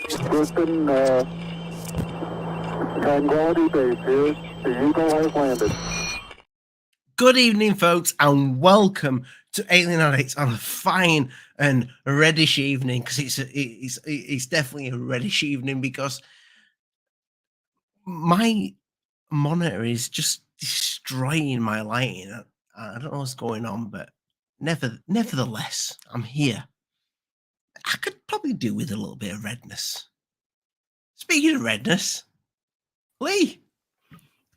Houston, Tranquility Base here. The Eagle has landed. Good evening, folks, and welcome to Alien Addicts on a fine and reddish evening, because it's definitely a reddish evening because my monitor is just destroying my lighting. I don't know what's going on, but nevertheless, I'm here. I could probably do with a little bit of redness. Speaking of redness, Lee,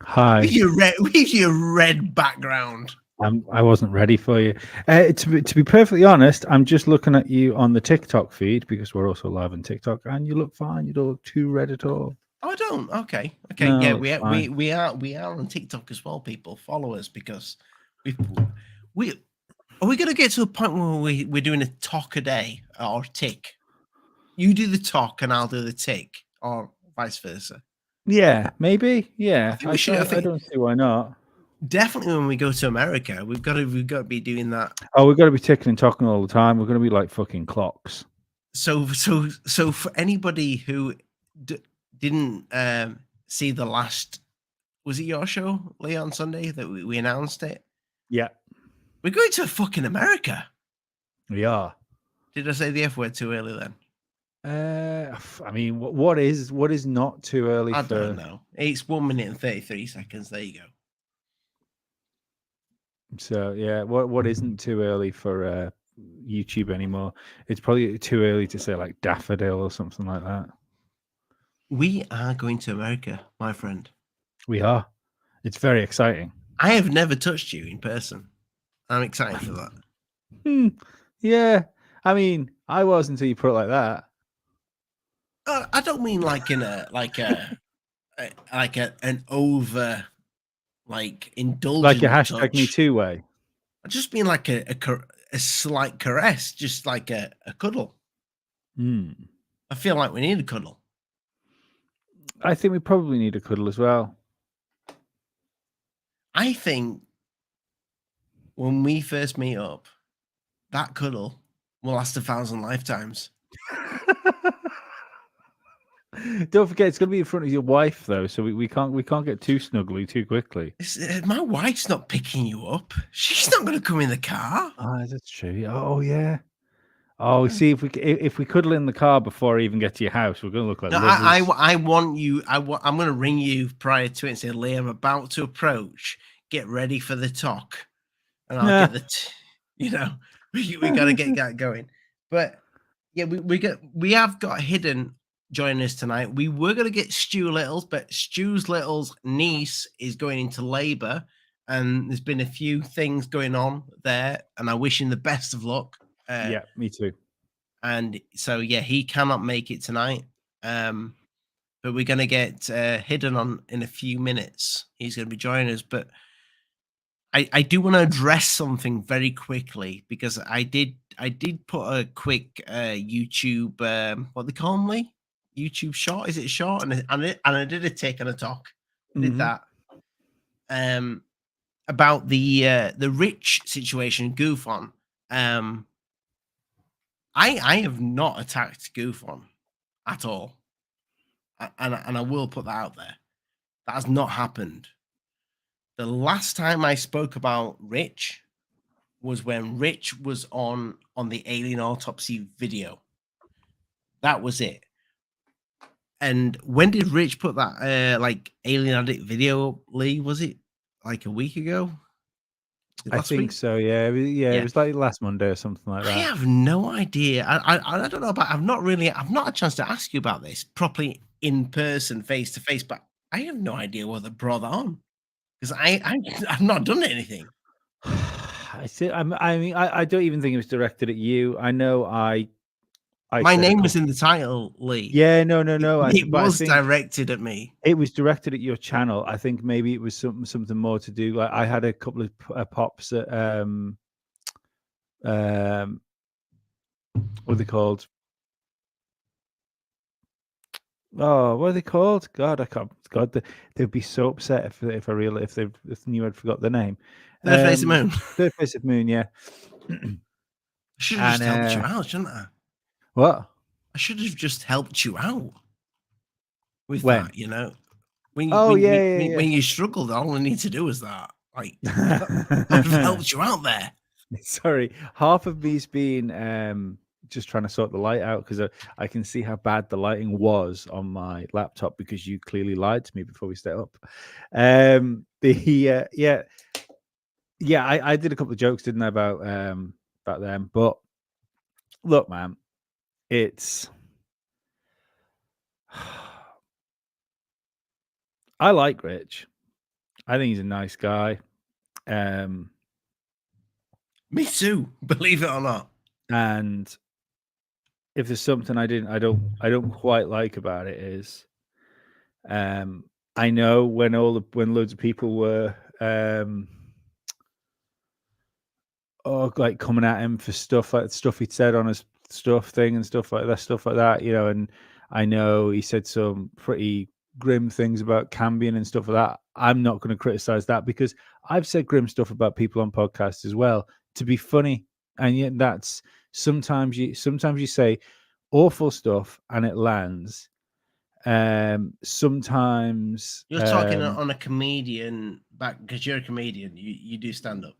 Hi. with your red background. I wasn't ready for you. To be perfectly honest, I'm just looking at you on the TikTok feed because we're also live on TikTok, and you look fine. You don't look too red at all. Oh, I don't. Okay. No, Yeah, it's we are on TikTok as well. People follow us because we are we gonna get to a point where we're doing a talk a day or tick? You do the talk and I'll do the tick, or vice versa. Yeah, maybe. Yeah, think we should- I I think- don't see why not. Definitely, when we go to America, we've got to be doing that. Oh, we've got to be ticking and talking all the time. We're going to be like fucking clocks. So for anybody who didn't see the last, was it your show, Lee, on Sunday that we announced it? Yeah, We're going to fucking America. we are. Did I say the F word too early then? I mean, what is not too early I for? don't know. It's 1 minute and 33 seconds. There you go. So yeah, what isn't too early for YouTube anymore? It's probably too early to say like daffodil or something like that. We are going to America, my friend. We are. It's very exciting. I have never touched you in person. I'm excited for that. Yeah. I mean, I was until you put it like that. I don't mean like in a an over indulgent, Like a hashtag touch. me too way. I just mean like a slight caress, just like a cuddle. I feel like we need a cuddle. I think we probably need a cuddle as well. I think when we first meet up, that cuddle will last 1,000 lifetimes. Don't forget, it's going to be in front of your wife though, so we can't get too snuggly too quickly. My wife's not picking you up. She's not going to come in the car. Oh, that's true. Oh yeah. Oh, see, if we cuddle in the car before I even get to your house, we're going to look like lovers. I want you. I'm going to ring you prior to it and say, Lee, I'm about to approach. Get ready for the talk, and I'll get we got to get that going. But yeah, we have got Hidden joining us tonight. We were going to get Stu Littles, but Stu Little's niece is going into labor, and there's been a few things going on there, and I wish him the best of luck. Yeah, me too. And so yeah, he cannot make it tonight. But we're gonna get Hidden on in a few minutes. He's gonna be joining us. But I do want to address something very quickly, because I did put a quick YouTube what they call them, Lee? YouTube short. Is it short? And I did a tick and a talk. I did that. About the Rich situation, Goof on. I have not attacked Goof on at all, and I will put that out there. That has not happened. The last time I spoke about Rich was when Rich was on the alien autopsy video. That was it. And when did Rich put that alien addict video, Lee? Was it like a week ago? I think so. Yeah, it was like last Monday or something like that. I have no idea. I don't know about. I've not had a chance to ask you about this properly in person, face to face. But I have no idea what they brought that on, because I've not done anything. I mean, I don't even think it was directed at you. I know my name was in the title, Lee. Yeah, no. It was directed at me. It was directed at your channel. I think maybe it was something more to do. Like I had a couple of pops at what are they called? Oh, what are they called? God, I can't. God, they'd be so upset if they knew I'd forgot the name. Third Face of Moon. Third Face of Moon, yeah. I should have just helped you out, shouldn't I? What? should have just helped you out with When? that, you know. When Oh, when, yeah, when, yeah, when you struggled, all I need to do was that. Like, I would have yeah. helped you out there. Sorry, half of me's been just trying to sort the light out because I can see how bad the lighting was on my laptop because you clearly lied to me before we set up. I did a couple of jokes, didn't I, about them? But look, man, it's I like Rich. I think he's a nice guy. Me too, believe it or not. And if there's something I don't quite like about it is, I know when loads of people were like coming at him for stuff he'd said on his stuff thing and stuff like that, you know, and I know he said some pretty grim things about Cambion and stuff like that. I'm not going to criticize that because I've said grim stuff about people on podcasts as well to be funny, and yet that's sometimes you say awful stuff and it lands. Sometimes You're talking on a comedian back because you're a comedian. You do stand up.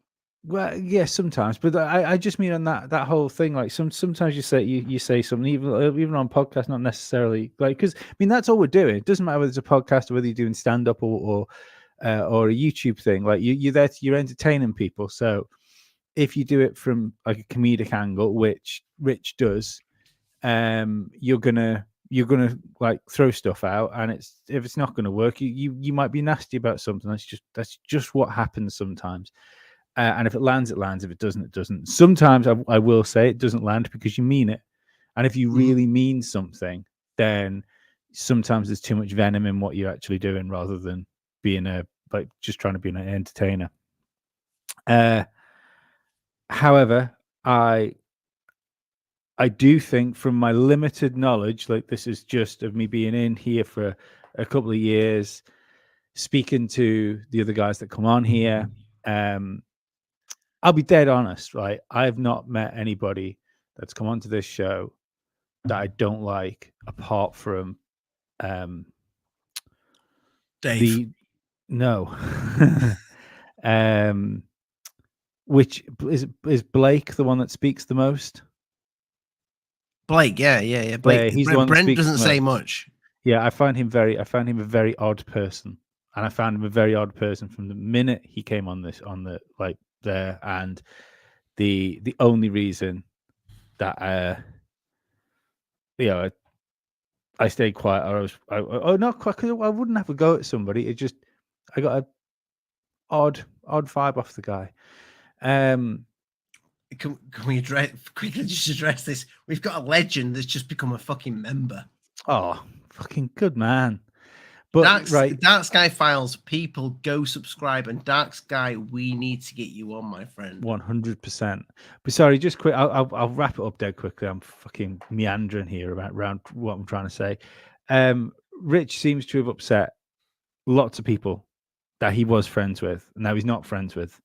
well, yeah, sometimes, but I just mean on that whole thing. Like sometimes you say something even on podcast, not necessarily like because I mean that's all we're doing. It doesn't matter whether it's a podcast or whether you're doing stand up or a YouTube thing. Like you're there, you're entertaining people. So if you do it from like a comedic angle, which Rich does, you're gonna like throw stuff out, and if it's not gonna work, you might be nasty about something. That's just what happens sometimes. And if it lands, it lands. If it doesn't, it doesn't. Sometimes I will say it doesn't land because you mean it. And if you really mean something, then sometimes there's too much venom in what you're actually doing rather than being just trying to be an entertainer. However, I do think from my limited knowledge, like this is just of me being in here for a couple of years, speaking to the other guys that come on here, I'll be dead honest, right? I have not met anybody that's come onto this show that I don't like, apart from Dave. Which is Blake the one that speaks the most? Blake, yeah. Blake, he's the one that Brent speaks doesn't say much. Yeah, I found him a very odd person, and I found him a very odd person from the minute he came on there, and the only reason that I stayed quiet, or not quite, because I wouldn't have a go at somebody. It just I got a odd vibe off the guy. Can we quickly just address this? We've got a legend that's just become a fucking member. Oh, fucking good man. But Dark Sky Files, people go subscribe, and Dark Sky, we need to get you on, my friend. 100%. But sorry, just quick. I'll wrap it up dead quickly. I'm fucking meandering here around what I'm trying to say. Rich seems to have upset lots of people that he was friends with, and now he's not friends with.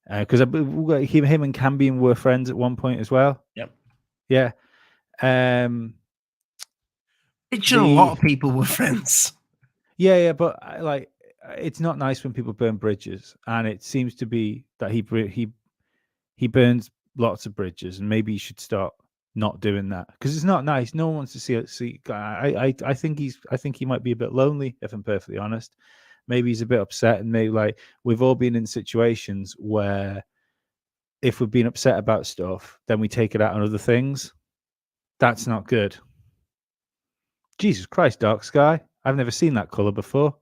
Because him and Cambion were friends at one point as well. Yep. Yeah. Rich and a lot of people were friends. Yeah, but like, it's not nice when people burn bridges, and it seems to be that he burns lots of bridges, and maybe he should start not doing that because it's not nice. No one wants to see it. I think he might be a bit lonely, if I'm perfectly honest. Maybe he's a bit upset, and maybe like we've all been in situations where if we've been upset about stuff, then we take it out on other things. That's not good. Jesus Christ, Dark Sky. I've never seen that color before.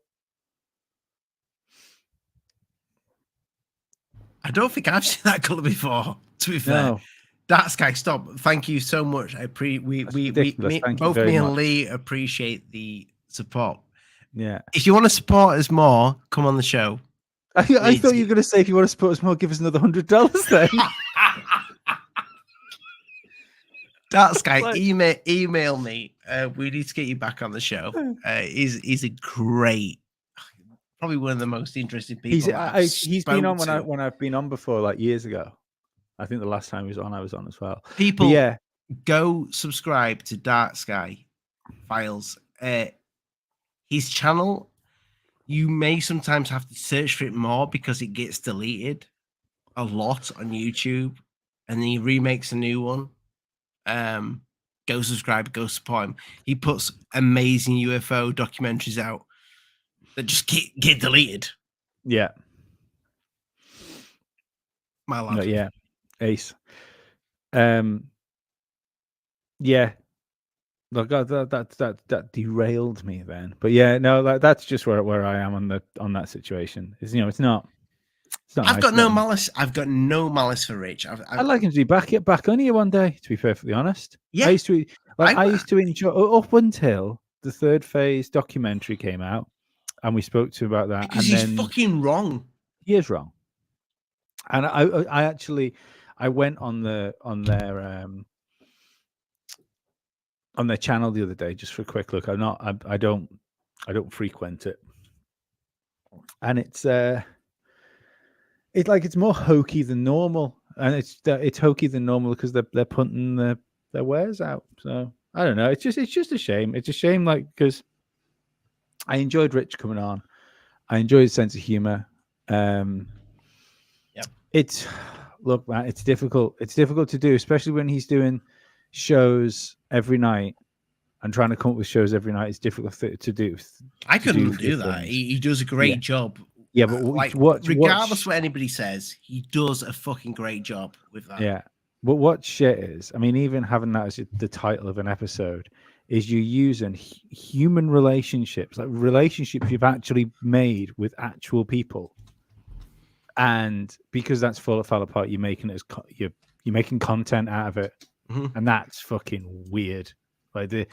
I don't think I've seen that color before, to be fair. No. Dark Sky, stop. Thank you so much. Both me and Lee appreciate the support. Yeah. If you want to support us more, come on the show. I thought you were going to say if you want to support us more, give us another $100 then. Dark Sky, email me. We need to get you back on the show. He's a great, probably one of the most interesting people. He's been on when I've been on before, like years ago. I think the last time he was on, I was on as well. People, go subscribe to Dark Sky Files. His channel, you may sometimes have to search for it more because it gets deleted a lot on YouTube, and then he remakes a new one. Go subscribe, go support him. He puts amazing UFO documentaries out that just get deleted. Yeah. My lad. Yeah. Ace. Yeah. Look, that derailed me then. But yeah, no, that's just where I am on that situation. Is it's not. I've got no malice. I've got no malice for Rich. I'd like him to be back on here one day. To be perfectly honest, yeah, I used to enjoy up until the third phase documentary came out, and we spoke to him about that. Because and he's fucking wrong. He is wrong. And I actually went on their channel the other day just for a quick look. I don't frequent it, and it's more hokey than normal, and it's hokey than normal because they're putting their wares out. So I don't know. It's just a shame. It's a shame, because I enjoyed Rich coming on. I enjoyed his sense of humor. Look, man, it's difficult. It's difficult to do, especially when he's doing shows every night and trying to come up with shows every night. It's difficult to do. I couldn't do that. He does a great job. Yeah, but regardless what anybody says, he does a fucking great job with that. Yeah, but what shit is? I mean, even having that as the title of an episode is you using human relationships, like relationships you've actually made with actual people. And because that's fell apart, you're making it you're making content out of it, and that's fucking weird. Like the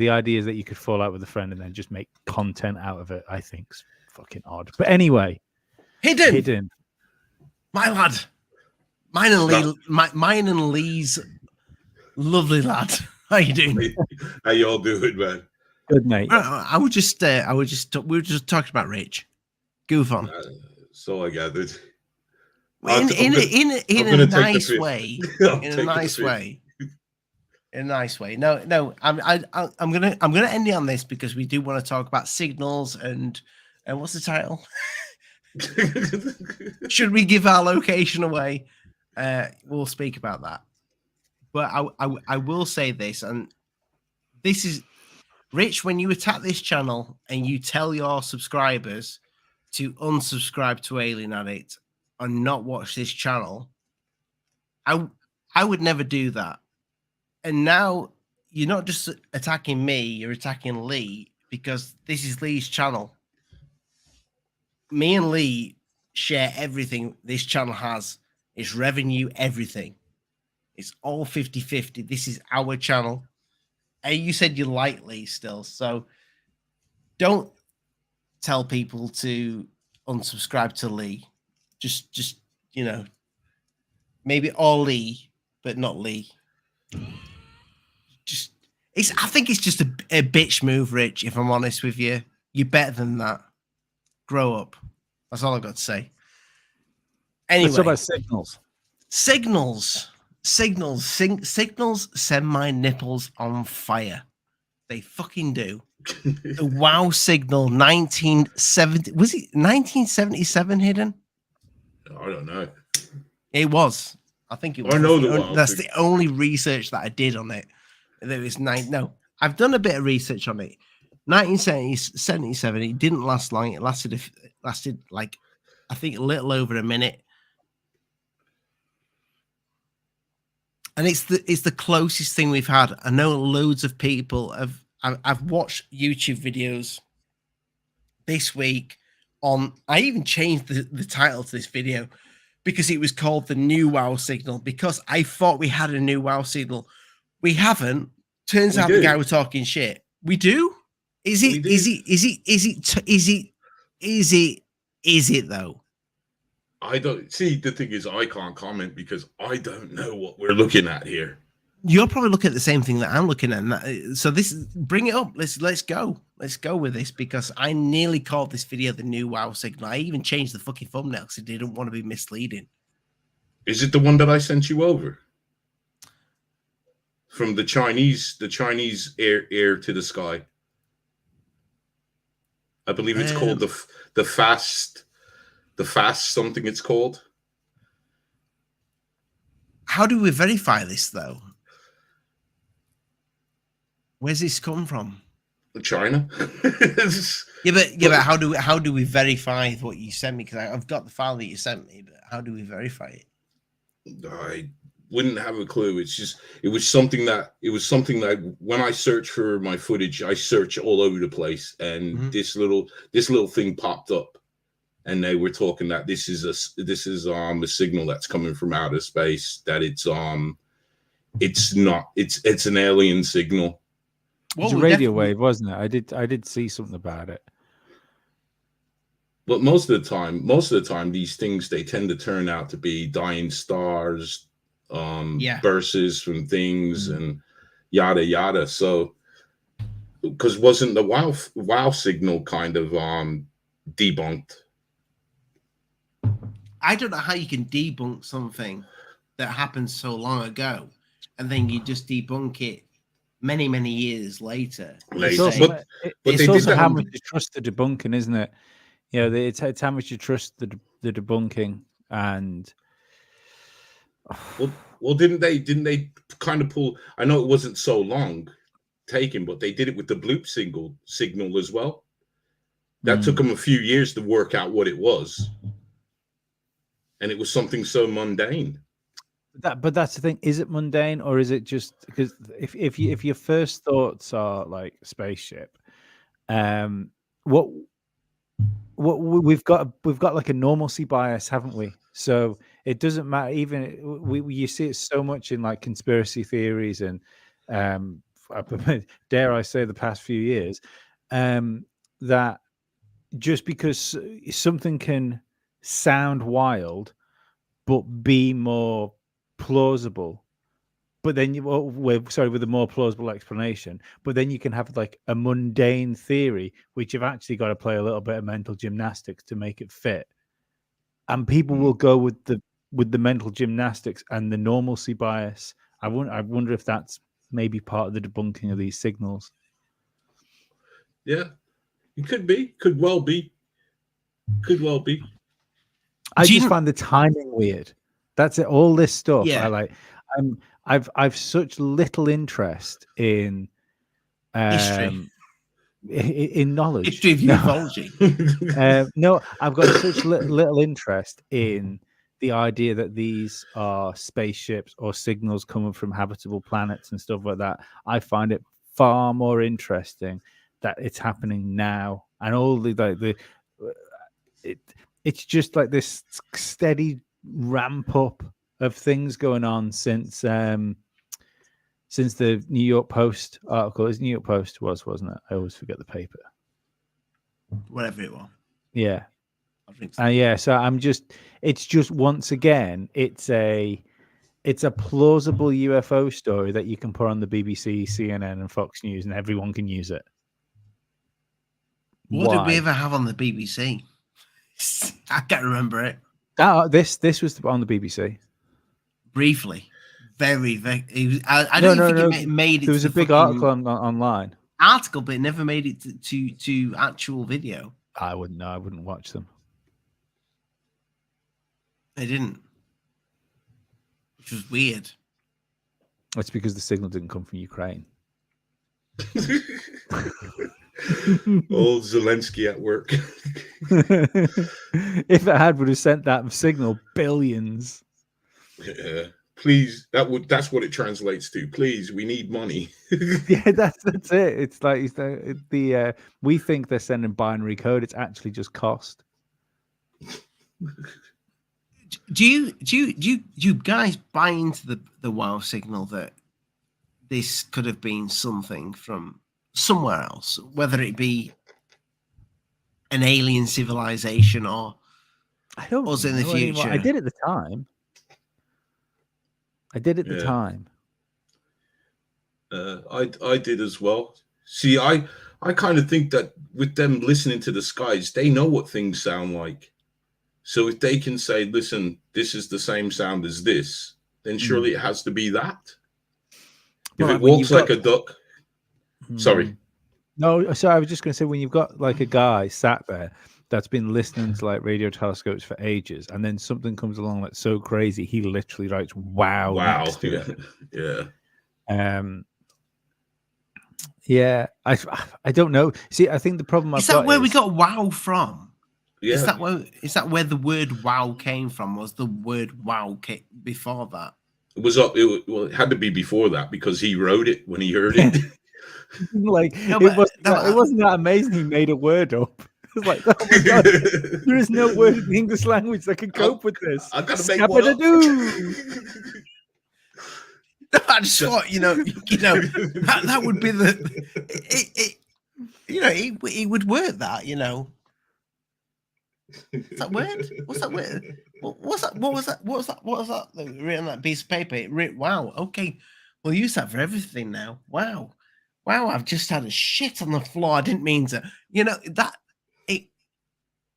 idea is that you could fall out with a friend and then just make content out of it. I think's fucking odd. But anyway, hidden, my lad, mine and Lee's lovely lad. How you doing? How you all doing, man? Good, mate. We were just talking about Rich. Goof on. So I gathered. In a nice way. In a nice way. In a nice way. No. I'm gonna end it on this because we do want to talk about signals and what's the title? Should we give our location away? We'll speak about that. But I will say this, and this is Rich, when you attack this channel and you tell your subscribers to unsubscribe to Alien Addict and not watch this channel, I would never do that. And now you're not just attacking me, you're attacking Lee, because this is Lee's channel. Me and Lee share everything this channel has. It's revenue, everything. It's all 50-50. This is our channel. And you said you like Lee still, so don't tell people to unsubscribe to Lee. Just maybe all Lee, but not Lee. I think it's just a bitch move, Rich. If I'm honest with you, you're better than that. Grow up. That's all I've got to say. Anyway, let's talk about signals. Signals send my nipples on fire. They fucking do. The WoW signal 1970. Was it 1977 hidden? I don't know. It was. I think it was. I know that's the only research that I did on it. There was No, I've done a bit of research on it. 1977. It didn't last long. It lasted like I think a little over a minute. And it's the closest thing we've had. I know loads of people I've watched YouTube videos this week on. I even changed the title to this video because it was called the new WoW signal, because I thought we had a new WoW signal. We haven't. Turns out the guy was talking shit. We do? Is it though? I don't see. The thing is, I can't comment because I don't know what we're looking at here. You're probably looking at the same thing that I'm looking at. So bring it up. Let's go. Let's go with this, because I nearly called this video the new WoW signal. I even changed the fucking thumbnail because I didn't want to be misleading. Is it the one that I sent you over? from the Chinese air to the sky. I believe it's called the fast something. It's called. How do we verify this, though? Where's this come from? China. But how do we verify what you sent me? Because I've got the file that you sent me, but how do we verify it? I wouldn't have a clue. It was something that when I search for my footage, I search all over the place, and this little thing popped up, and they were talking that this is a signal that's coming from outer space, that it's an alien signal. It's a radio wave, wasn't it? I did see something about it. But most of the time, these things, they tend to turn out to be dying stars, bursts from things, and yada yada. So, because wasn't the wow signal kind of debunked? I don't know how you can debunk something that happened so long ago, and then you just debunk it many years later. It's also how much you trust the debunking, isn't it? You know, it's how much you trust the debunking. And well, didn't they kind of pull? I know it wasn't so long taken, but they did it with the bloop signal as well. That took them a few years to work out what it was, and it was something so mundane. But that's the thing. Is it mundane, or is it just because if your first thoughts are like spaceship, what we've got like a normalcy bias, haven't we? So it doesn't matter. Even you see it so much in like conspiracy theories and dare I say the past few years, that just because something can sound wild but be more plausible, but then with a more plausible explanation, but then you can have like a mundane theory which you've actually got to play a little bit of mental gymnastics to make it fit, and people will go with the mental gymnastics and the normalcy bias. I wonder if that's maybe part of the debunking of these signals. Yeah, it could well be. I just find the timing weird. That's it. All this stuff. Yeah. I've such little interest in history, in knowledge. History of ufology. No, I've got such little interest in the idea that these are spaceships or signals coming from habitable planets and stuff like that. I find it far more interesting that it's happening now, and all it's just like this steady ramp up of things going on since the New York Post article. It's New York Post wasn't it? I always forget the paper. Whatever it was. Yeah. I think so. So it's just once again, it's a plausible UFO story that you can put on the BBC, CNN, and Fox News, and everyone can use it. What did we ever have on the BBC? I can't remember it. This was on the BBC. Briefly. Very. I don't think it made it. There was a big article online. Article, but it never made it to actual video. I wouldn't know. I wouldn't watch them. They didn't. Which was weird. It's because the signal didn't come from Ukraine. Old Zelensky at work. If it had, would have sent that signal billions. Yeah, please. That's what it translates to. Please, we need money. Yeah, that's it. It's like we think they're sending binary code. It's actually just cost. Do you guys buy into the wow signal that this could have been something from somewhere else, whether it be an alien civilization or I don't us in the future? Anymore. I did at the time. I did as well. See, I kind of think that with them listening to the skies, they know what things sound like. So if they can say, listen, this is the same sound as this, then surely it has to be that. If Well, it when walks you've like got- a duck, sorry. No, so I was just going to say, when you've got like a guy sat there that's been listening to like radio telescopes for ages, and then something comes along that's so crazy, he literally writes "wow" next to it. Yeah. Yeah, I don't know. See, I think the problem I've Is that got where we is got wow from? Yeah. Is that where the word wow came from? Was the word wow before that? It was up. It had to be before that because he wrote it when he heard it. like No, it but- wasn't that amazing. He made a word up. It was like, oh my god, there is no word in the English language that can cope with this. I gotta make one up. I just thought, that would be it would work that, What's that word? What's that word? What was that? What was that written on that piece of paper? Wow. Okay. We'll use that for everything now. Wow. I've just had a shit on the floor. I didn't mean to. That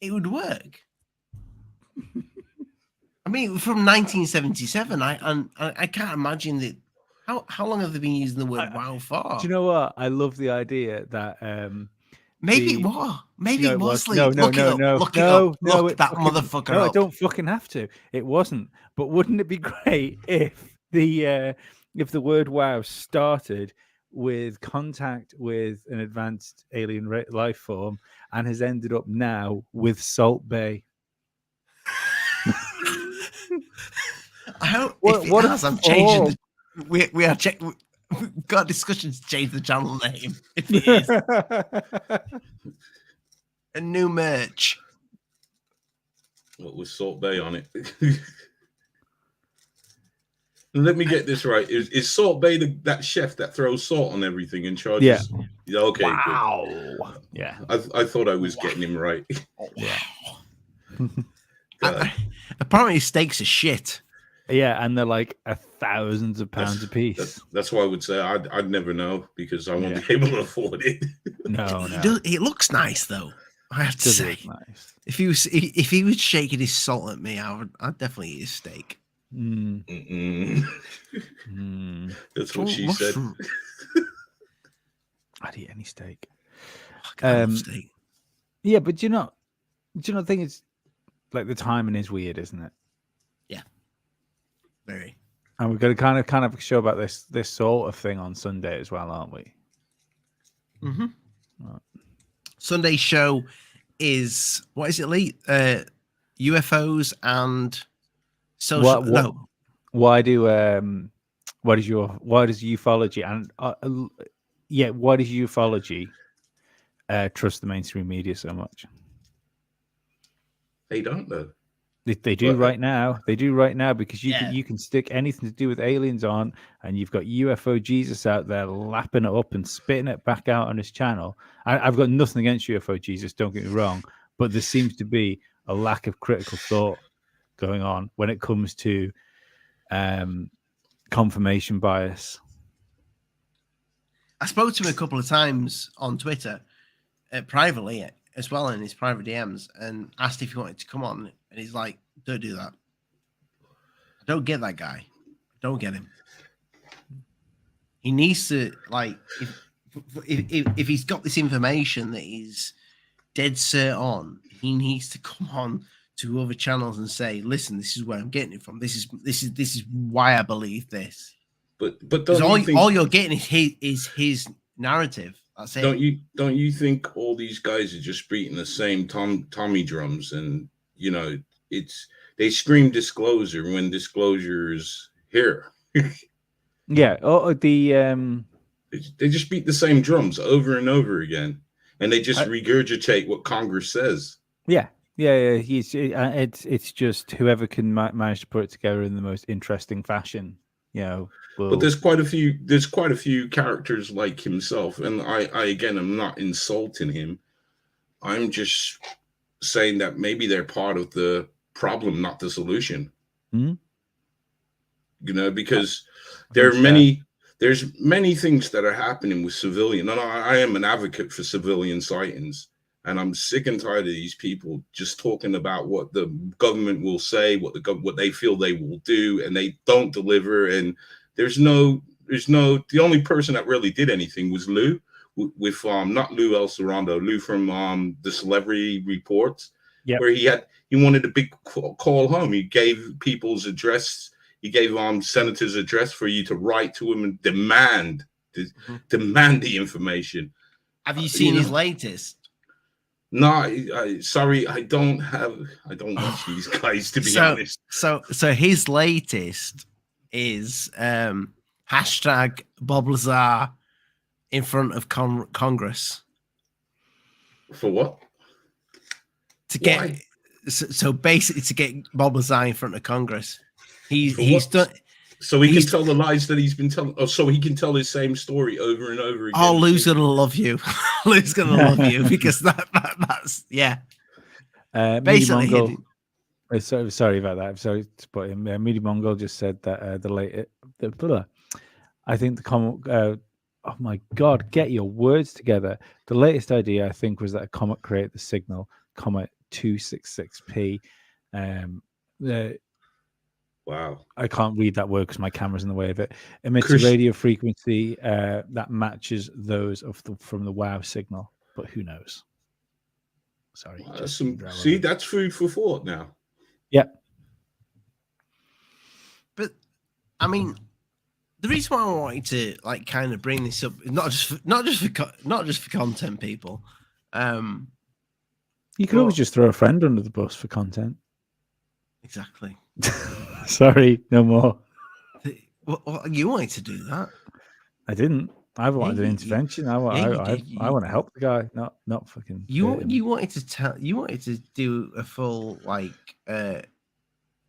it would work. I mean, from 1977, I can't imagine that. How long have they been using the word wow for? Do you know what? I love the idea that maybe it was. Maybe it was. No, Look it up. Look that motherfucker no, up. I don't fucking have to. It wasn't. But wouldn't it be great if the word wow started with contact with an advanced alien life form and has ended up now with Salt Bay? I hope What it has, I'm changing. We are checking. We've got discussions to change the channel name. If it is a new merch, What was Salt Bay on it? Let me get this right. Is Salt Bay that chef that throws salt on everything and charges? Yeah. Okay. Wow. Good. Yeah. I thought I was getting him right. Yeah. Apparently steaks are shit. Yeah, and they're like thousands of pounds a piece. That's why I would say I'd never know because I won't be able to afford it. No. It looks nice though. I have to say, nice. If he was shaking his salt at me, I'd definitely eat a steak. That's what she said. I'd eat any steak. I love steak. Yeah, but do you not think it's like the timing is weird, isn't it? Yeah. Very. And we've got to kind of show about this sort of thing on Sunday as well, aren't we? Mm-hmm. Right. Sunday show is, what is it, Lee? UFOs and social. No. Why does ufology and why does ufology trust the mainstream media so much? They don't though. They do right now. They do right now because you can stick anything to do with aliens on, and you've got UFO Jesus out there lapping it up and spitting it back out on his channel. I've got nothing against UFO Jesus, don't get me wrong, but there seems to be a lack of critical thought going on when it comes to confirmation bias. I spoke to him a couple of times on Twitter, privately as well, in his private DMs, and asked if he wanted to come on, and he's like, "Don't do that. I don't get that guy. I don't get him. He needs to, like, if he's got this information that he's dead cert on, he needs to come on to other channels and say, listen, this is where I'm getting it from. This is why I believe this." But don't all you're getting is his narrative. That's it. Don't you think all these guys are just beating the same Tommy drums, and they scream disclosure when disclosure is here. Yeah. They just beat the same drums over and over again, and they just regurgitate what Congress says. Yeah. It's just whoever can manage to put it together in the most interesting fashion, But there's quite a few characters like himself, and I again, I'm not insulting him. I'm just saying that maybe they're part of the problem, not the solution. Mm-hmm. Because there's many things that are happening with civilian, and I am an advocate for civilian sightings. And I'm sick and tired of these people just talking about what the government will say, what they feel they will do, and they don't deliver. And there's no The only person that really did anything was Lou with not Lou El Serrando, Lou from the Celebrity Reports, where he wanted a big call home. He gave people's address. He gave senators' address for you to write to him and demand the information. Have you seen his latest? No, sorry, I don't watch these guys, to be honest. So his latest is hashtag Bob Lazar in front of Congress. For what? To get so basically to get Bob Lazar in front of Congress. He's done. So he can tell the lies that he's been telling. Oh, so he can tell his same story over and over again. Oh, Lou's gonna love you. Lou's gonna love you because that's basically. Mongol, sorry about that. I'm sorry to put him. Meaty Mongol just said that I think the comet. Oh my God! Get your words together. The latest idea, I think, was that a comet created the signal Comet 266P. Wow. I can't read that word because my camera's in the way of it. Emits a radio frequency that matches those from the WOW signal, but who knows? Sorry. See, that's food for thought now. Yeah. But I mean, the reason why I wanted to kind of bring this up, not just for content, people. You could always just throw a friend under the bus for content. Exactly. Sorry, no more. You wanted to do that. I didn't. I wanted an intervention. I want to help the guy, not fucking. You wanted to do a full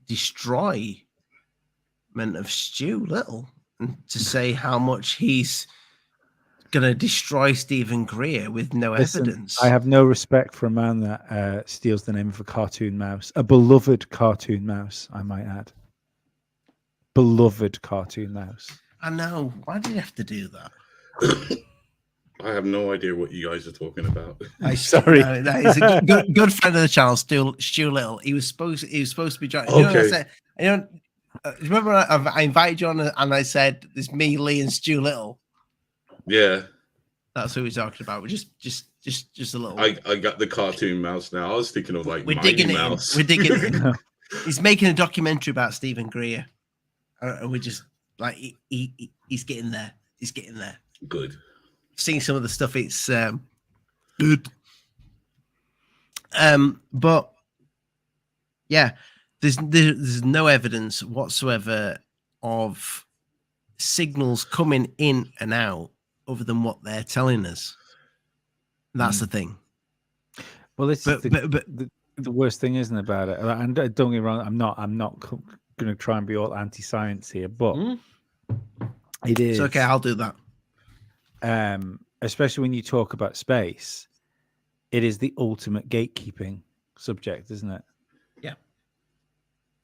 destroyment of Stu Little, and to say how much he's gonna destroy Stephen Greer with no evidence. I have no respect for a man that steals the name of a cartoon mouse, a beloved cartoon mouse, I might add. Beloved cartoon mouse. I know. Why did you have to do that? I have no idea what you guys are talking about. Sorry. That is a good friend of the channel, Stu Little. He was supposed to be joining. Okay. Remember I invited you on and I said there's me, Lee, and Stu Little. Yeah. That's who we're talking about. We're just a little. I got the cartoon mouse now. I was thinking of we're Mighty digging Mouse. We're digging it. He's making a documentary about Stephen Greer. And we're just he's getting there. He's getting there. Good. Seeing some of the stuff, it's good. But yeah, there's no evidence whatsoever of signals coming in and out other than what they're telling us. That's the thing. Well, it's the worst thing, isn't it, about it? And don't get me wrong, I'm not going to try and be all anti-science here, but it is. It's okay, I'll do that. Especially when you talk about space, it is the ultimate gatekeeping subject, isn't it? Yeah.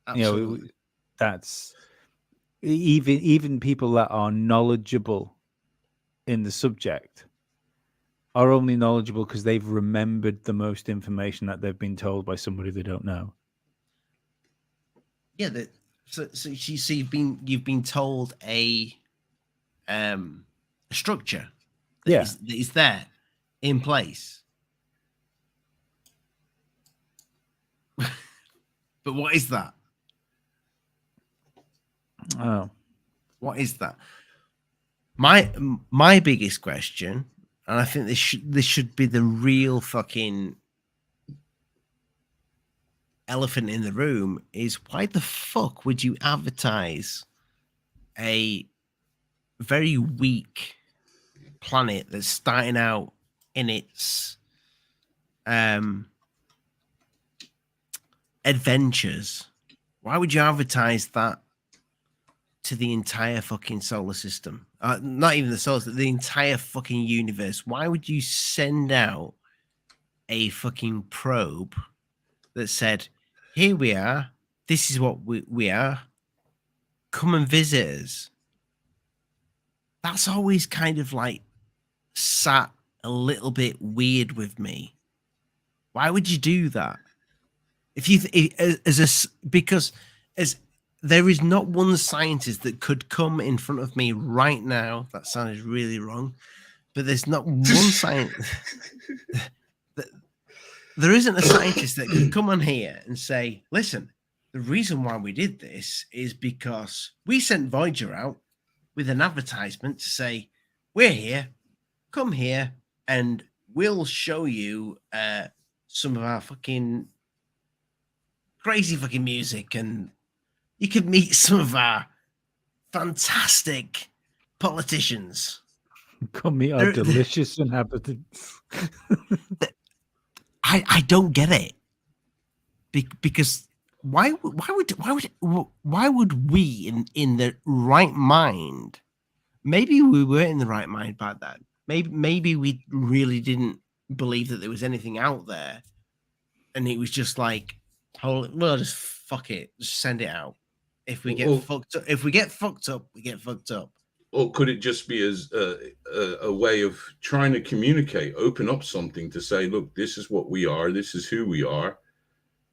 Absolutely. That's even people that are knowledgeable in the subject are only knowledgeable because they've remembered the most information that they've been told by somebody they don't know. Yeah, so you've been told a structure that is there in place. But what is that? Oh, what is that? My biggest question, and I think this should be the real fucking elephant in the room, is why the fuck would you advertise a very weak planet that's starting out in its adventures? Why would you advertise that to the entire fucking solar system? Not even the solar system, the entire fucking universe. Why would you send out a fucking probe that said, here we are, this is what we are, come and visit us? That's always kind of sat a little bit weird with me. Why would you do that? Because as there is not one scientist that could come in front of me right now. That sounded really wrong, but there's not one scientist. There isn't a scientist that could come on here and say, listen, the reason why we did this is because we sent Voyager out with an advertisement to say, we're here, come here, and we'll show you some of our fucking crazy fucking music, and you can meet some of our fantastic politicians. Come meet our delicious inhabitants. I don't get it. Because why would we in the right mind? Maybe we were in the right mind by that. Maybe we really didn't believe that there was anything out there, and it was just like, well, just fuck it, just send it out. If we get fucked up, we get fucked up. Or could it just be as a way of trying to communicate, open up something to say, look, this is what we are, this is who we are,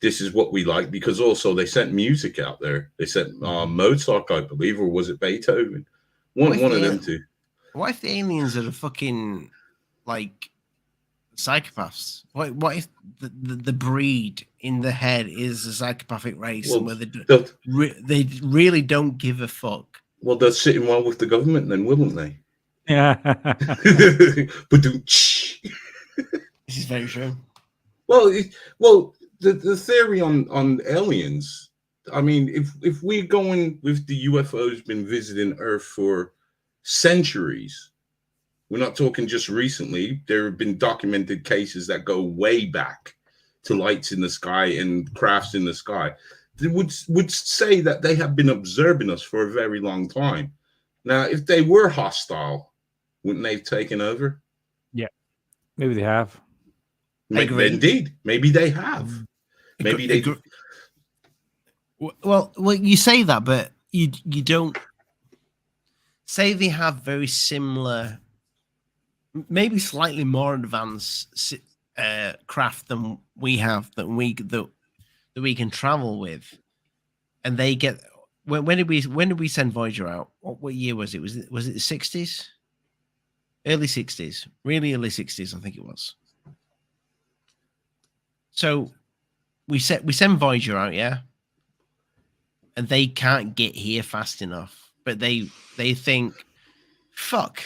this is what we like? Because also they sent music out there. They sent Mozart, I believe, or was it Beethoven? One of them two. What if the aliens are the fucking like psychopaths? What if the breed in the head is a psychopathic race, well, and where they really don't give a fuck? Well, they're sitting well with the government then, wouldn't they? Yeah. But this is very true. Well, the theory on aliens. I mean, if we're going with the UFOs been visiting Earth for centuries, we're not talking just recently. There have been documented cases that go way back to lights in the sky and crafts in the sky. They would say that they have been observing us for a very long time. Now, if they were hostile, wouldn't they have taken over? Yeah, maybe they have. Indeed, maybe they have. Maybe they. Well, you say that, but you don't say they have very similar, maybe slightly more advanced craft than we have, that we can travel with, and they get. When did we send Voyager out? What year was it? Was it the 60s? Early 60s, really early 60s, I think it was. So we send Voyager out, yeah, and they can't get here fast enough, but they think, fuck,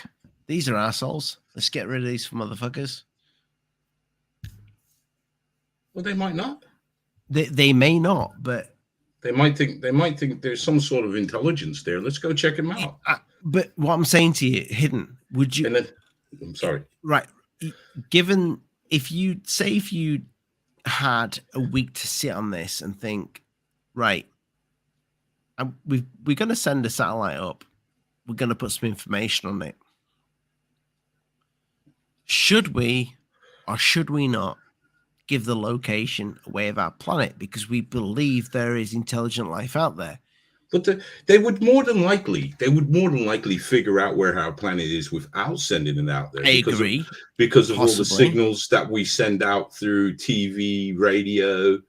these are assholes. Let's get rid of these motherfuckers. Well, they might not. They may not, but they might think there's some sort of intelligence there. Let's go check them out. But what I'm saying to you, Hidden, would you? I'm sorry. Right. Given if you had a week to sit on this and think, right, we're going to send a satellite up. We're going to put some information on it. Should we or should we not give the location away of our planet because we believe there is intelligent life out there? But they would more than likely figure out where our planet is without sending it out there. I agree. Because of all the signals that we send out through TV, radio,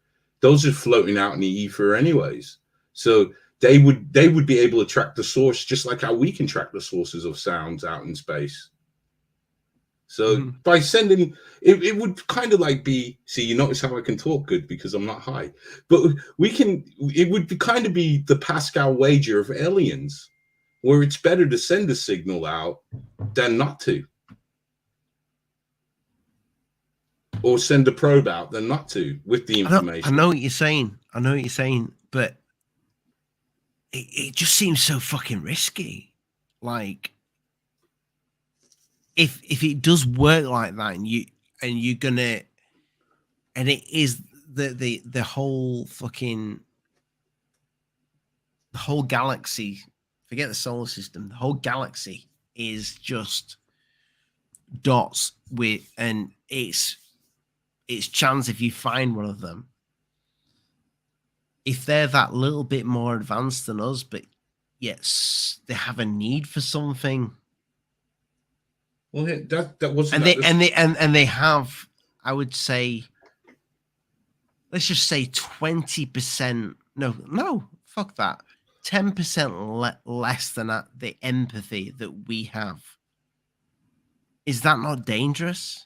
those are floating out in the ether anyways. So they would be able to track the source just like how we can track the sources of sounds out in space. So by sending it would kind of like be, see, you notice how I can talk good because I'm not high, but it would be kind of be the Pascal wager of aliens, where it's better to send a signal out than not to, or send a probe out than not to with the information. I know what you're saying, but it just seems so fucking risky. Like, if it does work like that, and you're gonna, and it is the whole fucking, the whole galaxy, forget the solar system, the whole galaxy is just dots with, and it's chance if you find one of them, if they're that little bit more advanced than us, but yes, they have a need for something. Well, that wasn't. And they have, I would say, let's just say 20%. No, fuck that. 10% less than the empathy that we have. Is that not dangerous?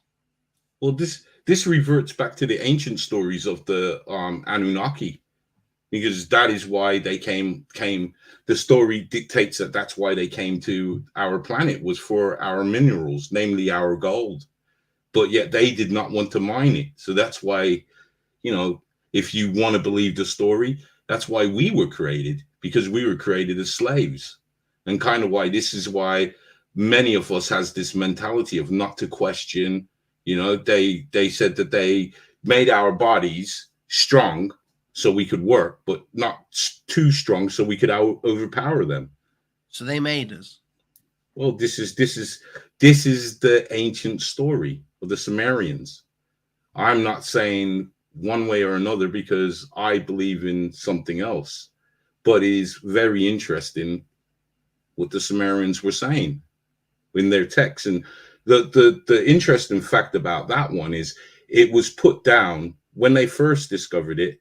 Well, this reverts back to the ancient stories of the Anunnaki, because that is why they came. The story dictates that that's why they came to our planet, was for our minerals, namely our gold. But yet they did not want to mine it. So that's why, you know, if you want to believe the story, that's why we were created, because we were created as slaves. And kind of why this is why many of us has this mentality of not to question. You know, they said that they made our bodies strong so we could work, but not too strong so we could overpower them. So they made us. Well, this is the ancient story of the Sumerians. I'm not saying one way or another because I believe in something else, but it is very interesting what the Sumerians were saying in their texts. And the interesting fact about that one is it was put down when they first discovered it.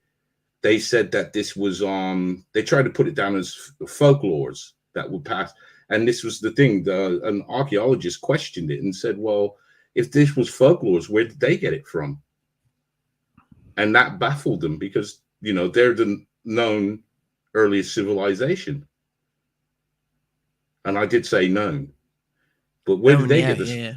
They said that this was they tried to put it down as folklores that would pass. And this was the thing. An archaeologist questioned it and said, well, if this was folklores, where did they get it from? And that baffled them because, you know, they're the known earliest civilization. And I did say known. But where did they get this? Yeah.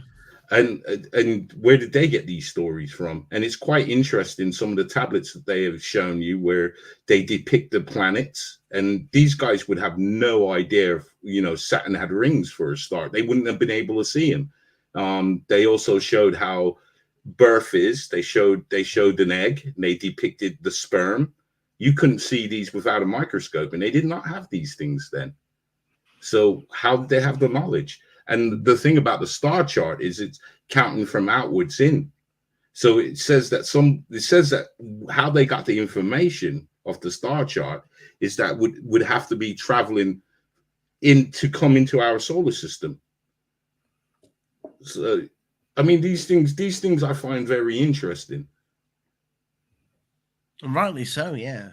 And where did they get these stories from? And it's quite interesting, some of the tablets that they have shown you where they depict the planets, and these guys would have no idea if, you know, Saturn had rings for a start. They wouldn't have been able to see them. They also showed how birth is. They showed an egg, and they depicted the sperm. You couldn't see these without a microscope, and they did not have these things then. So how did they have the knowledge? And the thing about the star chart is it's counting from outwards in. So it says that how they got the information of the star chart is that would have to be traveling in to come into our solar system. So, I mean, these things I find very interesting. And rightly so, yeah.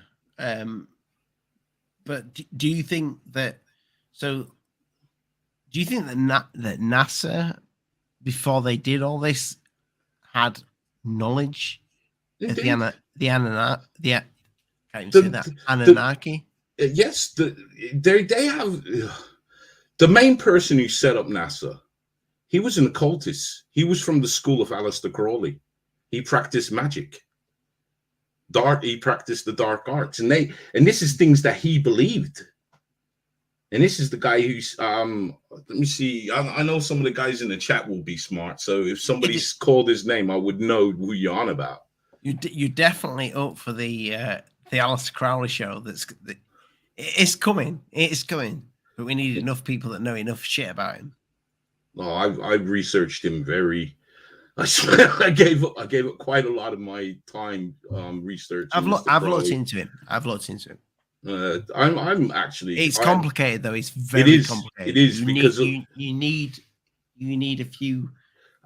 But do you think that? So, do you think that NASA, before they did all this, had knowledge of the Anunnaki? Yes, they have. The main person who set up NASA, he was an occultist. He was from the school of Aleister Crowley. He practiced magic. He practiced the dark arts, and this is things that he believed. And this is the guy who's let me see. I know some of the guys in the chat will be smart. So if somebody's called his name, I would know who you're on about. You're definitely up for the Aleister Crowley show. It's coming. It's coming. But we need enough people that know enough shit about him. Oh, I've researched him very. I swear, I gave up quite a lot of my time researching. I've looked into him. I'm actually. It's complicated though. It's very complicated. It is you need a few.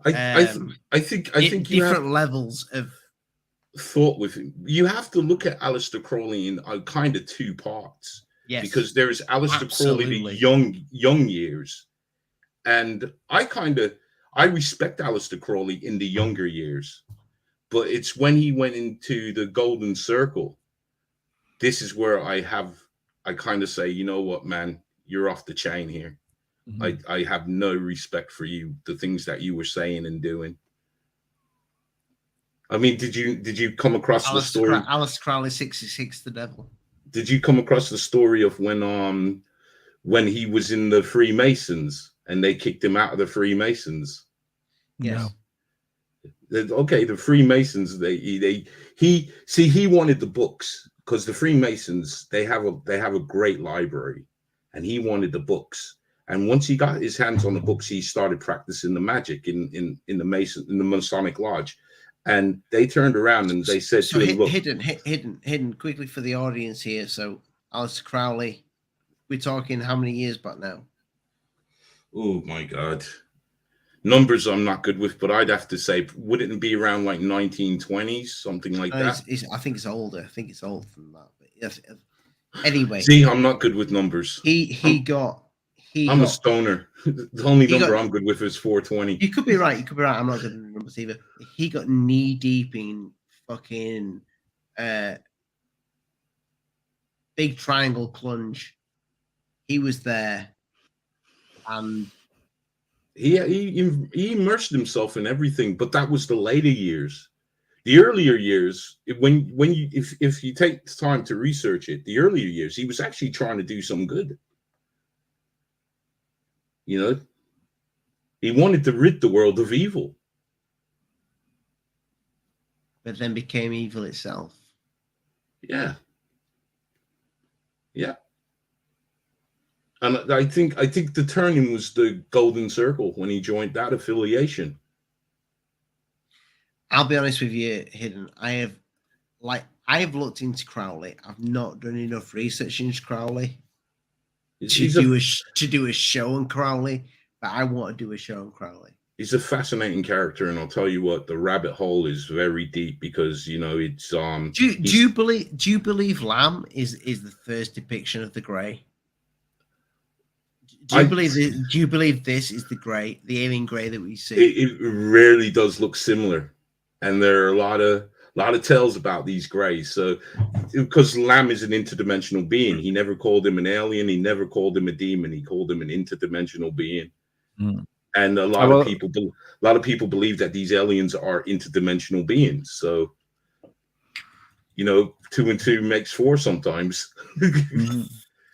I think you different levels of thought with him. You have to look at Aleister Crowley in kind of two parts. Yes, because there is Aleister Crowley the young years, and I respect Aleister Crowley in the younger years, but it's when he went into the Golden Circle. This is where I kind of say, you know what, man, you're off the chain here. Mm-hmm. I have no respect for you, the things that you were saying and doing. I mean, did you come across the story? Aleister Crowley 66, the devil. Did you come across the story of when he was in the Freemasons and they kicked him out of the Freemasons? Yes. No. Okay, the Freemasons, he wanted the books. Because the Freemasons, they have a great library, and he wanted the books. And once he got his hands on the books, he started practicing the magic in the Masonic Lodge. And they turned around and they said to him, "Look, hidden quickly for the audience here." So Aleister Crowley, we're talking how many years back now? Oh my God, numbers I'm not good with, but I'd have to say, wouldn't it be around like 1920s, something like that? I think it's older. I think it's older than that. But yes, Anyway, See, I'm not good with numbers. he got I'm a stoner. The only number I'm good with is 420. You could be right. You could be right. I'm not good at the numbers either. He got knee deep in fucking big triangle plunge. He was there, and he immersed himself in everything. But that was the later years. The earlier years, if you take time to research it, the earlier years, he was actually trying to do some good. You know, he wanted to rid the world of evil, but then became evil itself. Yeah. And I think the turning was the Golden Circle when he joined that affiliation. I'll be honest with you, Hidden. I have looked into Crowley. I've not done enough research into Crowley to do a show on Crowley, but I want to do a show on Crowley. He's a fascinating character, and I'll tell you what, the rabbit hole is very deep because it's Do you believe Lamb is the first depiction of the Grey? Do you believe this is the alien Grey that we see? It rarely does look similar, and there are a lot of tales about these Greys. So, because Lamb is an interdimensional being, he never called him an alien. He never called him a demon. He called him an interdimensional being. Mm. And a lot of people believe that these aliens are interdimensional beings. So, 2 and 2 makes 4 sometimes.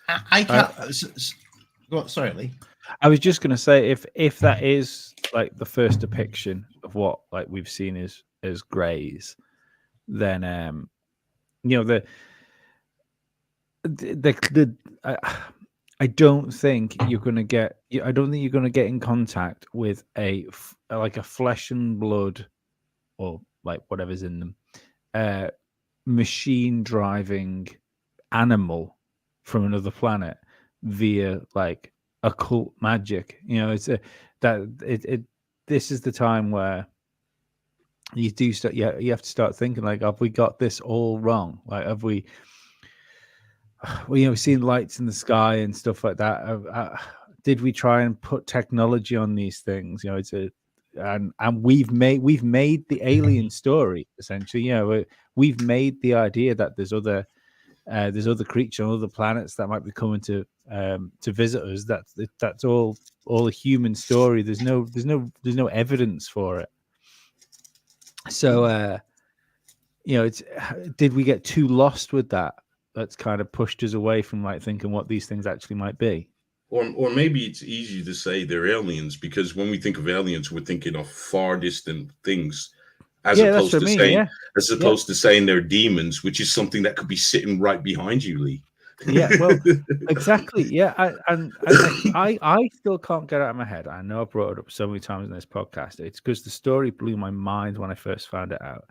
I can't. Sorry, Lee. I was just going to say, if that is like the first depiction of what like we've seen as Greys, then I don't think you're going to get. I don't think you're going to get in contact with a flesh and blood, or like whatever's in them, machine driving animal from another planet via like occult magic. This is the time where you do start. Yeah, you have to start thinking like, have we got this all wrong? Like, have we? We've seen lights in the sky and stuff like that. Did we try and put technology on these things? And we've made the alien story essentially. We've made the idea that there's other creatures on other planets that might be coming to visit us. That's all a human story. There's no evidence for it. So did we get too lost with that? That's kind of pushed us away from like thinking what these things actually might be. Or maybe it's easy to say they're aliens because when we think of aliens, we're thinking of far distant things, as opposed to saying they're demons, which is something that could be sitting right behind you, Lee. Yeah, well, exactly. Yeah, I still can't get it out of my head. I know I've brought it up so many times in this podcast. It's because the story blew my mind when I first found it out.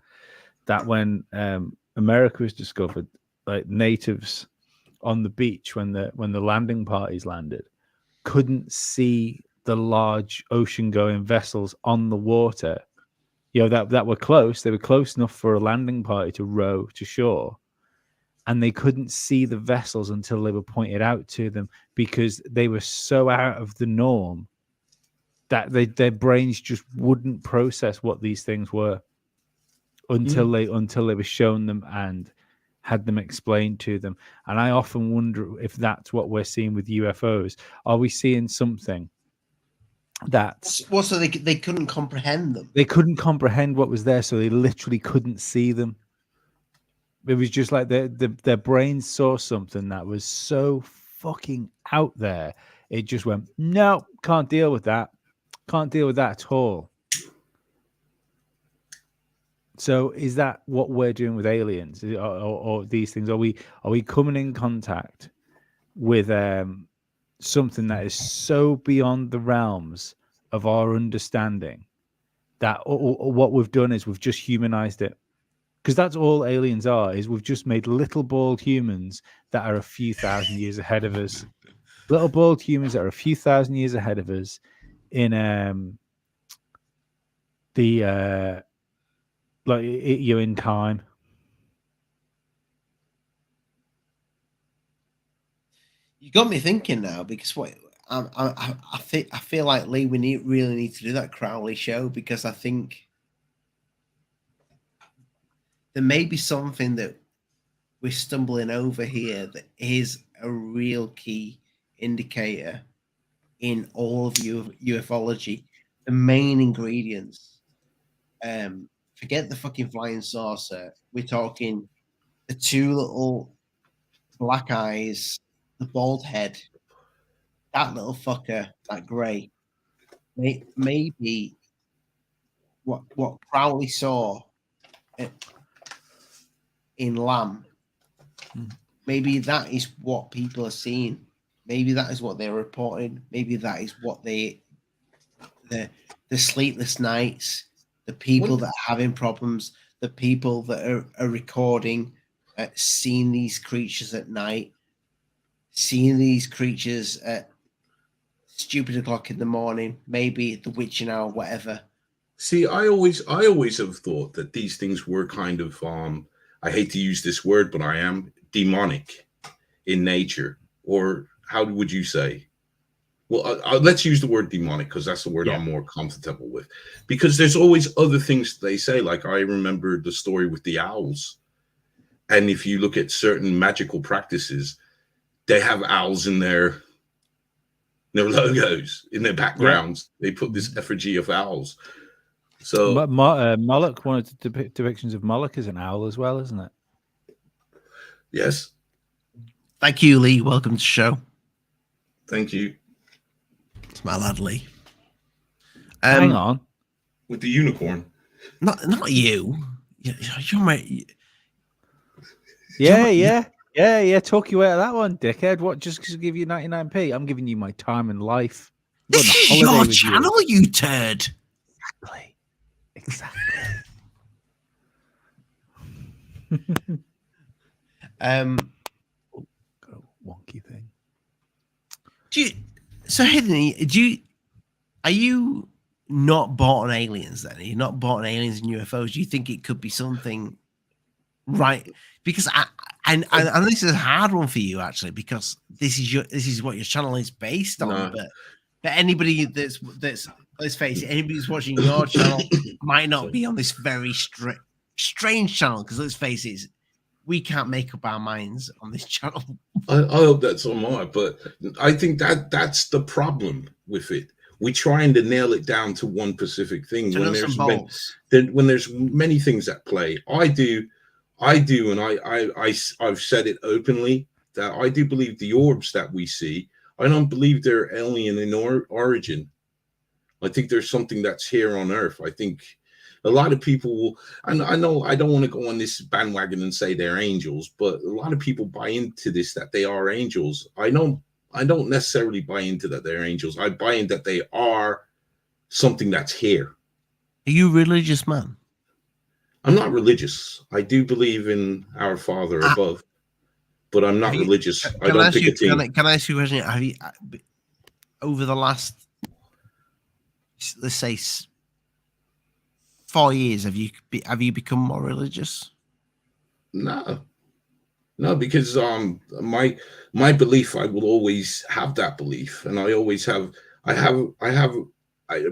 That when America was discovered, like natives on the beach when the landing parties landed couldn't see the large ocean-going vessels on the water. That were close. They were close enough for a landing party to row to shore. And they couldn't see the vessels until they were pointed out to them because they were so out of the norm that their brains just wouldn't process what these things were until they were shown them and had them explained to them. And I often wonder if that's what we're seeing with UFOs. Are we seeing something that's... Well, so they couldn't comprehend them. They couldn't comprehend what was there, so they literally couldn't see them. It was just like their brains saw something that was so fucking out there. It just went, no, can't deal with that. Can't deal with that at all. So is that what we're doing with aliens or these things? Are we coming in contact with something that is so beyond the realms of our understanding that what we've done is we've just humanized it? Because that's all aliens are, is we've just made little bald humans that are a few thousand years ahead of us. Little bald humans that are a few thousand years ahead of us in you're in time. You got me thinking now because what I feel like Lee, we really need to do that Crowley show because I think there may be something that we're stumbling over here that is a real key indicator in all of ufology. The main ingredients. Forget the fucking flying saucer. We're talking the two little black eyes, the bald head, that little fucker, that grey. Maybe what Crowley saw in Lamb. Maybe that is what people are seeing. Maybe that is what they're reporting. Maybe that is what the sleepless nights, the people that are having problems, the people that are recording, seeing these creatures at night, seeing these creatures at stupid o'clock in the morning, maybe the witching hour, whatever. See, I always have thought that these things were kind of I hate to use this word, but I am demonic in nature. Or how would you say? Well, let's use the word demonic because that's the word I'm more comfortable with. Because there's always other things they say. Like I remember the story with the owls. And if you look at certain magical practices, they have owls in their logos, in their backgrounds. They put this effigy of owls. So Moloch, one of the depictions of Moloch is an owl as well, isn't it? Yes. Thank you, Lee. Welcome to the show. Thank you. It's my lad, Lee. Hang on. With the unicorn. Not you. You're my... Yeah. Talk you out of that one, dickhead. What? Just to give you 99p? I'm giving you my time and life. This is your channel, you turd. Exactly. Got a wonky thing. Are you not bought on aliens then? Are you not bought on aliens and UFOs? Do you think it could be something right? Because and this is a hard one for you actually, because this is what your channel is based on. But anybody that's let's face it, anybody who's watching your channel might not be on this very strange channel, because let's face it, we can't make up our minds on this channel. I hope that's on mine, but I think that's the problem with it. We trying to nail it down to one specific thing when there's many things at play. I do, and I've said it openly that I do believe the orbs that we see. I don't believe they're alien in origin. I think there's something that's here on Earth. I think a lot of people will, and I know I don't want to go on this bandwagon and say they're angels, but a lot of people buy into this, that they are angels. I don't necessarily buy into that they're angels. I buy in that they are something that's here. Are you a religious man? I'm not religious. I do believe in our Father above, but I'm not religious. I don't pick a team. Can I ask you a question? Have you, over the last, let's say, 4 years, have you become more religious? No, because my belief, I will always have that belief, and I always have.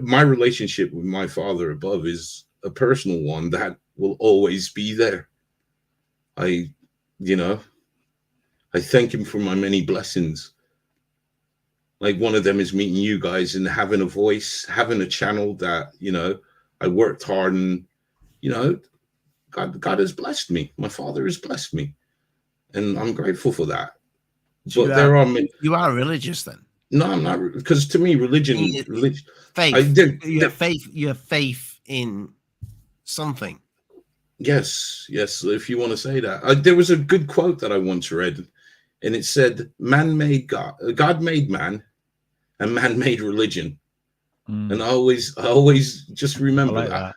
My relationship with my Father above is a personal one that will always be there. I thank him for my many blessings. Like one of them is meeting you guys and having a voice, having a channel that, I worked hard and, God has blessed me. My Father has blessed me. And I'm grateful for that. So you are religious then? No, I'm not, because to me, religion, faith. You have faith in something. Yes, if you want to say that. There was a good quote that I once read, and it said, "Man made God, God made man, and man made religion." And I always just remember that.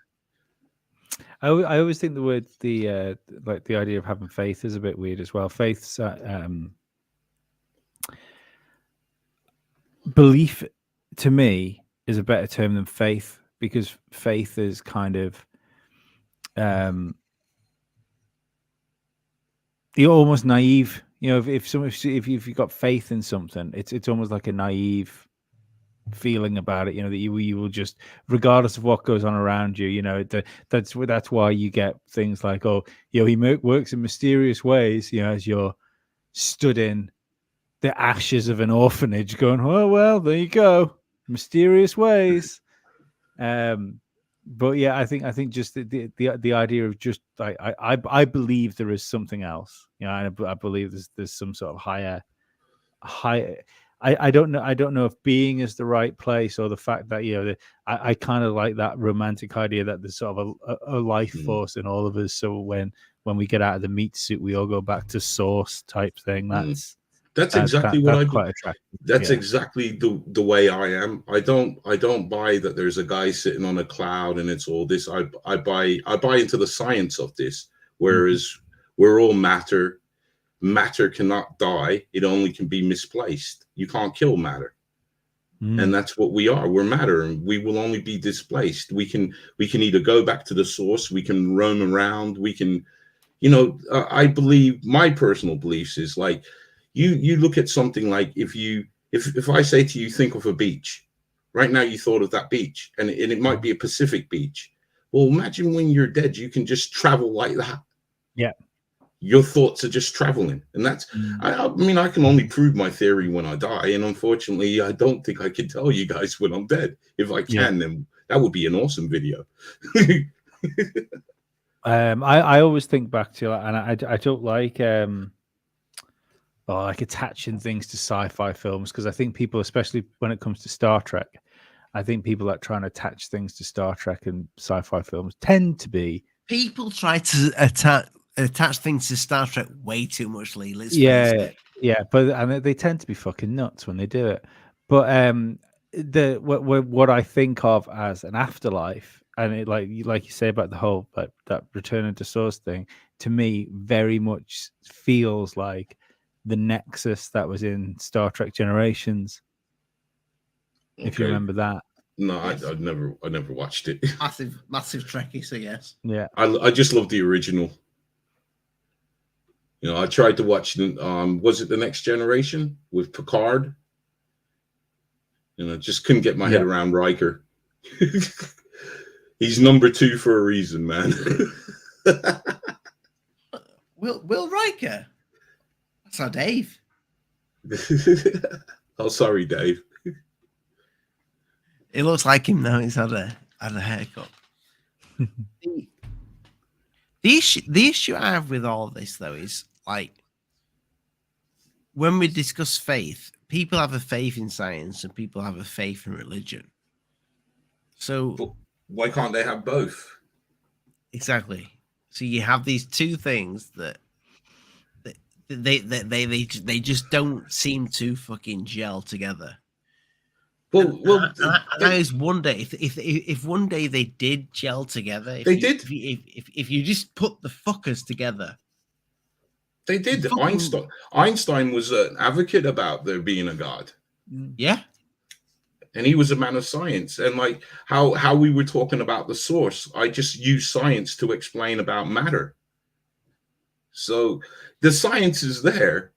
I always think the word, the idea of having faith is a bit weird as well. Faith's belief to me is a better term than faith, because faith is kind of you're almost naive. You know, if you've got faith in something, it's almost like a naive feeling about it. You know, that you will just, regardless of what goes on around you, you know, that's why you get things like, oh, you know, he works in mysterious ways. You know, as you're stood in the ashes of an orphanage, going, oh well, there you go, mysterious ways. But yeah, I think just the idea of just like I believe there is something else. You know, I believe there's some sort of higher. I don't know if being is the right place, or the fact that, you know, I kind of like that romantic idea that there's sort of a life force in all of us. So when we get out of the meat suit, we all go back to source type thing. That's exactly what that's quite attractive. That's exactly the way I am. I don't buy that there's a guy sitting on a cloud and it's all this. I buy into the science of this, whereas we're all matter. Matter cannot die. It only can be misplaced. You can't kill matter. And that's what we are. We're matter, and we will only be displaced. We can either go back to the source, we can roam around, we can, you know, I believe, my personal beliefs is like, you look at something like, if I say to you, think of a beach. Right now you thought of that beach, and it might be a Pacific beach. Well, imagine when you're dead, you can just travel like that. Yeah. Your thoughts are just traveling. And that's, I mean, I can only prove my theory when I die. And unfortunately, I don't think I can tell you guys when I'm dead. If I can, then that would be an awesome video. I always think back to, and I don't like, like attaching things to sci-fi films, because I think people, especially when it comes to Star Trek, I think people that try and attach things to Star Trek and sci-fi films tend to be, people try to attach things to Star Trek way too much, Lee. Let's face it. Yeah, but and they tend to be fucking nuts when they do it. But what I think of as an afterlife, and it, like you say about the whole that return into source thing, to me very much feels like the nexus that was in Star Trek Generations. If you remember that. No, yes. I never watched it. Massive Trekkie, so yes. Yeah. I just love the original. You know, I tried to watch, was it The Next Generation with Picard? You know, just couldn't get my head around Riker. He's number 2 for a reason, man. Will Riker? That's our Dave. Oh, sorry, Dave. It looks like him now. He's had a haircut. The issue I have with all of this, though, is like, when we discuss faith, people have a faith in science and people have a faith in religion. So but why can't they have both? Exactly. So you have these two things that they just don't seem to fucking gel together. Well, is one day if one day they did gel together, if you just put the fuckers together. They did. Einstein was an advocate about there being a God. Yeah. And he was a man of science. And like how we were talking about the source, I just use science to explain about matter. So the science is there.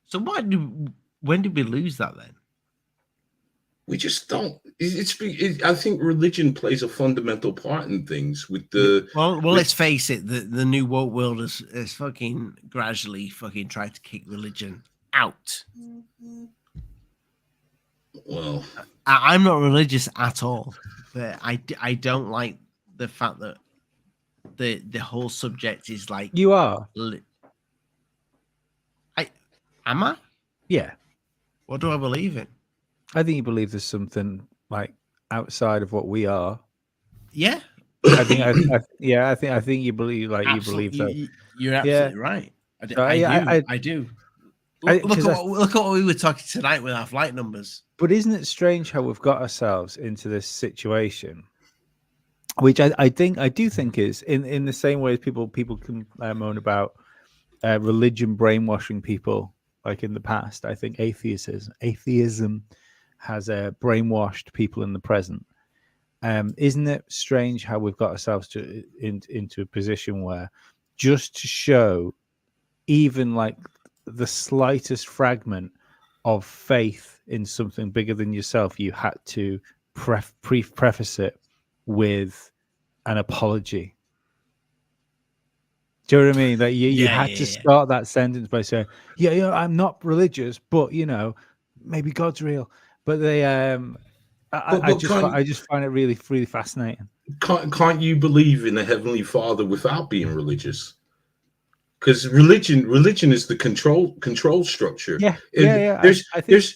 So when did we lose that then? We just don't. I think religion plays a fundamental part in things with the. Well, let's face it. The new woke world is fucking gradually fucking tried to kick religion out. Well, I'm not religious at all, but I don't like the fact that the whole subject is like, you are. Am I? Yeah. What do I believe in? I think you believe there's something like outside of what we are. Yeah. I think you believe you believe that. You're absolutely right. I do. Look at what we were talking tonight with our flight numbers. But isn't it strange how we've got ourselves into this situation? Which I do think is in the same way as people can moan about religion brainwashing people, like in the past. I think atheism has brainwashed people in the present. Isn't it strange how we've got ourselves into a position where, just to show even like the slightest fragment of faith in something bigger than yourself, you had to preface it with an apology. Do you know what I mean? That you had to start that sentence by saying, "Yeah, I'm not religious, but maybe God's real." But they, I just find it really, really fascinating. Can't you believe in a heavenly Father without being religious? Because religion is the control structure. Yeah.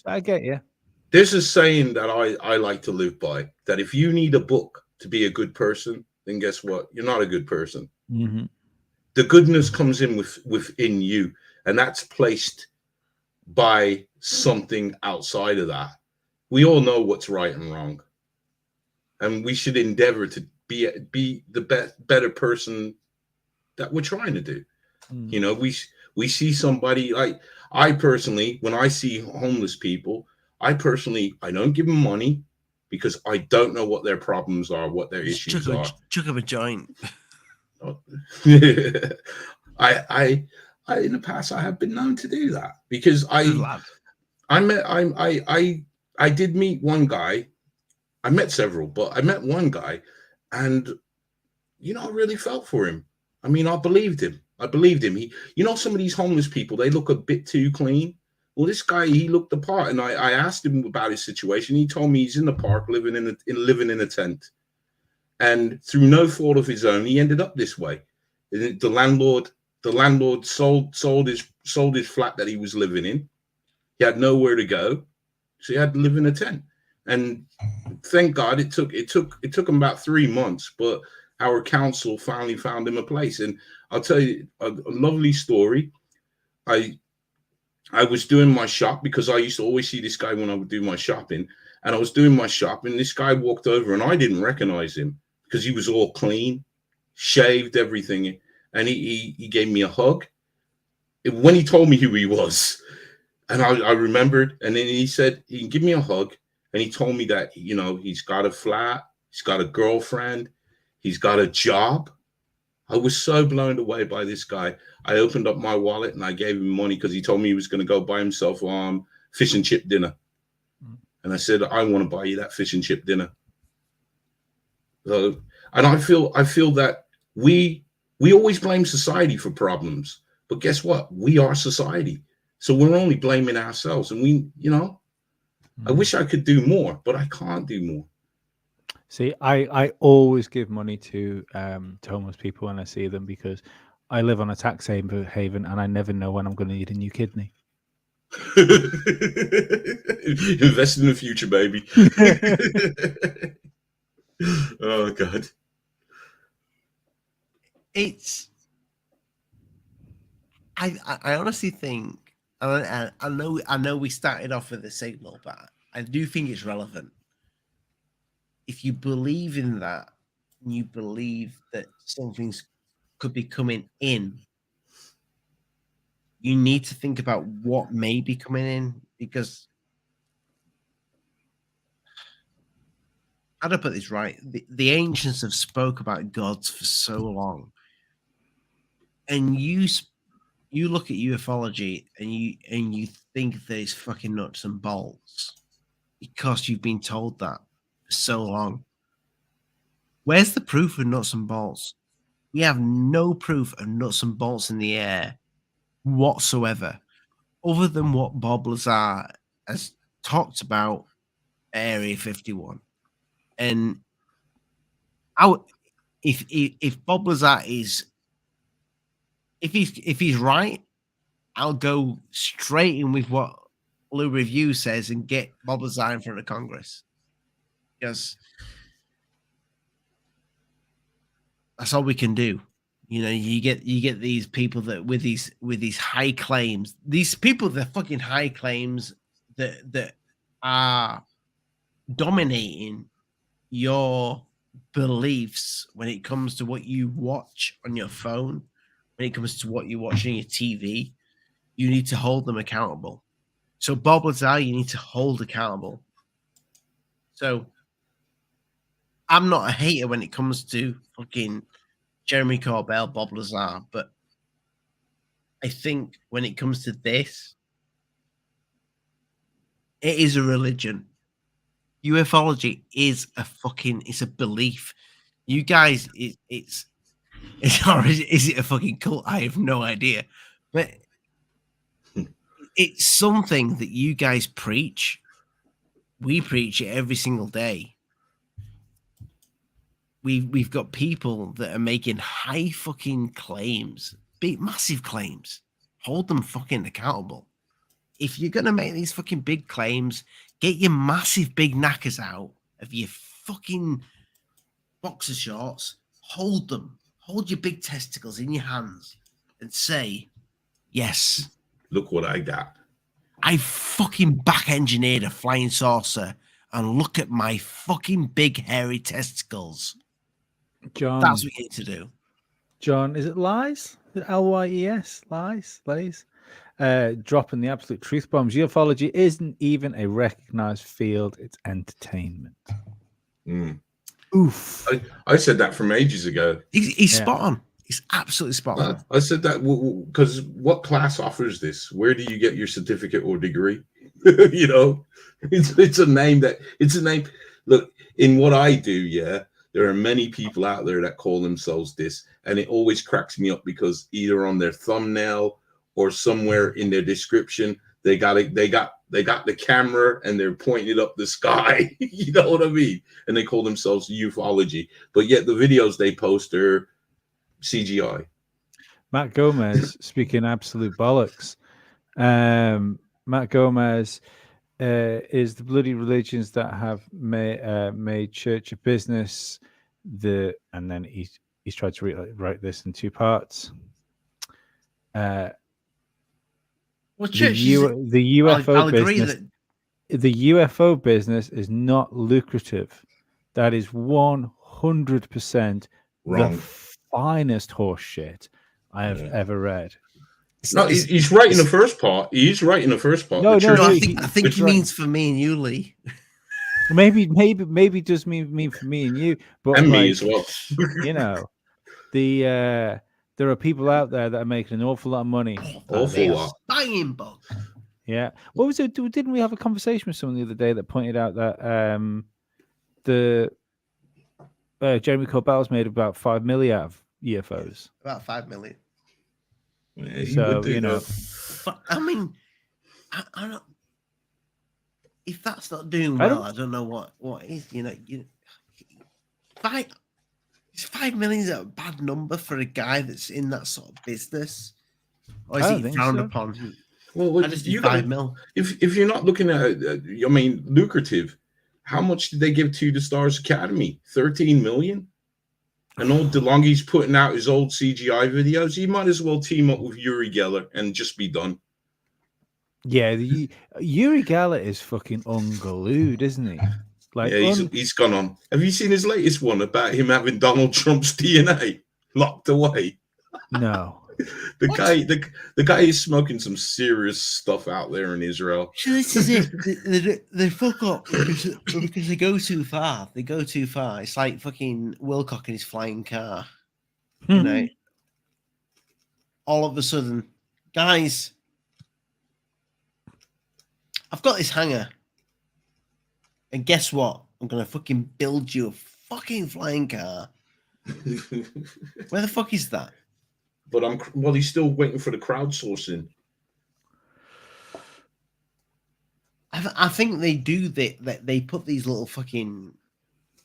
I get you. There's a saying that I like to live by, that if you need a book to be a good person, then guess what? You're not a good person. Mm-hmm. The goodness comes in within you, and that's placed by something outside of that. We all know what's right and wrong, and we should endeavor to be the better person that we're trying to do. We see somebody, like I personally, when I see homeless people, I don't give them money because I don't know what their problems are, what their issues are. Chuck up a joint. I in the past I have been known to do that because I did meet one guy. I met several, but I met one guy, and I really felt for him. I mean, I believed him. He, some of these homeless people, they look a bit too clean. Well, this guy, he looked the part, and I asked him about his situation. He told me he's in the park living in a tent, and through no fault of his own, he ended up this way. The landlord sold his flat that he was living in. He had nowhere to go, so he had to live in a tent. And thank God it took him about 3 months, but our council finally found him a place. And I'll tell you a lovely story. I was doing my shop because I used to always see this guy when I would do my shopping. And I was doing my shop, and this guy walked over, and I didn't recognize him because he was all clean, shaved, everything. And he gave me a hug. When he told me who he was, and I remembered, and then he said he can give me a hug, and he told me that he's got a flat, he's got a girlfriend, he's got a job. I was so blown away by this guy. I opened up my wallet and I gave him money because he told me he was going to go buy himself fish and chip dinner. And I said, I want to buy you that fish and chip dinner. So, and I feel that we always blame society for problems, but guess what? We are society. So we're only blaming ourselves. And I wish I could do more, but I can't do more. See, I always give money to homeless people when I see them because I live on a tax haven and I never know when I'm going to need a new kidney. Invest in the future, baby. Oh God. I honestly think I know we started off with the signal, but I do think it's relevant. If you believe in that, and you believe that something could be coming in, you need to think about what may be coming in, because how do I put this right? The ancients have spoke about gods for so long, and you look at ufology and you think that it's fucking nuts and bolts because you've been told that for so long. Where's the proof of nuts and bolts? We have no proof of nuts and bolts in the air whatsoever, other than what Bob Lazar has talked about Area 51. And if Bob Lazar is, if he's right, I'll go straight in with what Blue Review says and get Bob Lazar in front of Congress, because that's all we can do. You get these people that with these high claims, these people that fucking high claims that are dominating your beliefs when it comes to what you watch on your phone, when it comes to what you watch on your TV. You need to hold them accountable. So Bob Lazar, you need to hold accountable. So I'm not a hater when it comes to fucking Jeremy Corbell, Bob Lazar, but I think when it comes to this, it is a religion. Ufology is it's a belief. You guys, it's or is it a fucking cult? I have no idea. But it's something that you guys preach. We preach it every single day. We've got people that are making high fucking claims, big massive claims. Hold them fucking accountable. If you're gonna make these fucking big claims, get your massive big knackers out of your fucking boxer shorts. Hold them. Hold your big testicles in your hands and say, yes. Look what I got. I fucking back engineered a flying saucer and look at my fucking big hairy testicles. John, that's what you need to do. John, is it lies? LYES? Lies? Dropping the absolute truth bombs. Ufology isn't even a recognized field, it's entertainment. Oof. I said that from ages ago. He's spot on. He's absolutely spot on. I said that because what class offers this? Where do you get your certificate or degree? You know, it's a name. Look, in what I do, yeah, there are many people out there that call themselves this, and it always cracks me up because either on their thumbnail or somewhere in their description, they got the camera and they're pointing it up the sky. You know what I mean? And they call themselves ufology, but yet the videos they post are CGI. Matt Gomez speaking absolute bollocks. Matt Gomez is the bloody religions that have made church a business. And then he's tried to write this in two parts. Well, church the UFO I'll business. The UFO business is not lucrative. That is 100% wrong. The finest horse shit I have ever read. No, he's right in the first part. He's right in the first part. No, I think he means for me and you, Lee. Maybe it does mean for me and you, but and me as well. You know, there are people out there that are making an awful lot of money. Awful lot. Banging bug. Yeah. What was it? Didn't we have a conversation with someone the other day that pointed out that Jeremy Corbell's made about 5 million out of UFOs. About 5 million. Yeah, so you know, I mean, I don't. If that's not doing well, I don't know what is. You know, 5 million is a bad number for a guy that's in that sort of business, or is he frowned upon? Well, you 5 mil. If you're not looking at, I mean, lucrative. How much did they give to the Stars Academy? 13 million. And old DeLonghi's putting out his old CGI videos. You might as well team up with Uri Geller and just be done. Yeah, Uri Geller is fucking unglued, isn't he? Like, yeah, he's gone on. Have you seen his latest one about him having Donald Trump's DNA locked away? No. The guy is smoking some serious stuff out there in Israel. So this is it. They fuck up because they go too far. They go too far. It's like fucking Wilcock in his flying car. You know. All of a sudden, guys, I've got this hangar, and guess what? I'm gonna fucking build you a fucking flying car. Where the fuck is that? But he's still waiting for the crowdsourcing. I think they do that. They put these little fucking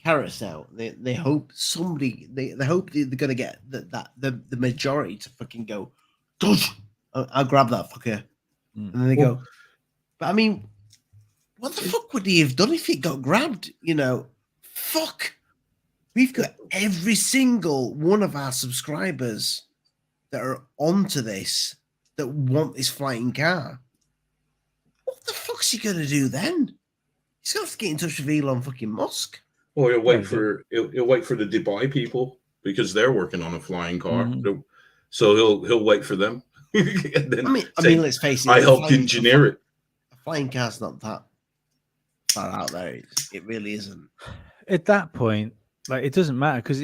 carrots out. They hope somebody. They hope they're gonna get the majority to fucking go. I'll grab that fucker, and then they go. But I mean, what the fuck would he have done if it got grabbed? You know, fuck. We've got every single one of our subscribers that are onto this that want this flying car. What the fuck's he gonna do then? He's gonna have to get in touch with Elon fucking Musk. Or he'll wait for the Dubai people because they're working on a flying car. So he'll wait for them. And then I mean, let's face it. I helped engineer it. A flying car's not that far out there. It really isn't. At that point, Like, it doesn't matter because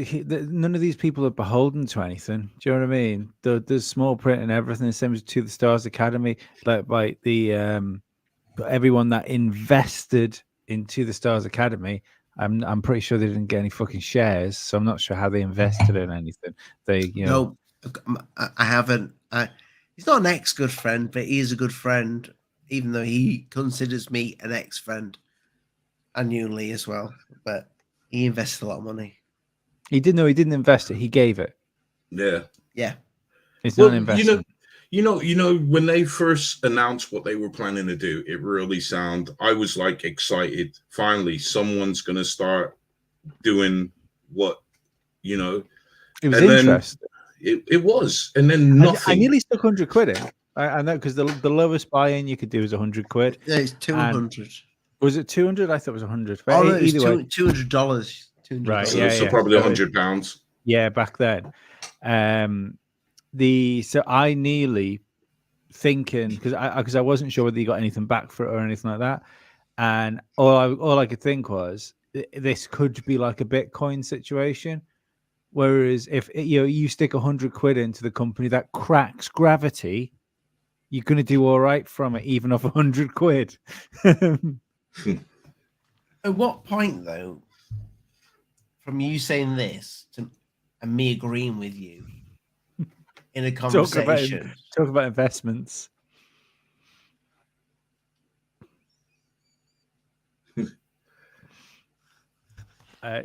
none of these people are beholden to anything. Do you know what I mean? There's small print and everything. Same as To the Stars Academy. Like the everyone that invested into the Stars Academy, I'm pretty sure they didn't get any fucking shares. So I'm not sure how they invested in anything. They, No, I haven't. He's not an ex-good friend, but he is a good friend, even though he considers me an ex-friend. I knew Lee as well, but he invested a lot of money. He didn't invest it. He gave it. Yeah. Yeah. It's not an investment. You know, when they first announced what they were planning to do, it really I was like excited. Finally, someone's going to start doing what, you know. It was interesting. It was. And then nothing. I nearly stuck 100 quid in. I know, because the lowest buy-in you could do was 100 quid. Yeah, it's 200. Was it 200? I thought it was 100. Oh, no, either way, $200. Right. So probably £100. Yeah, back then. So I nearly thinking, because I wasn't sure whether you got anything back for it or anything like that, and all I could think was this could be like a Bitcoin situation. Whereas if you stick 100 quid into the company that cracks gravity, you're going to do all right from it, even off 100 quid. At what point, though, from you saying this to and me agreeing with you in a conversation, talk about investments.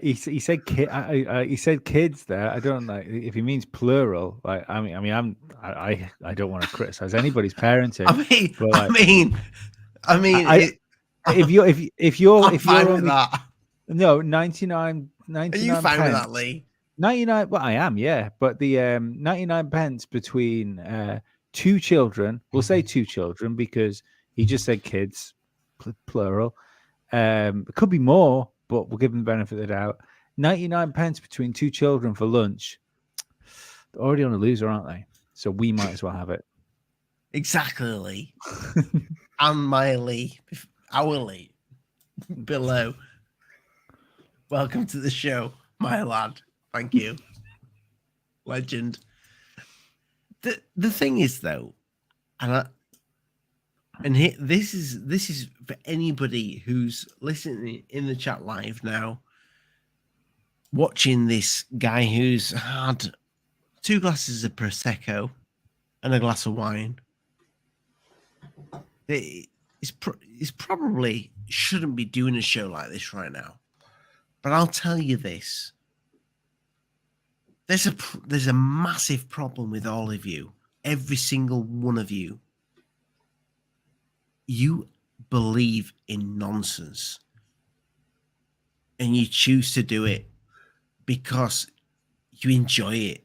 He said he said kids there. I don't know if he means plural. Like I don't want to criticize anybody's parenting. I mean, if you're fine only, with that. No, 99. Are you fine with that, Lee? 99. Well, I am, yeah. But the 99 pence between two children. We'll say two children because he just said kids, plural. It could be more, but we'll give them the benefit of the doubt. 99 pence between two children for lunch. They're already on a loser, aren't they? So we might as well have it. Exactly, Lee. And my Lee, our Lee, below. Welcome to the show, my lad. Thank you. Legend. The thing is, though, this is for anybody who's listening in the chat live now, watching this guy who's had 2 glasses of Prosecco and a glass of wine. He's probably shouldn't be doing a show like this right now. But I'll tell you this. There's a massive problem with all of you. Every single one of you. You believe in nonsense. And you choose to do it because you enjoy it.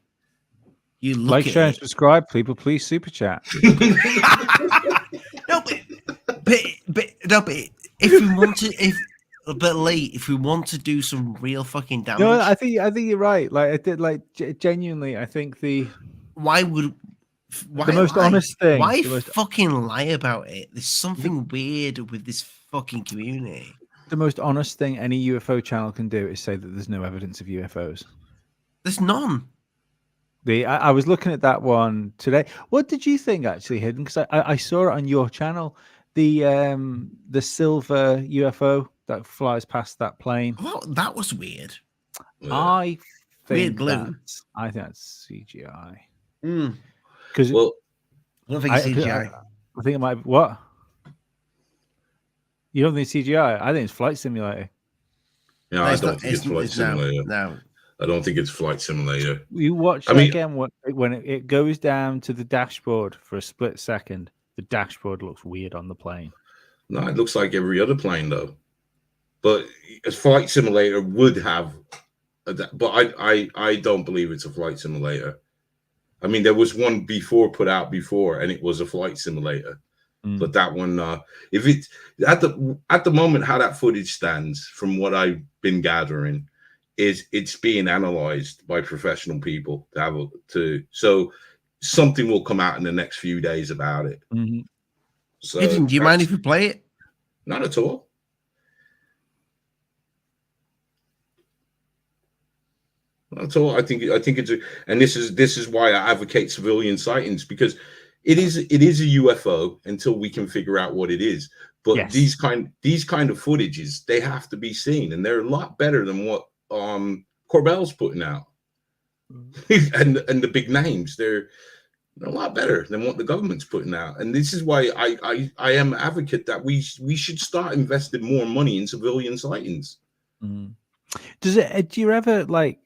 You look like, at share, it. and subscribe, people. Please super chat. No, but if we want to, if we want to do some real fucking damage, no, I think you're right. Like I did, like genuinely, I think the most honest thing. Why fucking lie about it? There's something weird with this fucking community. The most honest thing any UFO channel can do is say that there's no evidence of UFOs. There's none. I was looking at that one today. What did you think, actually, Hidden? Because I saw it on your channel. The silver UFO that flies past that plane. Well, that was weird. I think weird that's CGI. Because I don't think it's CGI. I think it might be what? You don't think it's CGI? I think it's flight simulator. Yeah, I don't think it's flight simulator. No. I don't think it's flight simulator. You watch again when it goes down to the dashboard for a split second. The dashboard looks weird on the plane. No, it looks like every other plane though. But a flight simulator would have, but I don't believe it's a flight simulator. I mean, there was one put out before, and it was a flight simulator. But that one, if it at the moment how that footage stands, from what I've been gathering, is it's being analyzed by professional people so something will come out in the next few days about it. Mm-hmm. So, do you mind if we play it? Not at all. That's all. I think it's and this is why I advocate civilian sightings, because it is a UFO until we can figure out what it is. But Yes. these kind of footages, they have to be seen, and they're a lot better than what Corbell's putting out. and the big names, they're a lot better than what the government's putting out. And this is why I am an advocate that we should start investing more money in civilian sightings. Does it? Do you ever like?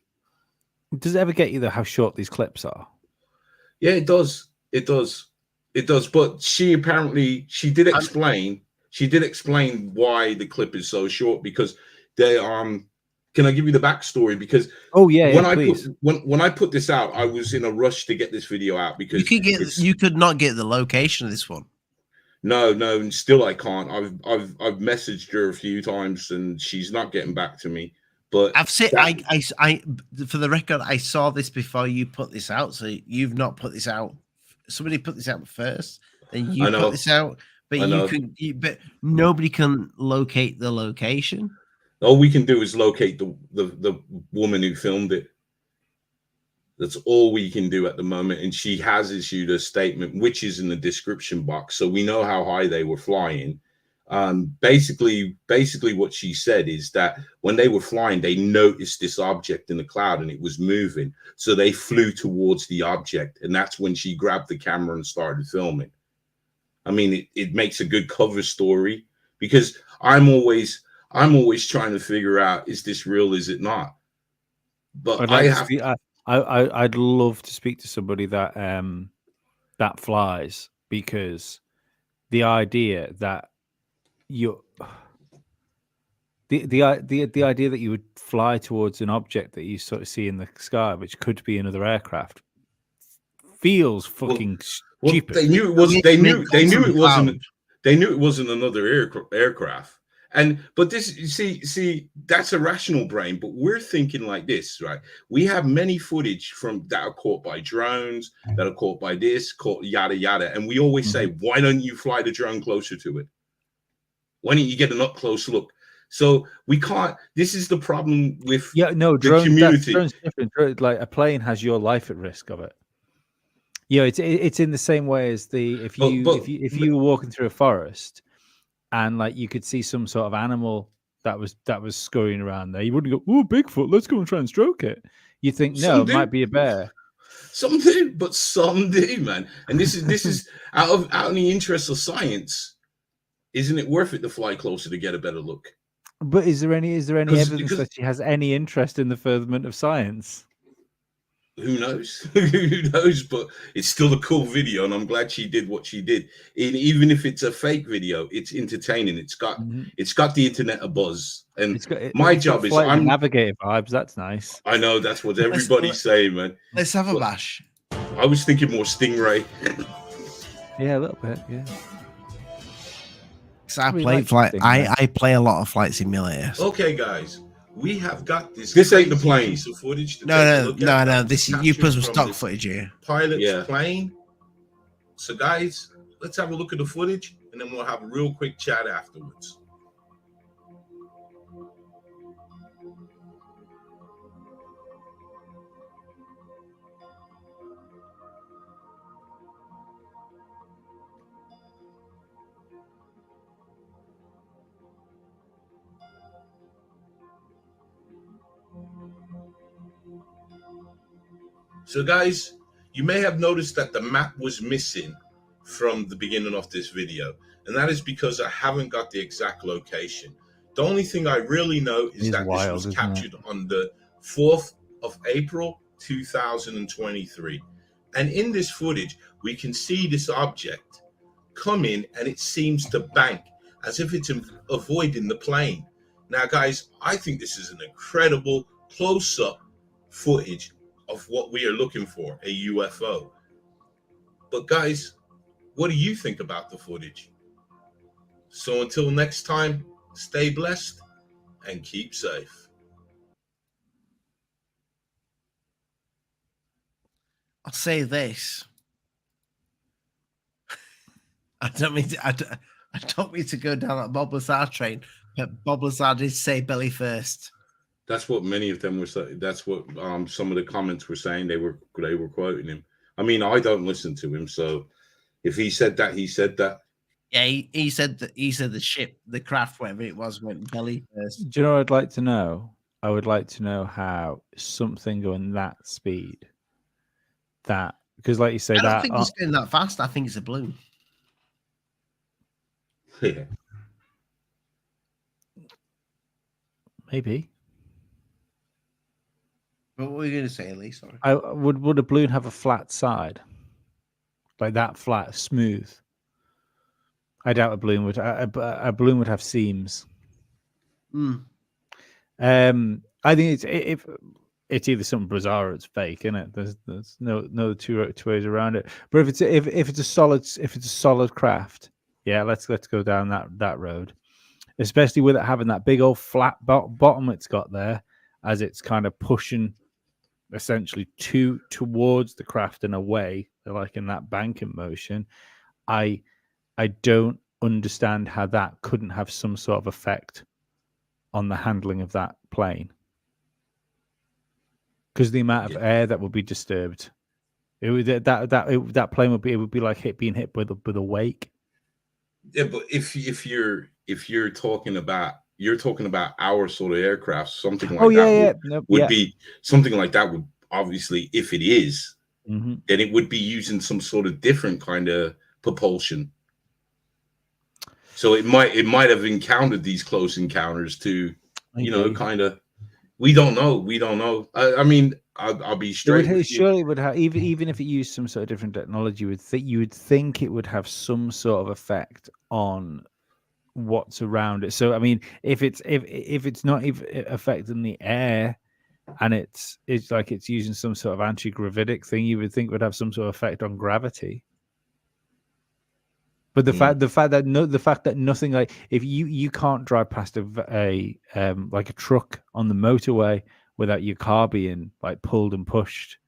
Does it ever get you though how short these clips are? Yeah, it does. It does. But she did explain why the clip is so short, because they can I give you the backstory? Because when I put this out, I was in a rush to get this video out because you could not get the location of this one. No, and still I can't. I've messaged her a few times and she's not getting back to me. But I've seen I for the record, I saw this before you put this out, so you've not put this out. Somebody put this out first, then you put this out, but but nobody can locate the location. All we can do is locate the woman who filmed it. That's all we can do at the moment. And she has issued a statement, which is in the description box. So we know how high they were flying. Basically what she said is that when they were flying, they noticed this object in the cloud and it was moving. So they flew towards the object. And that's when she grabbed the camera and started filming. I mean, it makes a good cover story, because I'm always trying to figure out, is this real? Is it not? But I'd love to speak to somebody that that flies, because the idea that the idea that you would fly towards an object that you sort of see in the sky, which could be another aircraft, feels fucking stupid. They knew it wasn't. They knew it wasn't. They knew it wasn't another aircraft. But this, you see, that's a rational brain. But we're thinking like this, right? We have many footage that are caught by drones, that are caught by this, caught yada yada, and we always say, why don't you fly the drone closer to it? Why don't you get an up close look? So we can't. This is the problem with drones, community. Drones different. Like a plane has your life at risk of it. It's in the same way as if you were walking through a forest, and like you could see some sort of animal that was scurrying around there, you wouldn't go, "Oh, Bigfoot, let's go and try and stroke it." You think, no, it might be a bear. Some do, but some do, man. And this is out in the interest of science. Isn't it worth it to fly closer to get a better look? But is there any evidence that she has any interest in the furtherment of science? Who knows? Who knows? But it's still a cool video, and I'm glad she did what she did. Even if it's a fake video, it's entertaining. It's got the internet abuzz. And my job is I'm navigator vibes. That's nice. I know, that's what everybody's saying, man. Let's have a bash. I was thinking more Stingray. Yeah, a little bit. Yeah. So I play a lot of flight simulators. Okay, guys. We have got this. This ain't the plane. Piece of footage no. This you put some stock footage here. Pilot's plane. So, guys, let's have a look at the footage, and then we'll have a real quick chat afterwards. So, guys, you may have noticed that the map was missing from the beginning of this video, and that is because I haven't got the exact location. The only thing I really know is that this was captured on the 4th of April, 2023. And in this footage, we can see this object come in, and it seems to bank as if it's avoiding the plane. Now, guys, I think this is an incredible close-up footage of what we are looking for, a UFO. But guys, what do you think about the footage? So until next time, stay blessed and keep safe. I'll say this. I don't mean to go down that Bob Lazar train, but Bob Lazar did say belly first. That's what many of them were saying. That's what some of the comments were saying. They were quoting him. I mean, I don't listen to him, so if he said that, he said that. Yeah, he said that the ship, the craft, whatever it was, went belly first. Do you know what I'd like to know? I would like to know how something going that speed, because like you say, I don't think it's going that fast. I think it's a balloon. Yeah. Maybe. What were you going to say, Lee? Sorry. Would a balloon have a flat side, like that flat, smooth? I doubt a balloon would. A balloon would have seams. Mm. I think it's either something bizarre or it's fake, isn't it? There's no two ways around it. But if it's a solid craft, yeah, let's go down that road. Especially with it having that big old flat bottom it's got there, as it's kind of pushing essentially towards the craft and away, like in that banking motion. I don't understand how that couldn't have some sort of effect on the handling of that plane, because the amount of air that would be disturbed, that plane would be like being hit with a wake. Yeah, but if you're talking about our sort of aircraft, something like would be something like that would obviously, if it is, then it would be using some sort of different kind of propulsion. So it might have encountered these close encounters to, kind of. We don't know. I mean, I'll be straight. Surely would have, even if it used some sort of different technology, you would think it would have some sort of effect on what's around it. So I mean, if it's not even affecting the air, and it's like it's using some sort of anti-gravitic thing, you would think it would have some sort of effect on gravity. But the fact that nothing, like, if you can't drive past a like a truck on the motorway without your car being like pulled and pushed,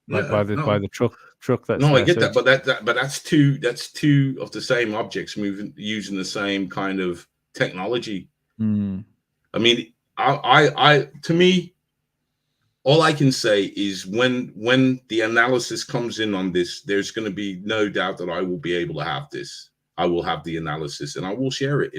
like by the truck that's I get that, but that's two of the same objects moving using the same kind of technology. I mean, I to me, all I can say is when the analysis comes in on this, there's going to be no doubt that I will be able to have this. I will have the analysis and I will share it.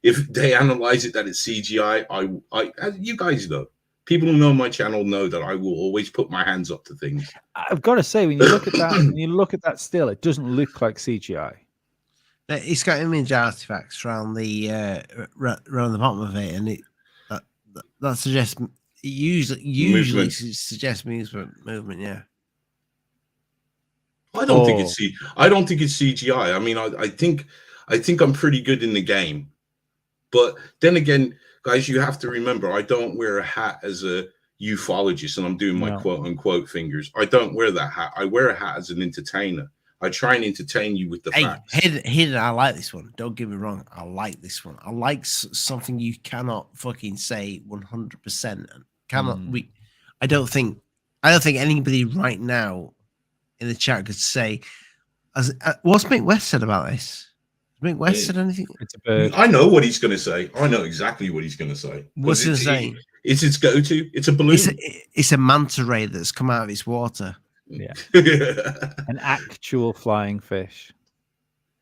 If they analyze it that it's CGI, I you guys know, people who know my channel know that I will always put my hands up to things. I've got to say, when you look at that, still, it doesn't look like CGI. It's got image artifacts around the bottom of it, and that suggests. Usually suggests movement. Yeah. I don't think it's CGI. I mean, I think I'm pretty good in the game, but then again, guys, you have to remember, I don't wear a hat as a ufologist, and I'm doing my quote unquote fingers. I don't wear that hat. I wear a hat as an entertainer. I try and entertain you with the facts. Hidden, I like this one. Don't get me wrong. I like this one. I like something you cannot fucking say 100%. I don't think anybody right now in the chat could say. What's Mick West said about this? Has Mick West said anything? It's a bird. I know what he's going to say. I know exactly what he's going to say. What's he saying? It's its go-to. It's a balloon. It's a manta ray that's come out of its water. Yeah. An actual flying fish.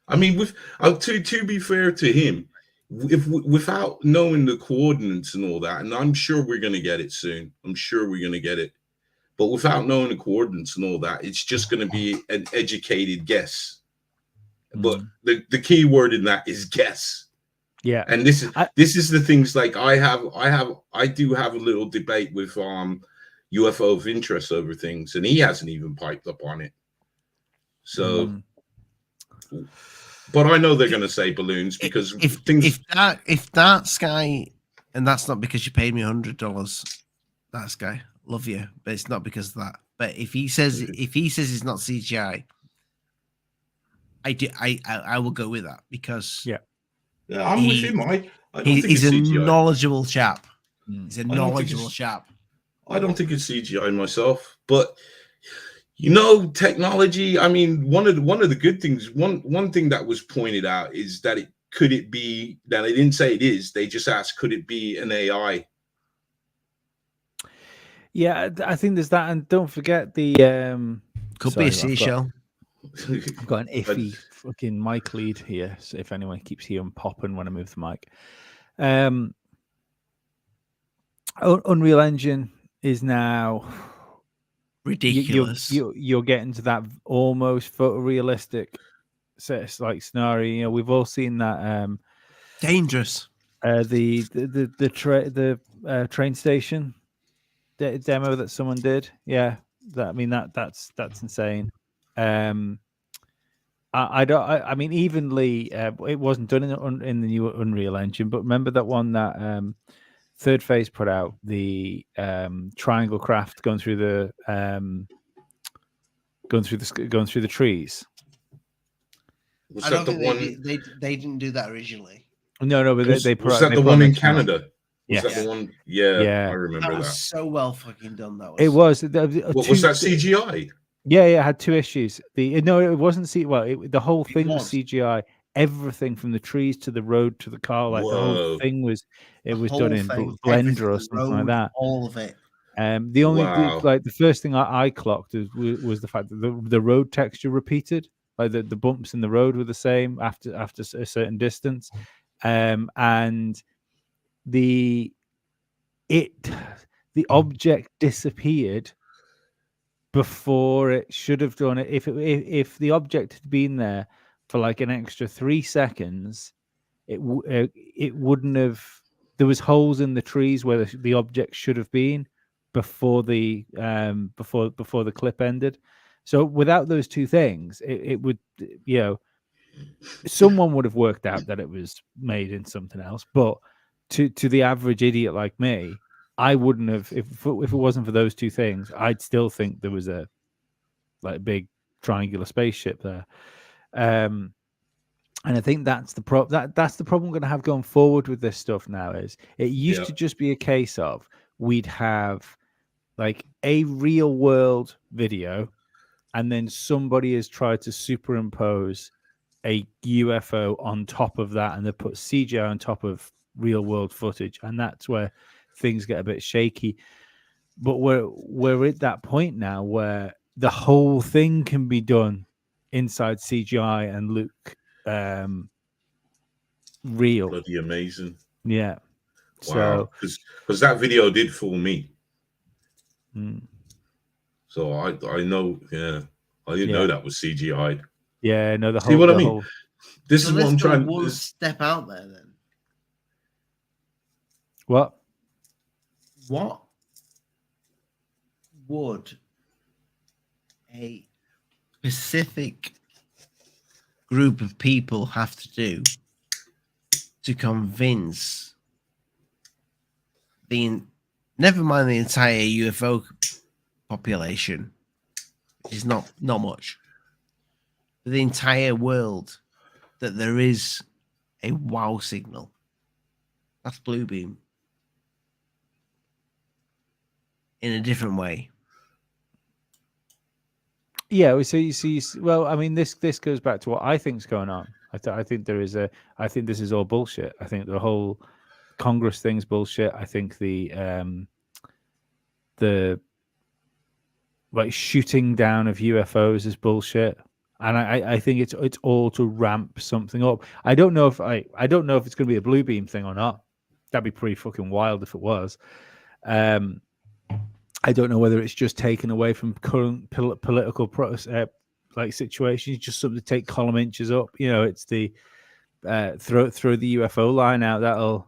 I mean, to be fair to him, without knowing the coordinates and all that, and I'm sure we're going to get it soon. I'm sure we're going to get it. But without knowing the coordinates and all that, it's just going to be an educated guess. But the key word in that is guess. Yeah. And this is the things, like I do have a little debate with UFO of interest over things, and he hasn't even piped up on it. So, but I know they're going to say balloons, because if that Sky, and that's not because you paid me $100, that Sky, love you, but it's not because of that. But if he says it's not CGI, I will go with that, because I'm with him. I don't think he's it's a CGI. knowledgeable chap. He's a knowledgeable chap. I don't think it's CGI myself, but technology. I mean, one of the good things. One thing that was pointed out is that could it be that they didn't say it is. They just asked, could it be an AI? Yeah, I think there's that, and don't forget the Could be a sorry, seashell. I've got an iffy fucking mic lead here, so if anyone keeps hearing popping when I move the mic. Unreal Engine is now Ridiculous. You're getting to that almost photorealistic like scenario. You know, we've all seen that Dangerous. The train station demo that someone did. Yeah, that's insane. I mean, evenly, it wasn't done in the new Unreal Engine, but remember that one that Third Phase put out, the triangle craft going through the trees. Was that the one? They didn't do that originally. No, but they put was out, that the one in Canada? Yes. Was that the one? Yeah, I remember that. Was that. So well fucking done. That was. It was. Was that CGI? Yeah, it had two issues. No, it wasn't. The whole thing was CGI. Everything from the trees to the road to the car, like the whole thing was. It was done in Blender or something like that. All of it. The only the first thing I clocked was the fact that the road texture repeated. Like the bumps in the road were the same after a certain distance, and the object disappeared before it should have done it. If the object had been there for like an extra 3 seconds, it wouldn't have. There was holes in the trees where the object should have been before the before the clip ended. So without those two things, it would, you know, someone would have worked out that it was made in something else. But to the average idiot like me, I wouldn't have, if it wasn't for those two things, I'd still think there was a big triangular spaceship there. And I think that's the that's the problem we're going to have going forward with this stuff now. Is it used to just be a case of we'd have like a real world video, and then somebody has tried to superimpose a UFO on top of that, and they put CGI on top of real world footage, and that's where things get a bit shaky. But we're at that point now where the whole thing can be done inside CGI and look real. Bloody amazing. Yeah. Wow. Because that video did fool me. So I know, I didn't know that was CGI. Yeah, no, See what I mean? This is what I'm trying. One step out there, then. What would a specific group of people have to do to convince never mind the entire UFO population, which is not much, but the entire world, that there is a wow signal? That's blue beam in a different way. Yeah, so you see. Well, I mean, this goes back to what I think's going on. I think there is I think this is all bullshit. I think the whole Congress thing's bullshit. I think the like shooting down of UFOs is bullshit. And I think it's all to ramp something up. I don't know if it's going to be a blue beam thing or not. That'd be pretty fucking wild if it was. I don't know whether it's just taken away from current political situations, just something to take column inches up. You know, it's the throw the UFO line out.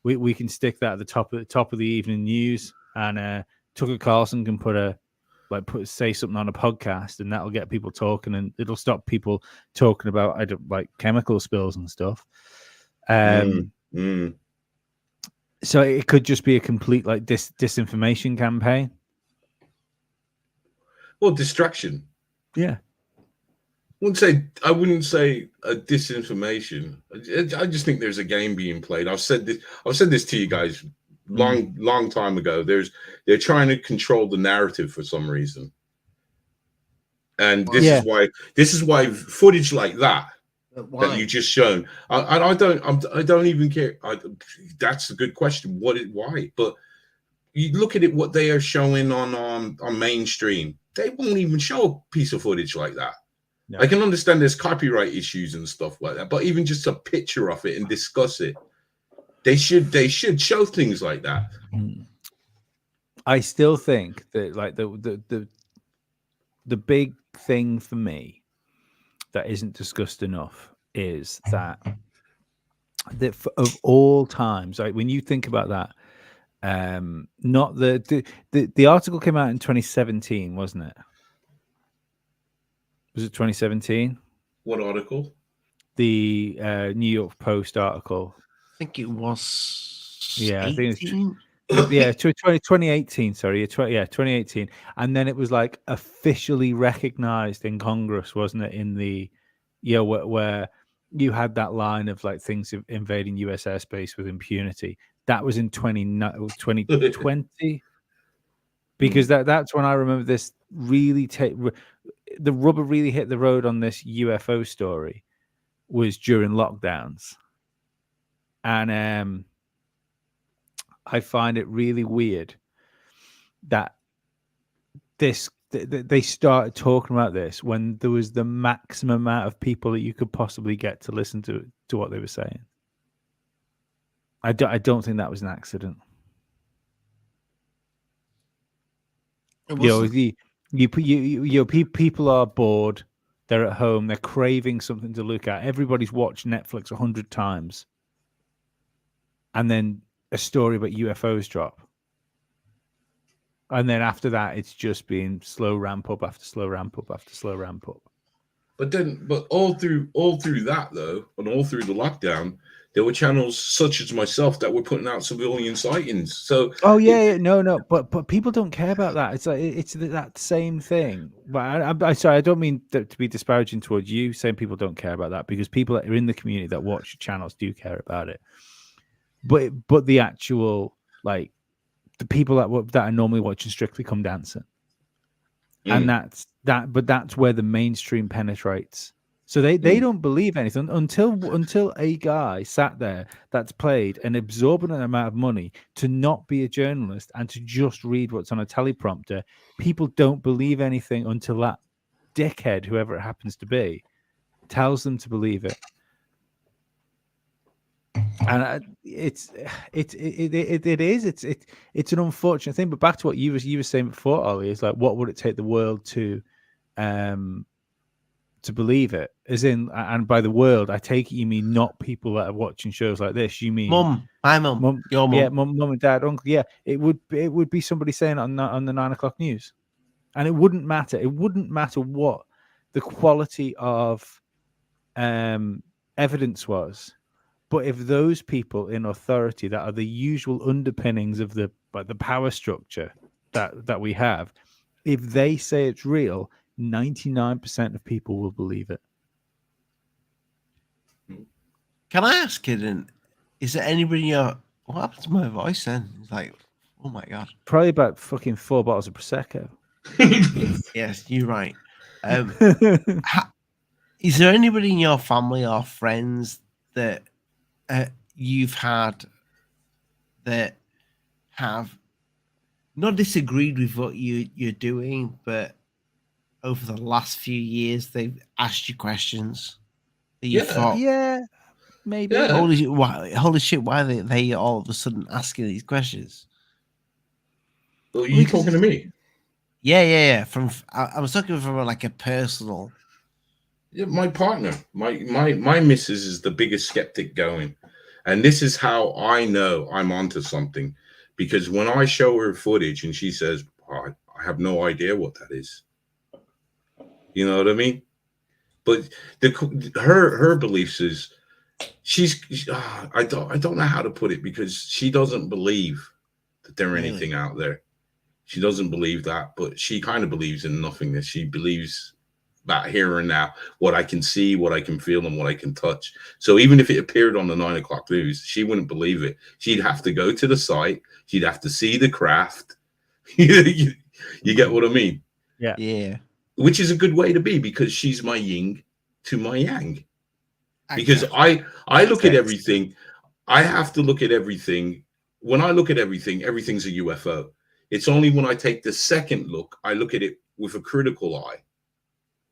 We can stick that at the top of the evening news, and Tucker Carlson can say something on a podcast, and that'll get people talking, and it'll stop people talking about chemical spills and stuff. So it could just be a complete disinformation campaign. Well, distraction. Yeah. I wouldn't say a disinformation. I just think there's a game being played. I've said this to you guys long time ago. They're trying to control the narrative for some reason. And this is why footage like that you just shown. I don't even care. That's a good question. Why? But you look at it, what they are showing on mainstream, they won't even show a piece of footage like that. No. I can understand there's copyright issues and stuff like that, but even just a picture of it and discuss it, they should show things like that. I still think that like the big thing for me that isn't discussed enough is that of all times, like when you think about that, not the article came out in 2017, wasn't it? Was it 2017? What article? The New York Post article. I think it was. Yeah, 18? I think it's yeah, 2018. Sorry, 2018, and then it was like officially recognized in Congress, wasn't it? In the where you had that line of like things invading U.S. airspace with impunity. That was in 2020, because that's when I remember this really the rubber really hit the road on this UFO story was during lockdowns, and I find it really weird that they started talking about this when there was the maximum amount of people that you could possibly get to listen to what they were saying. I don't think that was an accident. People are bored. They're at home. They're craving something to look at. Everybody's watched Netflix 100 times, and then a story about UFOs drop, and then after that, it's just been slow ramp up after slow ramp up after slow ramp up. But all through that though, and all through the lockdown, there were channels such as myself that were putting out civilian sightings. So no, but people don't care about that. It's like it's that same thing. But I sorry, I don't mean to be disparaging towards you saying people don't care about that, because people that are in the community that watch channels do care about it. But the actual, like, the people that are normally watching Strictly Come Dancing, and that's where the mainstream penetrates. So they don't believe anything until a guy sat there that's paid an exorbitant amount of money to not be a journalist and to just read what's on a teleprompter. People don't believe anything until that dickhead, whoever it happens to be, tells them to believe it. And it's an unfortunate thing. But back to what you were saying before, Ollie, is like, what would it take the world to believe it? As in, and by the world, I take it you mean not people that are watching shows like this. You mean mum, my mum, your mum, yeah, mum and dad, uncle. Yeah, it would be somebody saying it on the 9 o'clock news, and it wouldn't matter. It wouldn't matter what the quality of evidence was. But if those people in authority that are the usual underpinnings of the power structure that we have, if they say it's real, 99% of people will believe it. Can I ask you then, is there anybody in your... What happened to my voice then? It's like, oh my God. Probably about fucking 4 bottles of Prosecco. Yes, you're right. Is there anybody in your family or friends that you've had that have not disagreed with what you're doing, but over the last few years they've asked you questions that you thought, maybe. Yeah. Holy shit, why are they all of a sudden asking these questions? Well, are you talking to me? Yeah. I was talking from like a personal. Yeah, my partner, my missus is the biggest skeptic going, and this is how I know I'm onto something, because when I show her footage and she says, oh, I have no idea what that is. You know what I mean? But her beliefs is I don't know how to put it, because she doesn't believe that there anything out there. She doesn't believe that, but she kind of believes in nothingness. She believes about here and now, what I can see, what I can feel, and what I can touch. So even if it appeared on the 9 o'clock news, she wouldn't believe it. She'd have to go to the site. She'd have to see the craft. you get what I mean? Yeah. Which is a good way to be, because she's my yin to my yang. Because I look at everything. I have to look at everything when I look at everything, everything's a UFO. It's only when I take the second look, I look at it with a critical eye.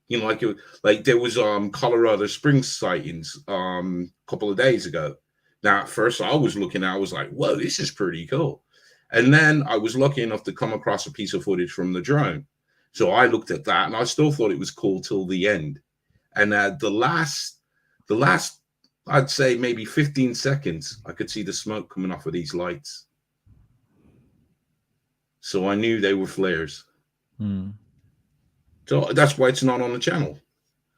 You know, like there was Colorado Springs sightings a couple of days ago. Now, at first I was looking at, I was like, whoa, this is pretty cool. And then I was lucky enough to come across a piece of footage from the drone. So I looked at that and I still thought it was cool till the end. And the last, I'd say maybe 15 seconds, I could see the smoke coming off of these lights. So I knew they were flares. So that's why it's not on the channel.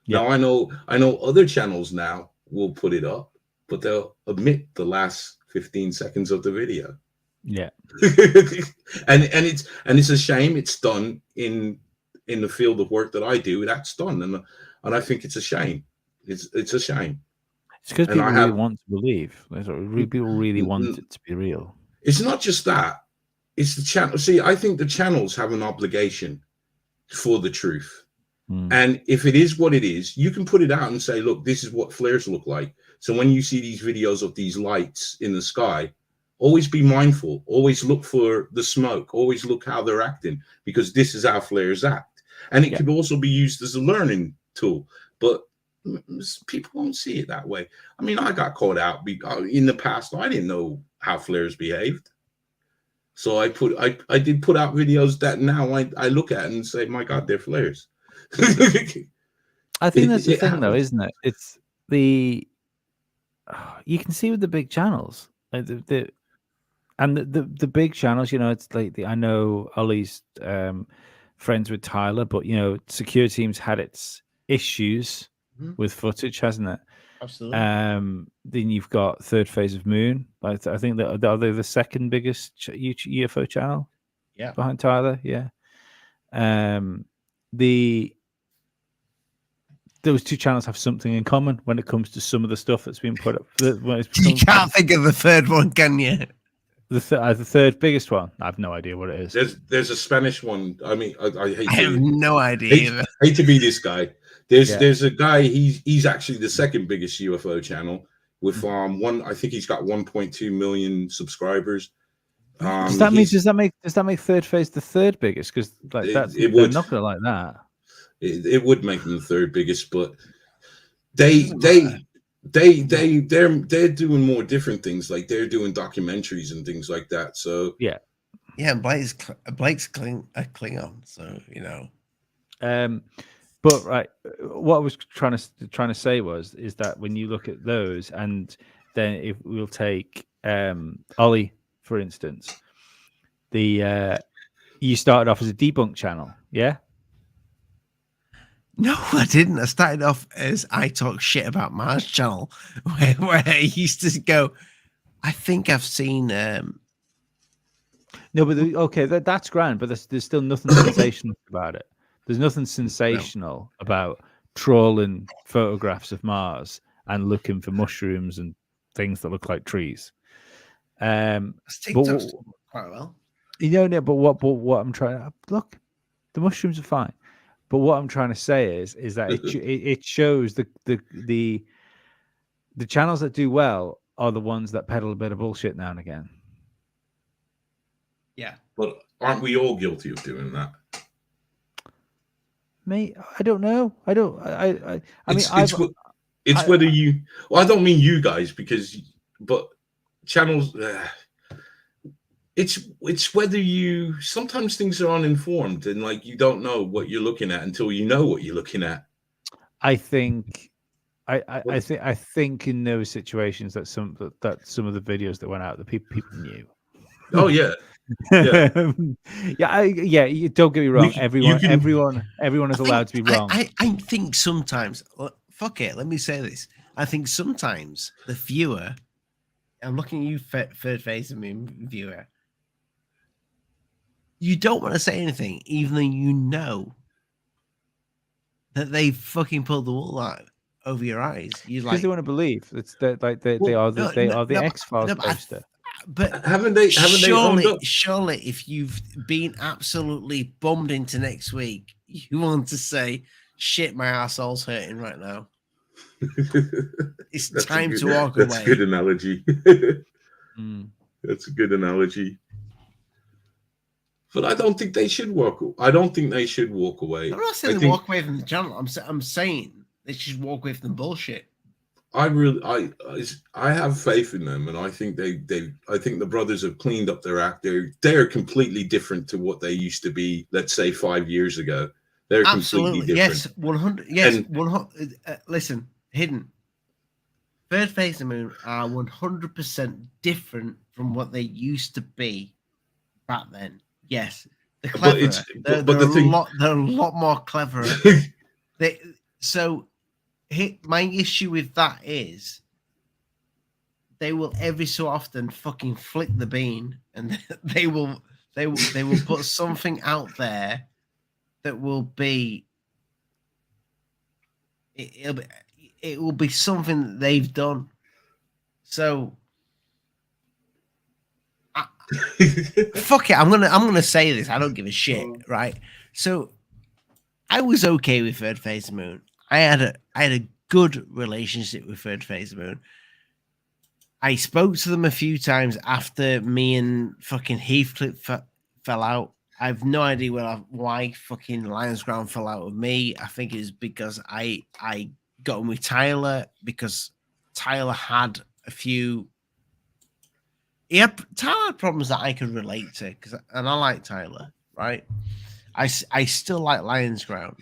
Yeah. Now I know other channels now will put it up, but they'll omit the last 15 seconds of the video. Yeah. and it's a shame. It's done in the field of work that I do. That's done, and I think it's a shame. It's a shame. It's because people really want to believe. People really want it to be real. It's not just that. It's the channel. See, I think the channels have an obligation for the truth. And if it is what it is, you can put it out and say, look, this is what flares look like. So when you see these videos of these lights in the sky, always be mindful. Always look for the smoke. Always look how they're acting, because this is how flares act. And it could also be used as a learning tool. But people won't see it that way. I mean, I got caught out in the past. I didn't know how flares behaved. So I did put out videos that now I look at and say, my God, they're flares. I think that's the thing, though, isn't it? It's you can see with the big channels, like the big channels. You know, it's like I know Ollie's friends with Tyler, but you know, Secure Teams had its issues with footage, hasn't it? Absolutely. Then you've got Third Phase of Moon. I think that are they the second biggest UFO channel? Yeah, behind Tyler. Yeah. Those two channels have something in common when it comes to some of the stuff that's been put up. You can't think of the third one, can you? The third biggest one. I have no idea what it is. There's a Spanish one. I mean, I have no idea. Hate to be this guy. There's a guy. He's actually the second biggest UFO channel with I think he's got 1.2 million subscribers. Does that make Third Phase the third biggest? Because like they're not gonna like that. It would make them the third biggest, but they're doing more different things. Like they're doing documentaries and things like that. So yeah. Blake's a Klingon, so you know. But right, what I was trying to say is that when you look at those, and then if we'll take Ollie for instance, you started off as a debunk channel, yeah. No, I didn't. I started off as I Talk Shit About Mars channel, where I used to go, I think I've seen... No, but that's grand, but there's still nothing sensational about it. There's nothing sensational about trawling photographs of Mars and looking for mushrooms and things that look like trees. But quite well. You know, but what I'm trying to... Look, the mushrooms are fine. But what I'm trying to say is that it shows the channels that do well are the ones that peddle a bit of bullshit now and again. Yeah, but aren't we all guilty of doing that? Mate, I don't know. I mean, it's whether you. Well, I don't mean you guys but channels. It's whether you sometimes things are uninformed and like you don't know what you're looking at until you know what you're looking at. I think in those situations that some of the videos that went out, the people knew. Oh yeah. Yeah. Don't get me wrong. Everyone is allowed to be wrong. I think sometimes. Fuck it. Let me say this. I think sometimes the viewer. I'm looking at you, Third Phase of Moon viewer. You don't want to say anything, even though you know that they fucking pulled the wool out over your eyes. You because they want to believe they are the X-Files poster. But haven't they? Surely, if you've been absolutely bummed into next week, you want to say, "Shit, my arsehole's hurting right now." It's time to walk away. That's a good analogy. That's a good analogy. But I don't think they should walk. I don't think they should walk away. I'm not saying they walk away from the channel. I'm saying they should walk away from the bullshit. I have faith in them, and I think I think the brothers have cleaned up their act. They're completely different to what they used to be. Let's say 5 years ago. They're Absolutely completely different. yes, 100. Yes, 100. Listen, Hidden. Third Phase of the Moon are 100% different from what they used to be back then. Yes, they're cleverer. They're a lot more cleverer. My issue with that is they will every so often fucking flick the bean, and they will put something out there that will be it will be something that they've done. So fuck it, I'm gonna say this. I don't give a shit, right? So I was okay with Third Phase of the Moon. I had a good relationship with Third Phase of the Moon. I spoke to them a few times after me and fucking Heathcliff fell out. I have no idea why fucking Lions Ground fell out with me. I think it's because I got on with Tyler because Tyler had a few. Tyler had problems that I could relate to, and I like Tyler, right? I still like Lions Ground.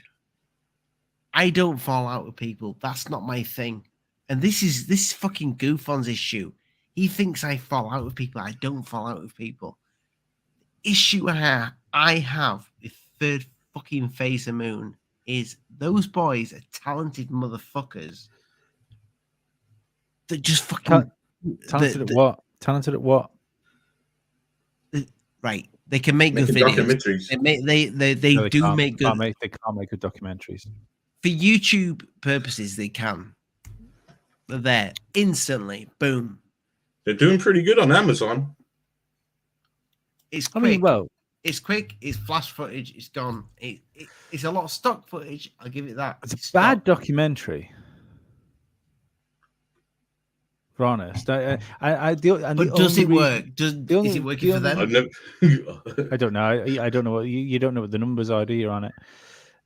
I don't fall out with people. That's not my thing. And this is fucking Goofon's issue. He thinks I fall out with people. I don't fall out with people. The issue I have with Third fucking Phase of Moon is those boys are talented motherfuckers that just fucking talented at what? Talented at what? Right. They can make good videos. Documentaries. They can't make good documentaries. For YouTube purposes, they can. They're there instantly. Boom. They're doing pretty good on Amazon. It's quick. It's quick. It's flash footage. It's gone. It's a lot of stock footage. I'll give it that. It's a bad documentary. For honest, but does it work? Is it working for them? I don't know. I don't know what you don't know what the numbers are, do you, on it?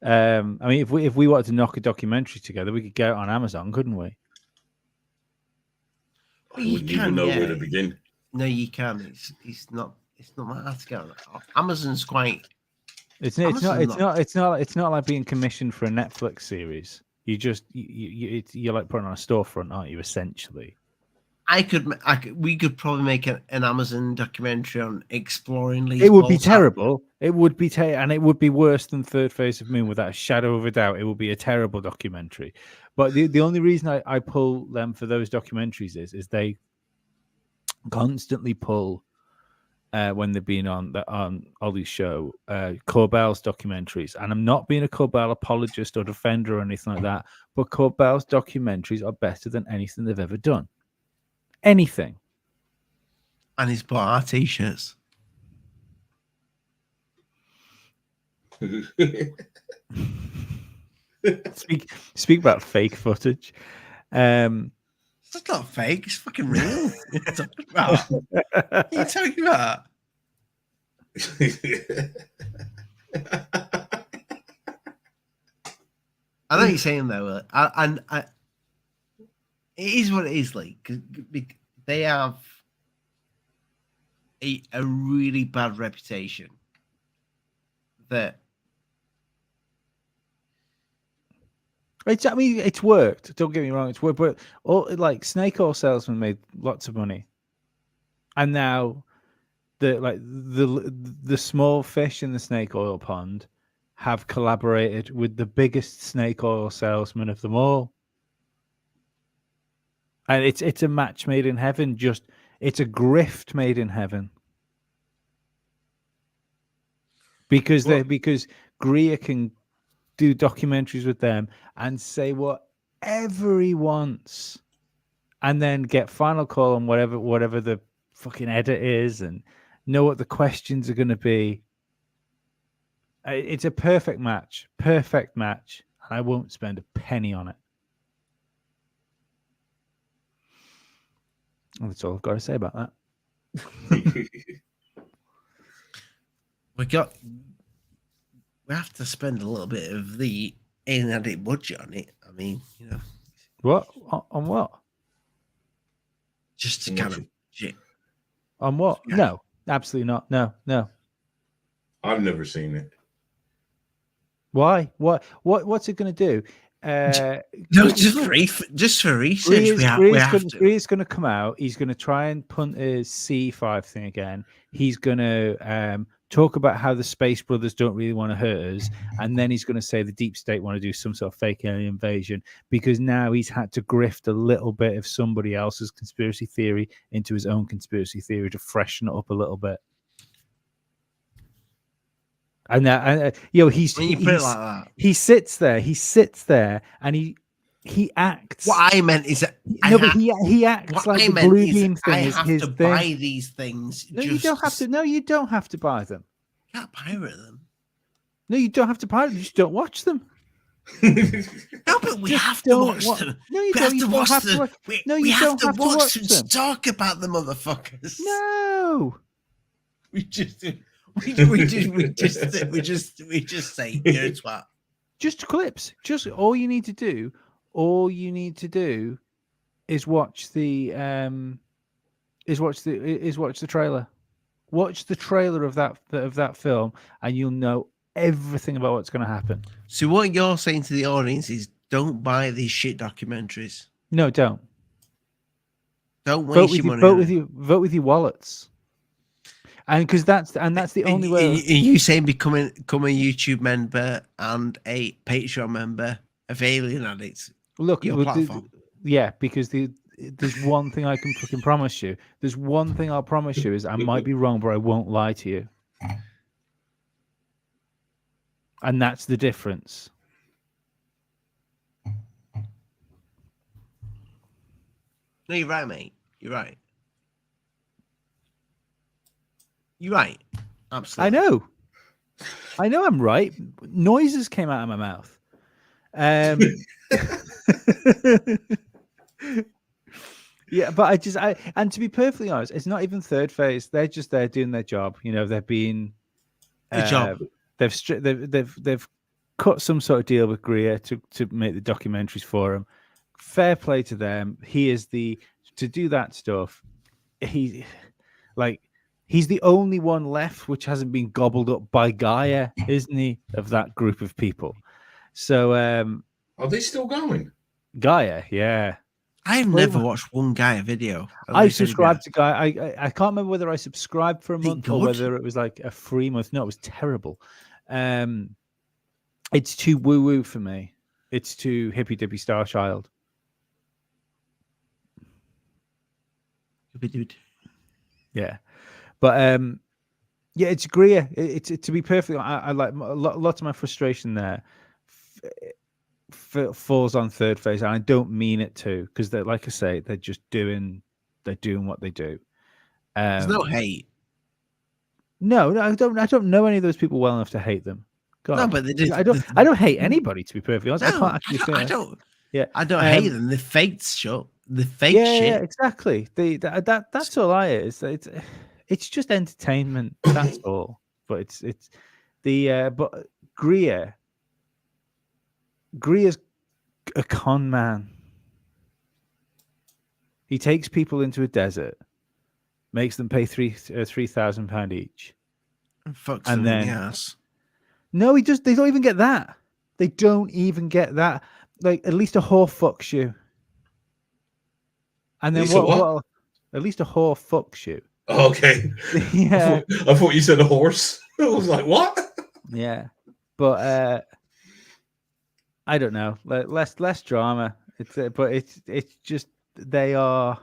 I mean, if we wanted to knock a documentary together, we could get it on Amazon, couldn't we? I wouldn't even know where to begin. No, you can. It's not that hard to get on. Amazon's quite. It's not like being commissioned for a Netflix series. You're like putting on a storefront, aren't you? Essentially. We could probably make an Amazon documentary on exploring Lee's. It would be terrible. It would be and it would be worse than Third Phase of Moon without a shadow of a doubt. It would be a terrible documentary. But the only reason I pull them for those documentaries is they constantly pull when they've been on Ollie's show, Corbell's documentaries. And I'm not being a Corbell apologist or defender or anything like that, but Corbell's documentaries are better than anything they've ever done. Anything. And he's bought our t-shirts. Speak about fake footage. It's not fake, it's fucking real. What are you talking about? I know what you're saying though, and it is what it is. Like they have a really bad reputation. That it's worked. Don't get me wrong, it's worked. But like snake oil salesmen made lots of money, and now the small fish in the snake oil pond have collaborated with the biggest snake oil salesman of them all. And it's a match made in heaven. It's a grift made in heaven. Because Greer can do documentaries with them and say whatever he wants, and then get final call on whatever the fucking edit is, and know what the questions are going to be. It's a perfect match, and I won't spend a penny on it. Well, that's all I've got to say about that. We have to spend a little bit of the in-edit budget on it. I mean, What? On what? just to kind of budget. On what? No, absolutely not. No. I've never seen it. Why? What's it going to do? No, just for research. Greer's going to come out. He's going to try and punt his C5 thing again. He's going to talk about how the Space Brothers don't really want to hurt us, and then he's going to say the Deep State want to do some sort of fake alien invasion, because now he's had to grift a little bit of somebody else's conspiracy theory into his own conspiracy theory to freshen it up a little bit. And he sits there, and he acts. What I meant is that he acts like the blue beam thing I is have his to thing. buy these things. No, you don't have to. No, you don't have to buy them. You can't pirate them. No, you don't have to pirate them. You just don't watch them. No, but we have to watch them. No, you don't. You don't have to watch them. No, you don't have to watch them. To talk about the motherfuckers. No, we just say you're a twat. Just clips. Just all you need to do. All you need to do is watch the trailer. Watch the trailer of that film, and you'll know everything about what's going to happen. So what you're saying to the audience is, don't buy these shit documentaries. No, don't. Don't waste your money. Vote with your wallets. And because that's the only way. Are you saying become a YouTube member and a Patreon member of Alien Addicts? Look, your platform. Because there's one thing I can fucking promise you. There's one thing I'll promise you is I might be wrong, but I won't lie to you. And that's the difference. No, you're right, mate. You're right. You're right. Absolutely. I know I'm right. Noises came out of my mouth. Yeah, but and to be perfectly honest, it's not even third phase. They're just there doing their job. They're being job. They've cut some sort of deal with Greer to make the documentaries for him. Fair play to them. He is to do that stuff. He's the only one left which hasn't been gobbled up by Gaia, isn't he? Of that group of people. So are they still going? Gaia, yeah. I've never watched one Gaia video. I subscribed to Gaia. I can't remember whether I subscribed for a month or whether it was like a free month. No, it was terrible. It's too woo-woo for me. It's too hippy-dippy Star Child. Yeah. But yeah, it's Greer. It's to be perfectly honest, I like lots of my frustration there falls on third phase, and I don't mean it to, because they're, like I say, they're doing what they do. There's no hate. No, I don't know any of those people well enough to hate them. God. No, but I don't hate anybody, to be perfectly honest. No, I don't. Yeah, I don't hate them. The fake shit. The fake shit. Yeah, exactly. That's all I is. It's just entertainment. That's all. But it's but Greer's a con man. He takes people into a desert, makes them pay £3,000 each, and fucks them in the ass. No, they don't even get that. They don't even get that. Like, at least a whore fucks you. And then what? At least a whore fucks you. Okay. Yeah. I thought you said a horse. I was like, what? Yeah. But I don't know. Less drama. But it's just they are.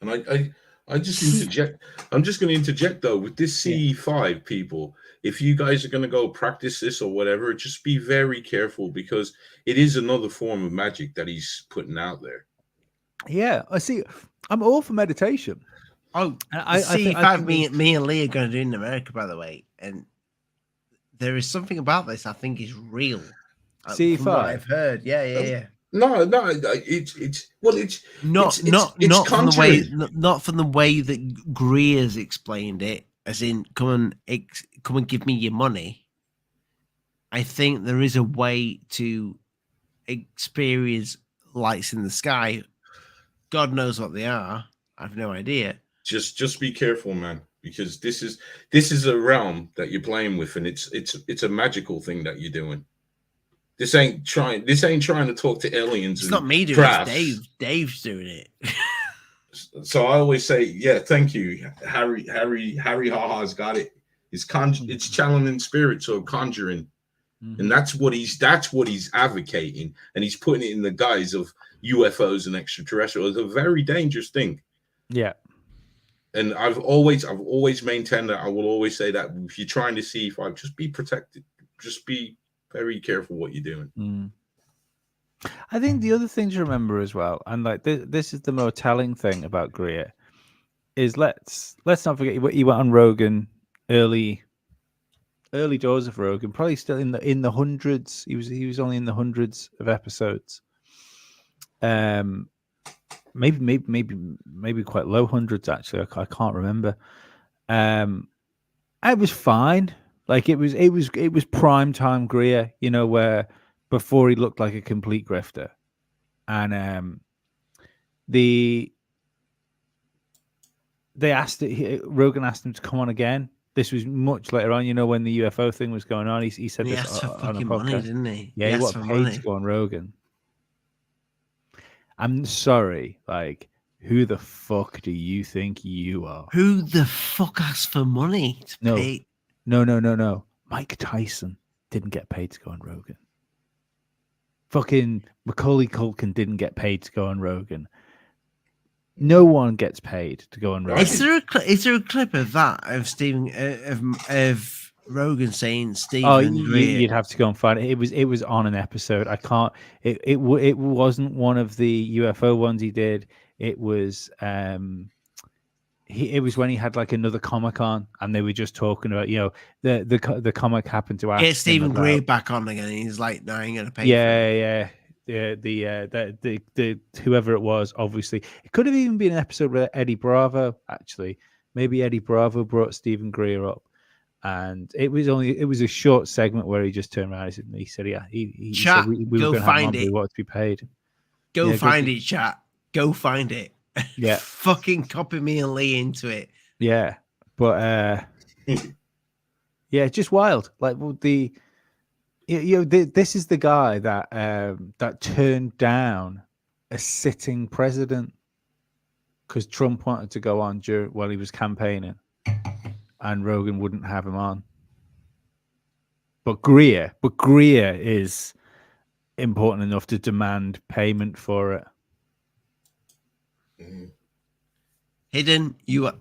And I just interject. I'm just going to interject though with this CE5 people. If you guys are going to go practice this or whatever, just be very careful, because it is another form of magic that he's putting out there. Yeah, I see. I'm all for meditation. Oh, CE5. Me and Lee are going to do in America, by the way, and there is something about this I think is real. CE5. I've heard. Yeah. No, it's well, it's not from the way not from the way that Greer's explained it, as in come and give me your money. I think there is a way to experience lights in the sky. God knows what they are. I have no idea. Just be careful, man, because this is a realm that you're playing with, and it's a magical thing that you're doing. This ain't trying to talk to aliens. It's not me doing it. It's Dave's doing it. So I always say, yeah, thank you, Harry. Haha's got it. It's channeling spirits or conjuring, and that's what he's advocating, and he's putting it in the guise of UFOs and extraterrestrials. It's a very dangerous thing. Yeah. And I've always maintained that. I will always say that if you're trying to see if just be protected, just be very careful what you're doing. I think the other thing to remember as well, and like this is the more telling thing about Greer, is let's not forget he went on Rogan early doors of Rogan, probably still in the hundreds. He was only in the hundreds of episodes. Maybe quite low hundreds actually. I can't remember. It was fine. Like it was prime time Greer, where before he looked like a complete grifter, and Rogan asked him to come on again. This was much later on, when the UFO thing was going on. He said he this asked for on a fucking podcast, money, didn't he? Yeah, he got paid to go on Rogan. I'm sorry, like, who the fuck do you think you are? Who the fuck asked for money to pay? No. Mike Tyson didn't get paid to go on Rogan. Fucking Macaulay Culkin didn't get paid to go on Rogan. No one gets paid to go on Rogan. Is there a clip of that of Stephen of Rogan saying Stephen? Oh, you'd have to go and find it. It was on an episode. I can't. It wasn't one of the UFO ones he did. It was it was when he had like another Comic on, and they were just talking about the comic happened to ask. Get Stephen Gray back on again. And he's like, no, I ain't gonna pay. Yeah. The whoever it was, obviously it could have even been an episode with Eddie Bravo. Actually, maybe Eddie Bravo brought Stephen Greer up, and it was a short segment where he just turned around and he said, "Yeah, he chat, said we were going to have him, we want to be paid." Go find it, chat. Go find it. Yeah, fucking copy me and Lee into it. Yeah, but yeah, just wild. Like this is the guy that that turned down a sitting president because Trump wanted to go on while he was campaigning, and Rogan wouldn't have him on. But Greer is important enough to demand payment for it. Hidden, you are.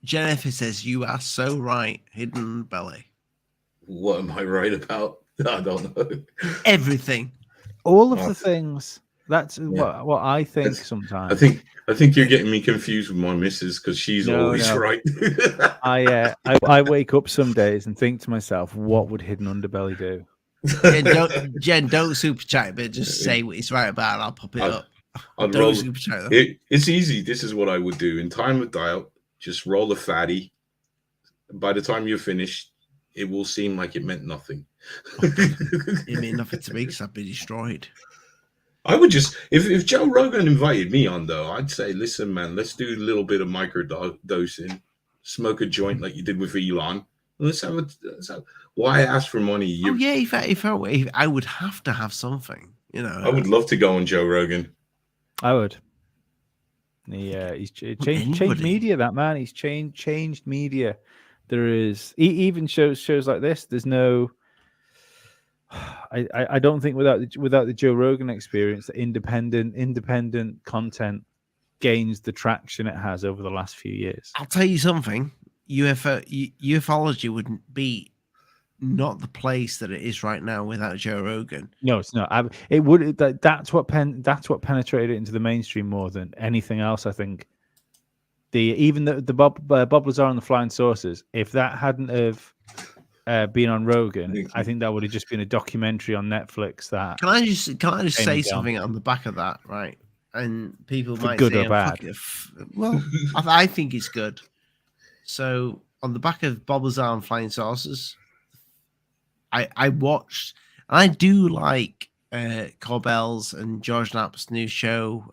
Jennifer says you are so right. Hidden belly. What am I right about? I don't know. Everything. All of the things. That's what I think sometimes. I think you're getting me confused with my missus because she's always right. I wake up some days and think to myself, what would Hidden Underbelly do? Jen, don't super chat, but just say what he's right about and I'll pop it up. I'd roll, it's easy. This is what I would do in time of dial. Just roll a fatty. By the time you're finished, it will seem like it meant nothing. It meant nothing to me because I've been destroyed. I would just, if Joe Rogan invited me on, though, I'd say, listen, man, let's do a little bit of microdosing, smoke a joint like you did with Elon. Let's have why ask for money? If I would have to have something, I would love to go on Joe Rogan. I would. He's changed media. That man, he's changed media. There is even shows like this. There's no. I don't think without the Joe Rogan experience, that independent content gains the traction it has over the last few years. I'll tell you something. Ufology wouldn't be not the place that it is right now without Joe Rogan. No, it's not. It would. That's what penetrated it into the mainstream more than anything else. I think. Even the Bob Lazar and the Flying Saucers. If that hadn't have being on Rogan, I think that would have just been a documentary on Netflix. That Can I just Jamie say Gunn. something on the back of that, right? And people For might good say, or I'm bad? well, I think it's good. So on the back of Bob Lazar and Flying Saucers, I watched, and I do like Corbell's and George Knapp's new show,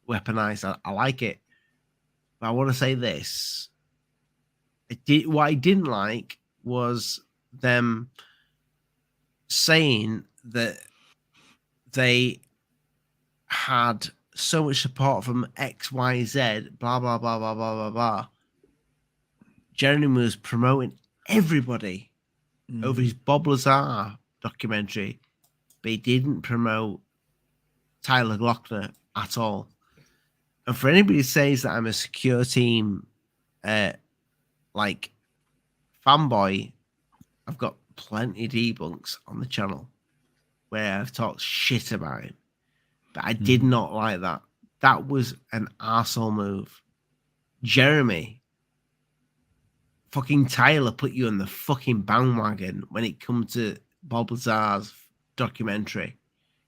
Weaponized. I like it, but I want to say this: what I didn't like was them saying that they had so much support from XYZ, blah blah blah blah blah blah blah. Jeremy was promoting everybody over his Bob Lazar documentary, but he didn't promote Tyler Glockner at all. And for anybody who says that I'm a secure team like fanboy, I've got plenty of debunks on the channel where I've talked shit about him. But I did not like that. That was an arsehole move. Jeremy, fucking Tyler put you on the fucking bandwagon when it comes to Bob Lazar's documentary.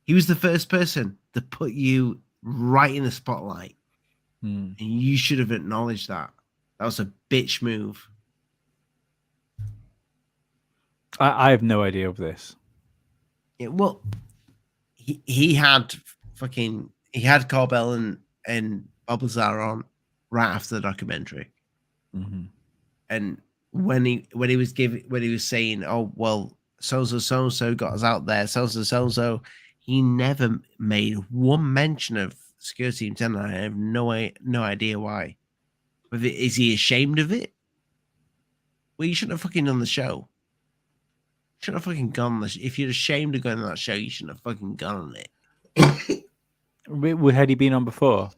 He was the first person to put you right in the spotlight. And you should have acknowledged that. That was a bitch move. I have no idea of this. Yeah, well, he had Corbell and Bob Lazar on right after the documentary. And when he was saying, oh well, so got us out there, so he never made one mention of security intent. I have no idea why. Is he ashamed of it? Well, you shouldn't have fucking done the show. You shouldn't have fucking gone on if you're ashamed of going on that show, you shouldn't have fucking gone on it. Had he been on before?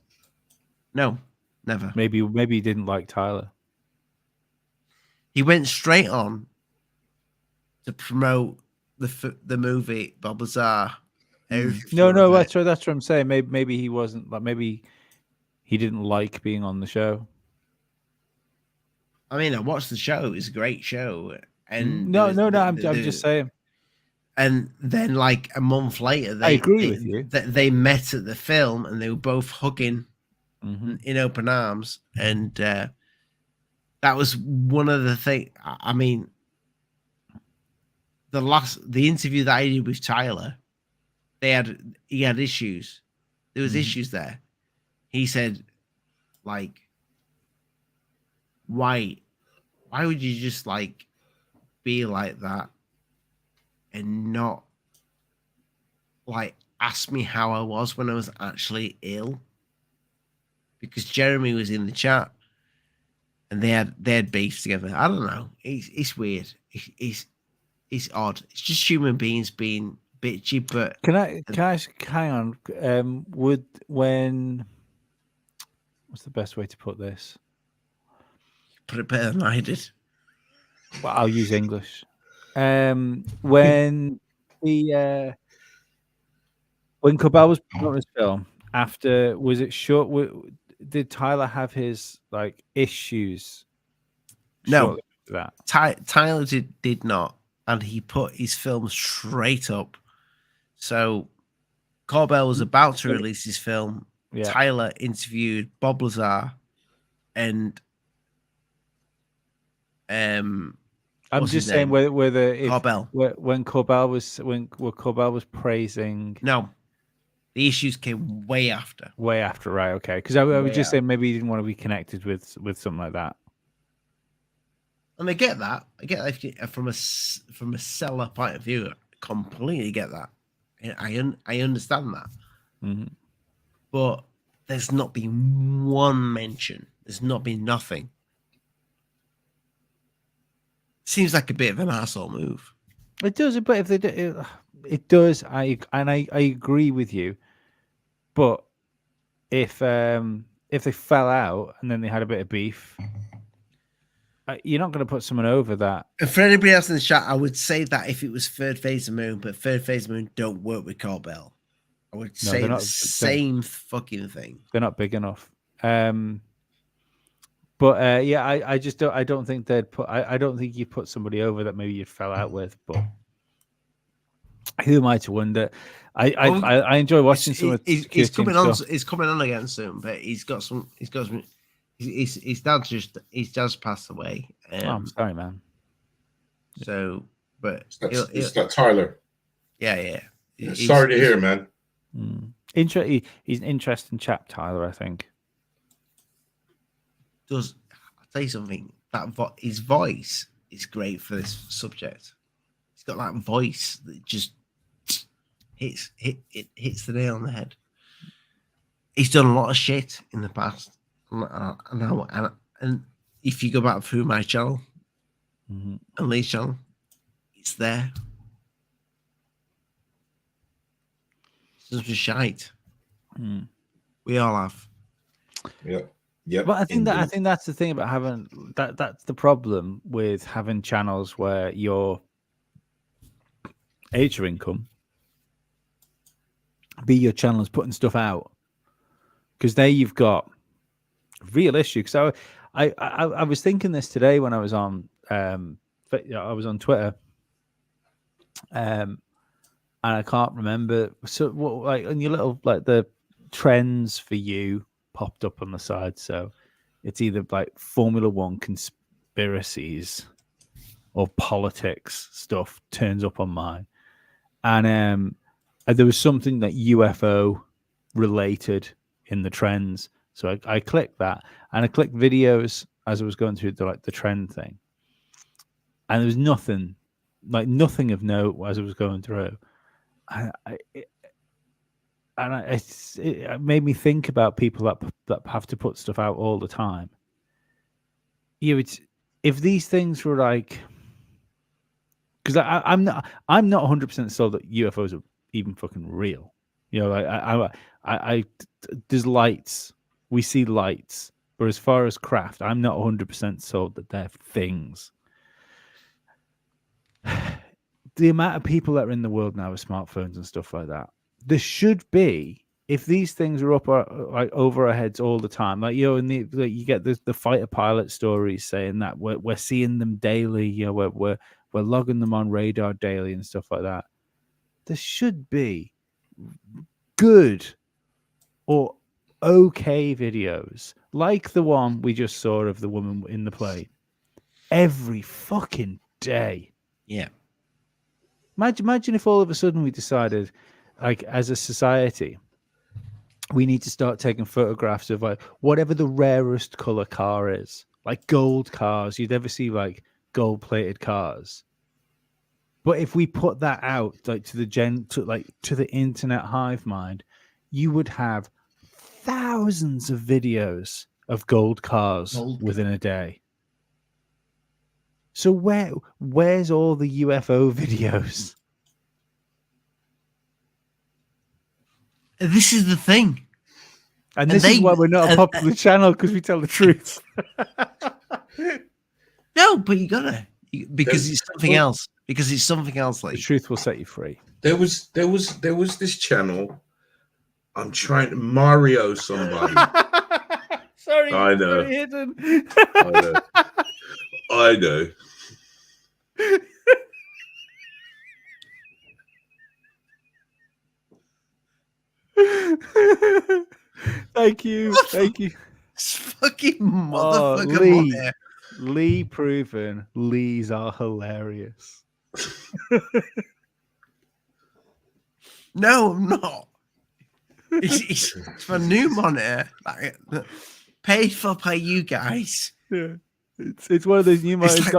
No, never. Maybe he didn't like Tyler. He went straight on to promote the movie Bob Lazar. No, that's what I'm saying. Maybe he wasn't like. Maybe he didn't like being on the show. I mean, I watched the show. It was a great show. And no. I'm just saying. And then, like a month later, I agree with you. They met at the film, and they were both hugging in open arms. And that was one of the things. I mean, the interview that I did with Tyler, he had issues. There was issues there. He said, like, why would you just like be like that and not like ask me how I was when I was actually ill? Because Jeremy was in the chat and they had beef together. I don't know. It's weird. It's odd. It's just human beings being bitchy. But can I hang on? What's the best way to put this? Put it better than I did. Well, I'll use English. When Corbell was promoting his film, after was it short? Did Tyler have his like issues? No, that Tyler did not, and he put his film straight up. So Corbell was about to release his film. Yeah. Tyler interviewed Bob Lazar, and I'm just saying whether Corbell when Corbell was praising. No, the issues came way after. Right? Okay, because I was just saying maybe he didn't want to be connected with something like that. And I get that. I get that from a seller point of view. I completely get that. I understand that. But there's not been one mention. There's not been nothing. Seems like a bit of an asshole move. It does, but if they do, it does. I agree with you. But if they fell out and then they had a bit of beef, you're not going to put someone over that. And for anybody else in the chat, I would say that if it was Third Phase of Moon, but Third Phase of Moon don't work with Corbell. I would say the same fucking thing. They're not big enough. But yeah, I just don't. I don't think they'd put. I don't think you put somebody over that maybe you fell out with. But who am I to wonder? I enjoy watching some of he's coming on. stuff. He's coming on again soon, but he's got some. His dad's passed away. Oh, I'm sorry, man. So, but it's that Tyler. Yeah. Sorry to hear, man. He's an interesting chap, Tyler. I think. I'll tell you something. His voice is great for this subject. He's got that voice that just hits the nail on the head. He's done a lot of shit in the past, and if you go back through my channel and Lee's channel, it's there. It's just shite. We all have. Yeah. But I think that's the thing about having that's the problem with having channels where your A, your income, B, your channel is putting stuff out, because there you've got real issue. So I was thinking this today when I was on Twitter, and I can't remember. So what, like on your little, like, the trends for you popped up on the side. So it's either like Formula One conspiracies or politics stuff turns up on mine. And there was something that UFO related in the trends. So I clicked that, and I clicked videos as I was going through the trend thing. And there was nothing of note as I was going through. It made me think about people that have to put stuff out all the time. If these things were like, because I'm not 100% sold that UFOs are even fucking real. There's lights, we see lights, but as far as craft, I'm not 100% sold that they're things. The amount of people that are in the world now with smartphones and stuff like that, there should be, if these things are up over our heads all the time, you get the fighter pilot stories saying that we're seeing them daily, we're logging them on radar daily and stuff like that. There should be good or okay videos like the one we just saw of the woman in the plane every fucking day. Yeah. Imagine if all of a sudden we decided, like, as a society, we need to start taking photographs of like whatever the rarest color car is, like gold cars. You'd ever see like gold-plated cars. But if we put that out like to the internet hive mind, you would have thousands of videos of gold cars within a day. So where's all the UFO videos? This is the thing. And this is why we're not a popular channel, because we tell the truth. No, but you gotta, because it's something else. Because it's something else. Like, the truth will set you free. There was this channel. I'm trying to Mario somebody. Sorry, I know. very hidden. I know. Thank you. This fucking motherfucker. Lee proven. Lees are hilarious. No, I'm not. It's for a new monitor, paid for by you guys. Yeah, it's one of those new monitors. It's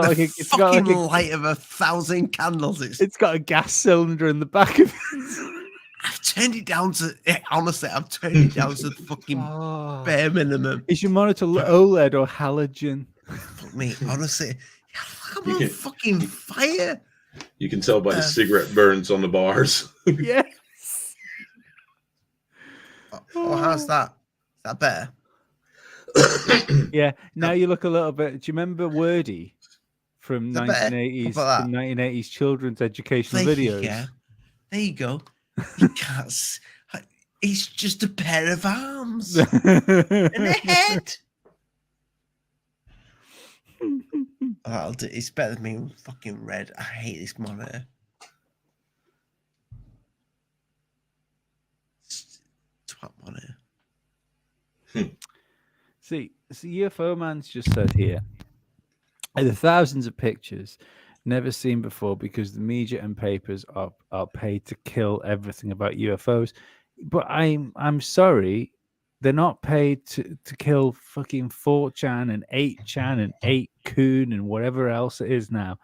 got like a light of 1,000 candles. It's got a gas cylinder in the back of it. I've turned it down to, honestly, I've turned it down to the fucking bare minimum. Is your monitor OLED or halogen? Fuck me, honestly, I'm on fucking fire. You can tell by the cigarette burns on the bars. Yes. Oh, how's that? Is that better? Yeah. Now you look a little bit. Do you remember Wordy from 1980s? From 1980s children's educational videos. Yeah. There you go. You can't. It's just a pair of arms and a head. It's better than being fucking red. I hate this monitor. Twat monitor. See, UFO Man's just said here, the thousands of pictures never seen before because the media and papers are paid to kill everything about UFOs. But I'm sorry, they're not paid to kill fucking 4chan and 8chan and 8kun and whatever else it is now.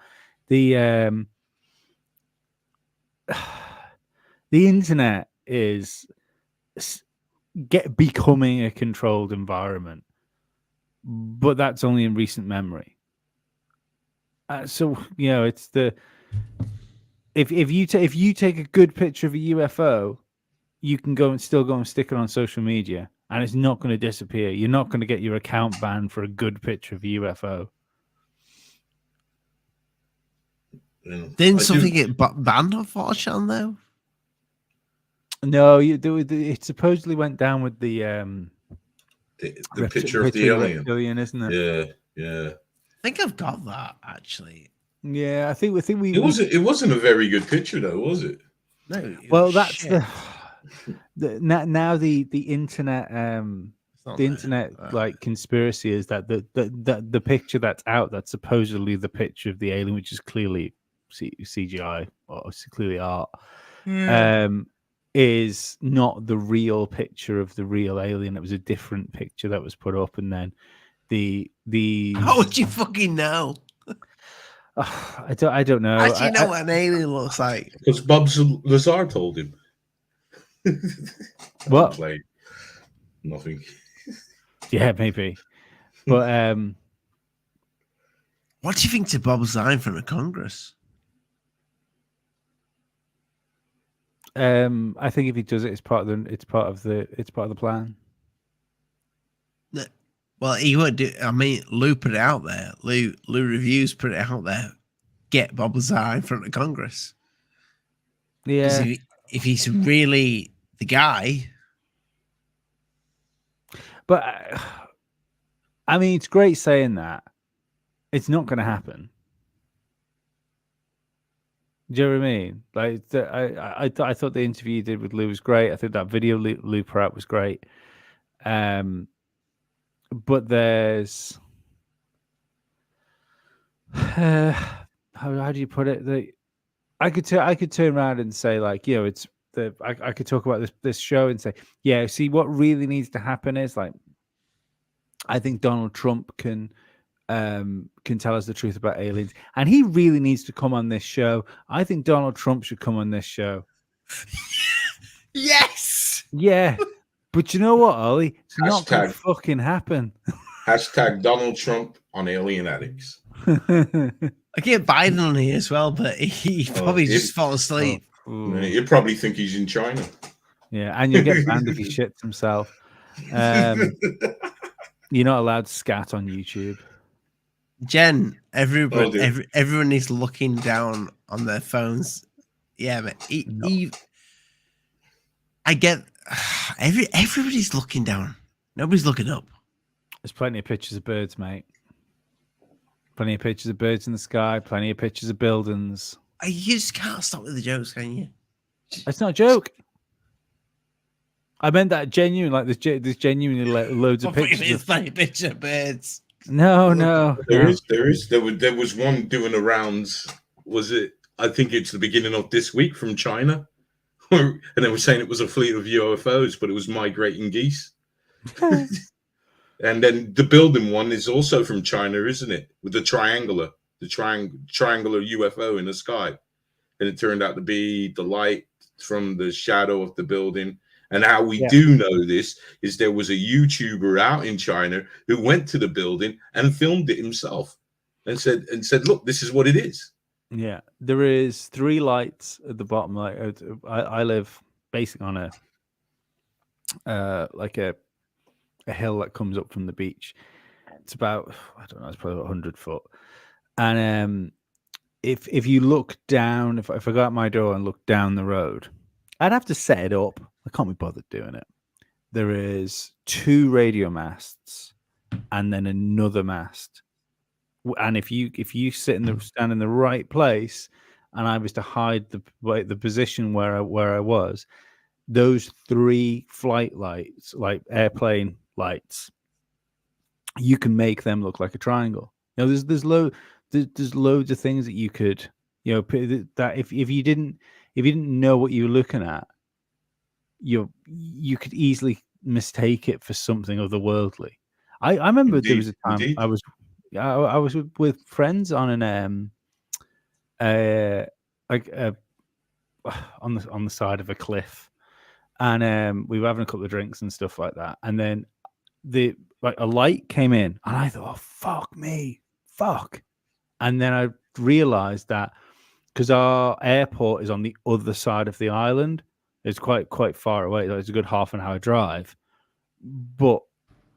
The the internet is becoming a controlled environment, but that's only in recent memory. So it's the if you take a good picture of a UFO, you can still go and stick it on social media, and it's not going to disappear. You're not going to get your account banned for a good picture of a UFO. Didn't something get banned on 4chan though? No, it supposedly went down with the picture of the alien. Reptilian, isn't it? Yeah. I think I've got that actually. Yeah, I think we. It wasn't a very good picture though, was it? No. Well, that's now the internet like conspiracy is that the picture that's out, that's supposedly the picture of the alien, which is clearly CGI or clearly art, is not the real picture of the real alien. It was a different picture that was put up, and then the how would you fucking know? I don't know. How do you know what an alien looks like? Because Bob Lazar told him. What? Play. Nothing. Yeah, maybe. But what do you think to Bob Lazar in front of Congress? I think if he does it, it's part of the plan. Well, he would do. I mean, Lou put it out there. Lou Reviews put it out there. Get Bob Lazar in front of Congress. Yeah. If he's really the guy. But I mean, it's great saying that. It's not going to happen. Do you know what I mean? Like, I thought the interview you did with Lou was great. I think that video Lou put out was great. But there's how do you put it? I could turn around and say, like, it's I could talk about this show and say, yeah, see, what really needs to happen is, like, I think Donald Trump can tell us the truth about aliens, and he really needs to come on this show. I think Donald Trump should come on this show. Yes. Yeah. But you know what, Ollie? It's not going to fucking happen. Hashtag Donald Trump on Alien Addicts. I get Biden on here as well, but he probably just fall asleep. You probably think he's in China. Yeah, and you'll get banned if he shits himself. You're not allowed to scat on YouTube. Jen, everyone is looking down on their phones. Yeah, but I get everybody's looking down. Nobody's looking up. There's plenty of pictures of birds, mate. Plenty of pictures of birds in the sky. Plenty of pictures of buildings. You just can't stop with the jokes, can you? It's not a joke. I meant that genuine. Like, there's genuinely loads of pictures. There's plenty of pictures of birds. No. There was one doing the rounds. Was it? I think it's the beginning of this week from China. And they were saying it was a fleet of UFOs, but it was migrating geese. And then the building one is also from China, isn't it? With the triangular UFO in the sky. And it turned out to be the light from the shadow of the building. And how we do know this is there was a YouTuber out in China who went to the building and filmed it himself and said, look, this is what it is. Yeah, there is 3 lights at the bottom. Like, I live basically on a hill that comes up from the beach. It's about, I don't know, it's probably 100 foot. And if you look down, if I go out my door and look down the road, I'd have to set it up. I can't be bothered doing it. There is 2 radio masts and then another mast And if you stand in the right place, and I was to hide the position where I was, those 3 flight lights, like airplane lights, you can make them look like a triangle. You know, there's loads of things that you could, you know, that if you didn't know what you were looking at, you could easily mistake it for something otherworldly. I remember there was a time I was with friends on an on the side of a cliff, and we were having a couple of drinks and stuff like that, and then a light came in, and I thought, oh, fuck me, and then I realized that because our airport is on the other side of the island, it's quite far away. It's a good half an hour drive, but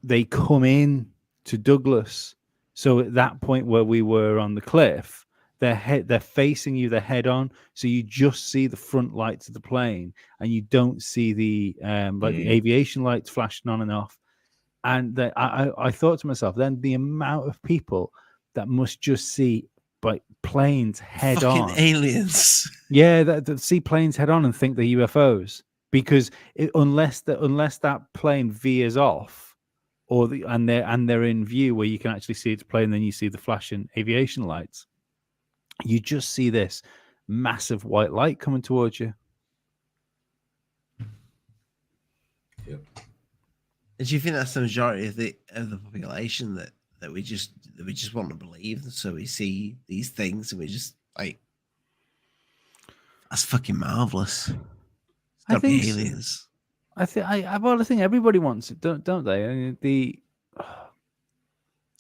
they come in to Douglas. So at that point where we were on the cliff, they're facing you, they're head on, so you just see the front lights of the plane, and you don't see the the aviation lights flashing on and off. And I thought to myself, then the amount of people that must just see planes head fucking on, aliens. Yeah, that see planes head on and think they're UFOs, because unless that plane veers off, and they're in view where you can actually see it's a plane, then you see the flashing aviation lights. You just see this massive white light coming towards you. Yep. And do you think that's the majority of the population that we just want to believe? So we see these things and we just like, that's fucking marvelous. I think aliens. I think everybody wants it, don't they? I mean,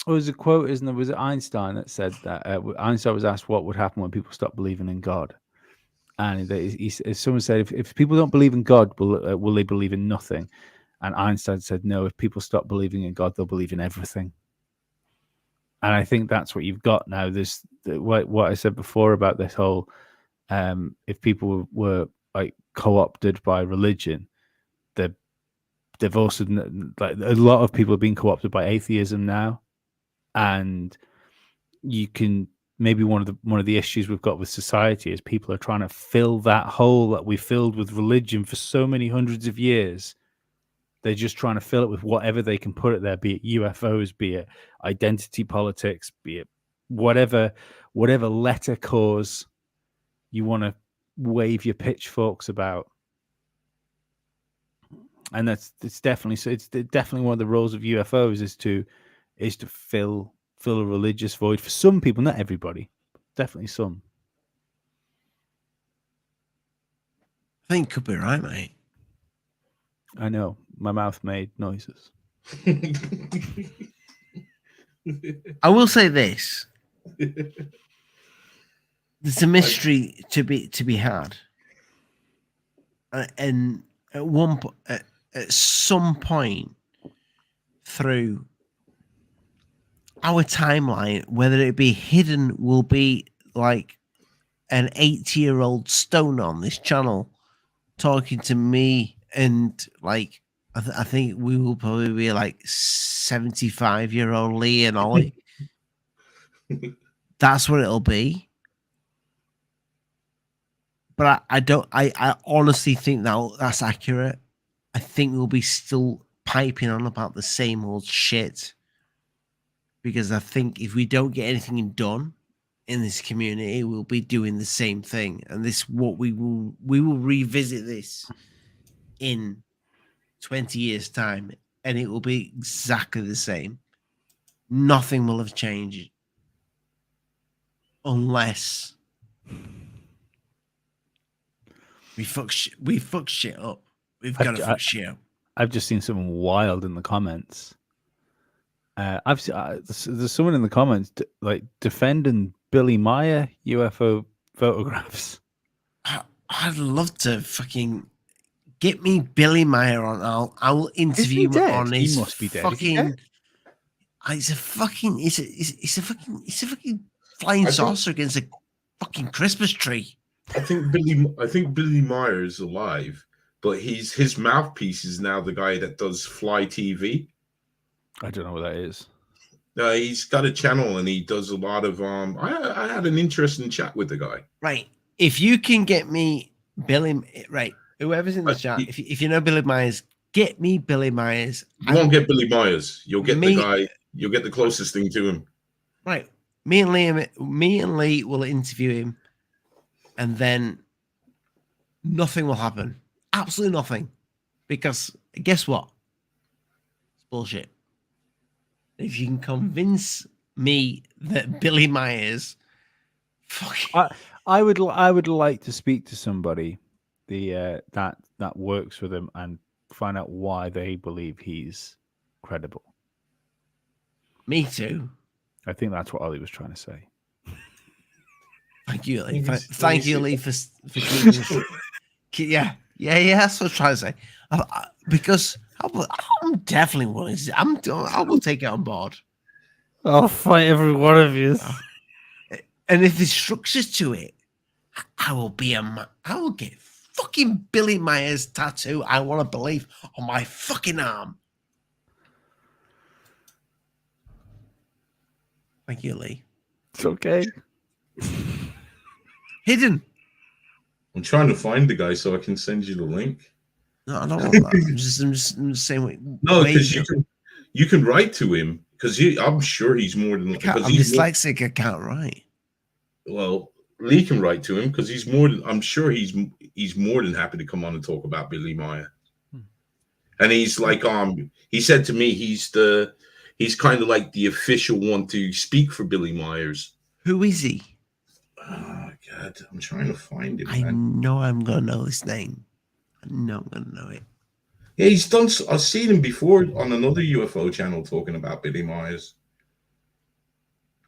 there was a quote, isn't there? Was it Einstein that said that Einstein was asked what would happen when people stop believing in God, and someone said, if people don't believe in God, will they believe in nothing? And Einstein said, no, if people stop believing in God, they'll believe in everything. And I think that's what you've got now. There's what I said before about this whole, if people were like co-opted by religion, they've also, like, a lot of people are being co-opted by atheism now. And you can, maybe one of the issues we've got with society is people are trying to fill that hole that we filled with religion for so many hundreds of years. They're just trying to fill it with whatever they can put it there, be it UFOs, be it identity politics, be it whatever letter cause you want to wave your pitchforks about. And it's definitely one of the roles of UFOs is to fill a religious void for some people, not everybody, definitely some. I think you could be right, mate. I know my mouth made noises. I will say this: there's a mystery to be had, and at some point through our timeline, whether it be hidden, will be like an 80-year-old stoner on this channel talking to me, and like I think we will probably be like 75-year-old Lee and Ollie. That's what it'll be. But I honestly think that's accurate. I think we'll be still piping on about the same old shit. Because I think if we don't get anything done in this community, we'll be doing the same thing. And we will revisit this in 20 years' time, and it will be exactly the same. Nothing will have changed unless we fuck shit up. We've got to fuck shit up. I've just seen something wild in the comments. There's someone in the comments like defending Billy Meyer UFO photographs. I'd love to fucking get me Billy Meyer on. I'll interview him on his. He must be dead. Fucking. It's a fucking flying saucer against a fucking Christmas tree. I think Billy Meyer is alive, but his mouthpiece is now the guy that does Fly TV. I don't know what that is. He's got a channel and he does a lot of. I had an interesting chat with the guy. Right. If you can get me Billy, right, whoever's in the chat, if you know Billy Myers, get me Billy Myers. You won't get Billy Myers. You'll get Me- the guy. You'll get the closest thing to him. Right. Me and Lee will interview him, and then nothing will happen. Absolutely nothing. Because guess what? It's bullshit. If you can convince me that Billy Myers, I would like to speak to somebody that works with him and find out why they believe he's credible. Me too. I think that's what Ollie was trying to say. Thank you, Lee. Thank you, Lee, for keeping. Yeah. That's what I'm trying to say. Because I'm definitely willing. I will take it on board. I'll fight every one of you. And if there's structures to it, I will get fucking Billy Myers tattoo. I want to believe on my fucking arm. Thank you, Lee. It's okay. Hidden. I'm trying to find the guy so I can send you the link. No, I don't want that. I'm just saying. No, because you can write to him because I'm sure he's more than. I'm dyslexic. I can't write. Well, Lee can write to him because he's more than. I'm sure he's more than happy to come on and talk about Billy Meyer. And he's like, he said to me, he's kind of like the official one to speak for Billy Myers. Who is he? Oh God, I'm trying to find him. I know I'm gonna know his name. I know I'm gonna know it. Yeah, he's done. I've seen him before on another UFO channel talking about Billy Myers.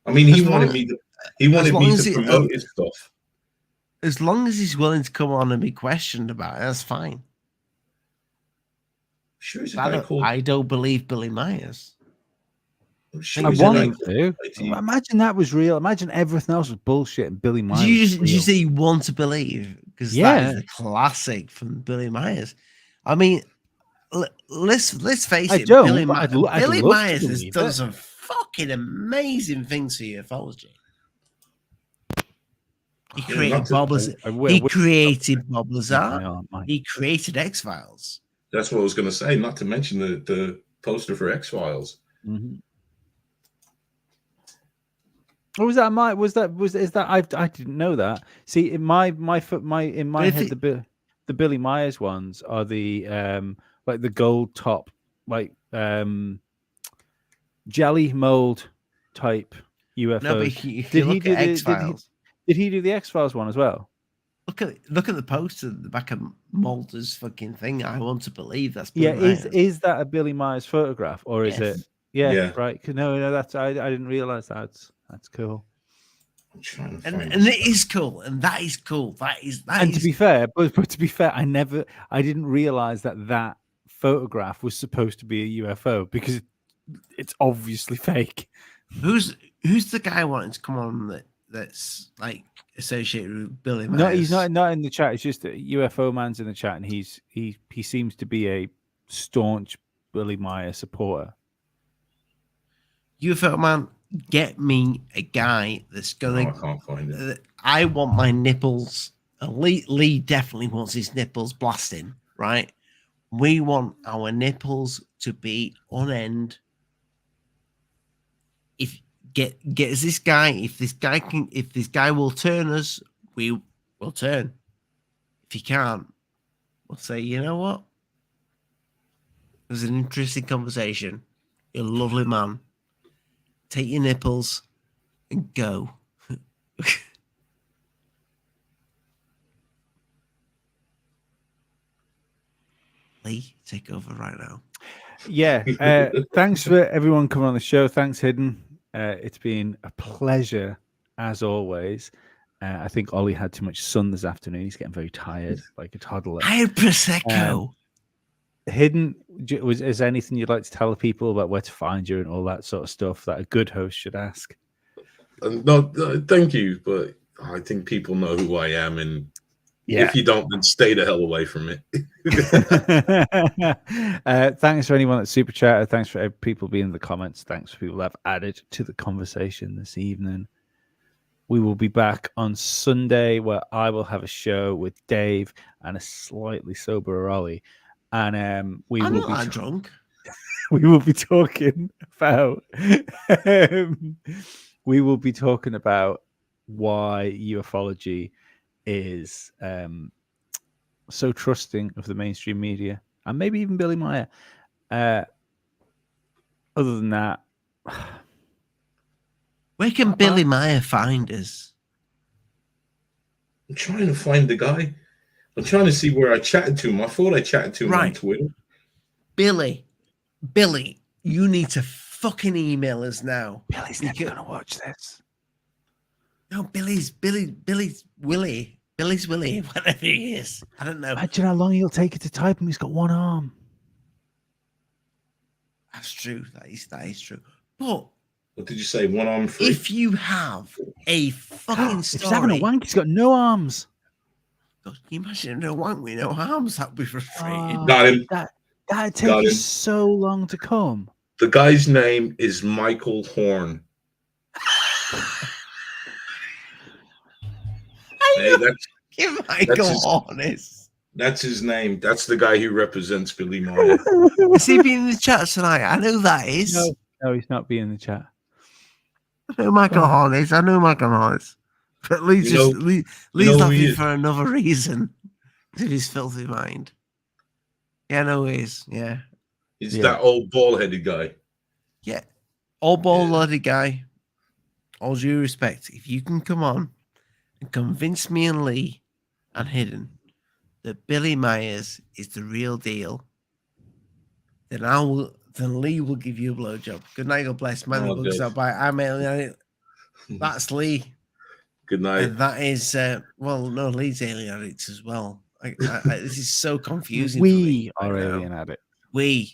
I mean, he wanted me to promote his stuff. As long as he's willing to come on and be questioned about it, that's fine. Sure, he's a guy called. I don't believe Billy Myers. I want to. Imagine that was real. Imagine everything else was bullshit and Billy Myers. Did you say you want to believe? Because that is a classic from Billy Myers. I mean, let's face it. Billy Myers has done some fucking amazing things for ufology. He created Bob Lazar. He created Bob Lazar. He created X-Files. That's what I was going to say. Not to mention the poster for X-Files. Mm-hmm. Or was that I didn't know that. See, in my head, the Billy Myers ones are the like the gold top, like jelly mold type UFO. No, but if you look at X-Files. Did he do the X-Files one as well? Look at the poster at the back of Mulder's fucking thing. I want to believe that's Billy Myers. Is that a Billy Myers photograph or is it? Yeah, right. No, that's I didn't realize that. That's cool. I'm trying to find and it is cool, and that is cool. To be fair, but to be fair, I didn't realize that photograph was supposed to be a UFO because it's obviously fake. Who's the guy wanting to come on that's like associated with Billy Myers? No, he's not in the chat. It's just that UFO man's in the chat, and he seems to be a staunch Billy Myers supporter. UFO man, get me a guy that's gonna. I can't find it. I want my nipples. Lee definitely wants his nipples blasting, right? We want our nipples to be on end. If get us this guy, if this guy will turn us, we will turn. If he can't, we'll say, you know what? It was an interesting conversation. You're a lovely man. Take your nipples and go. Lee, take over right now. Yeah. Thanks for everyone coming on the show. Thanks, Hidden. It's been a pleasure as always. I think Ollie had too much sun this afternoon. He's getting very tired, like a toddler. I had Prosecco. Hidden, is there anything you'd like to tell people about where to find you and all that sort of stuff that a good host should ask? No, thank you, but I think people know who I am, and If you don't, then stay the hell away from it. Thanks for anyone that super chatted. Thanks for people being in the comments. Thanks for people that have added to the conversation this evening. We will be back on Sunday where I will have a show with Dave and a slightly sober Ollie. And I'm not that drunk. We will be talking about why ufology is so trusting of the mainstream media and maybe even Billy Meyer. Other than that, where can Billy Meyer find us? I'm trying to find the guy. I'm trying to see where I chatted to him. I thought I chatted to him on Twitter. Billy, you need to fucking email us now. Billy's never gonna watch this. No, Billy's Willie, whatever he is. I don't know. Imagine how long he'll take it to type him. He's got one arm. That's true. That is true. But what did you say? One arm free? If you have a fucking story, if he's having a wank, he's got no arms. God, can you imagine no wank with no arms? That'd be frustrating. Got him. That'd take you so long to come. The guy's name is Michael Horn. Hey, Michael Horn is. That's his name. That's the guy who represents Billy Meyer. Is he being in the chat tonight? I know that is. No, he's not being in the chat. I know Michael Horn is. But Lee's laughing for another reason. To his filthy mind. Yeah, I know he is. Yeah. He's that old bald-headed guy. Yeah. Old bald-headed guy. All due respect, if you can come on and convince me and Lee and Hidden that Billy Myers is the real deal, then Lee will give you a blowjob. Good night, God bless. Man, the books out by I'm Alien. That's Lee. Good night. And that is Lee's Alien Addicts as well. This is so confusing. We are Alien Addicts. We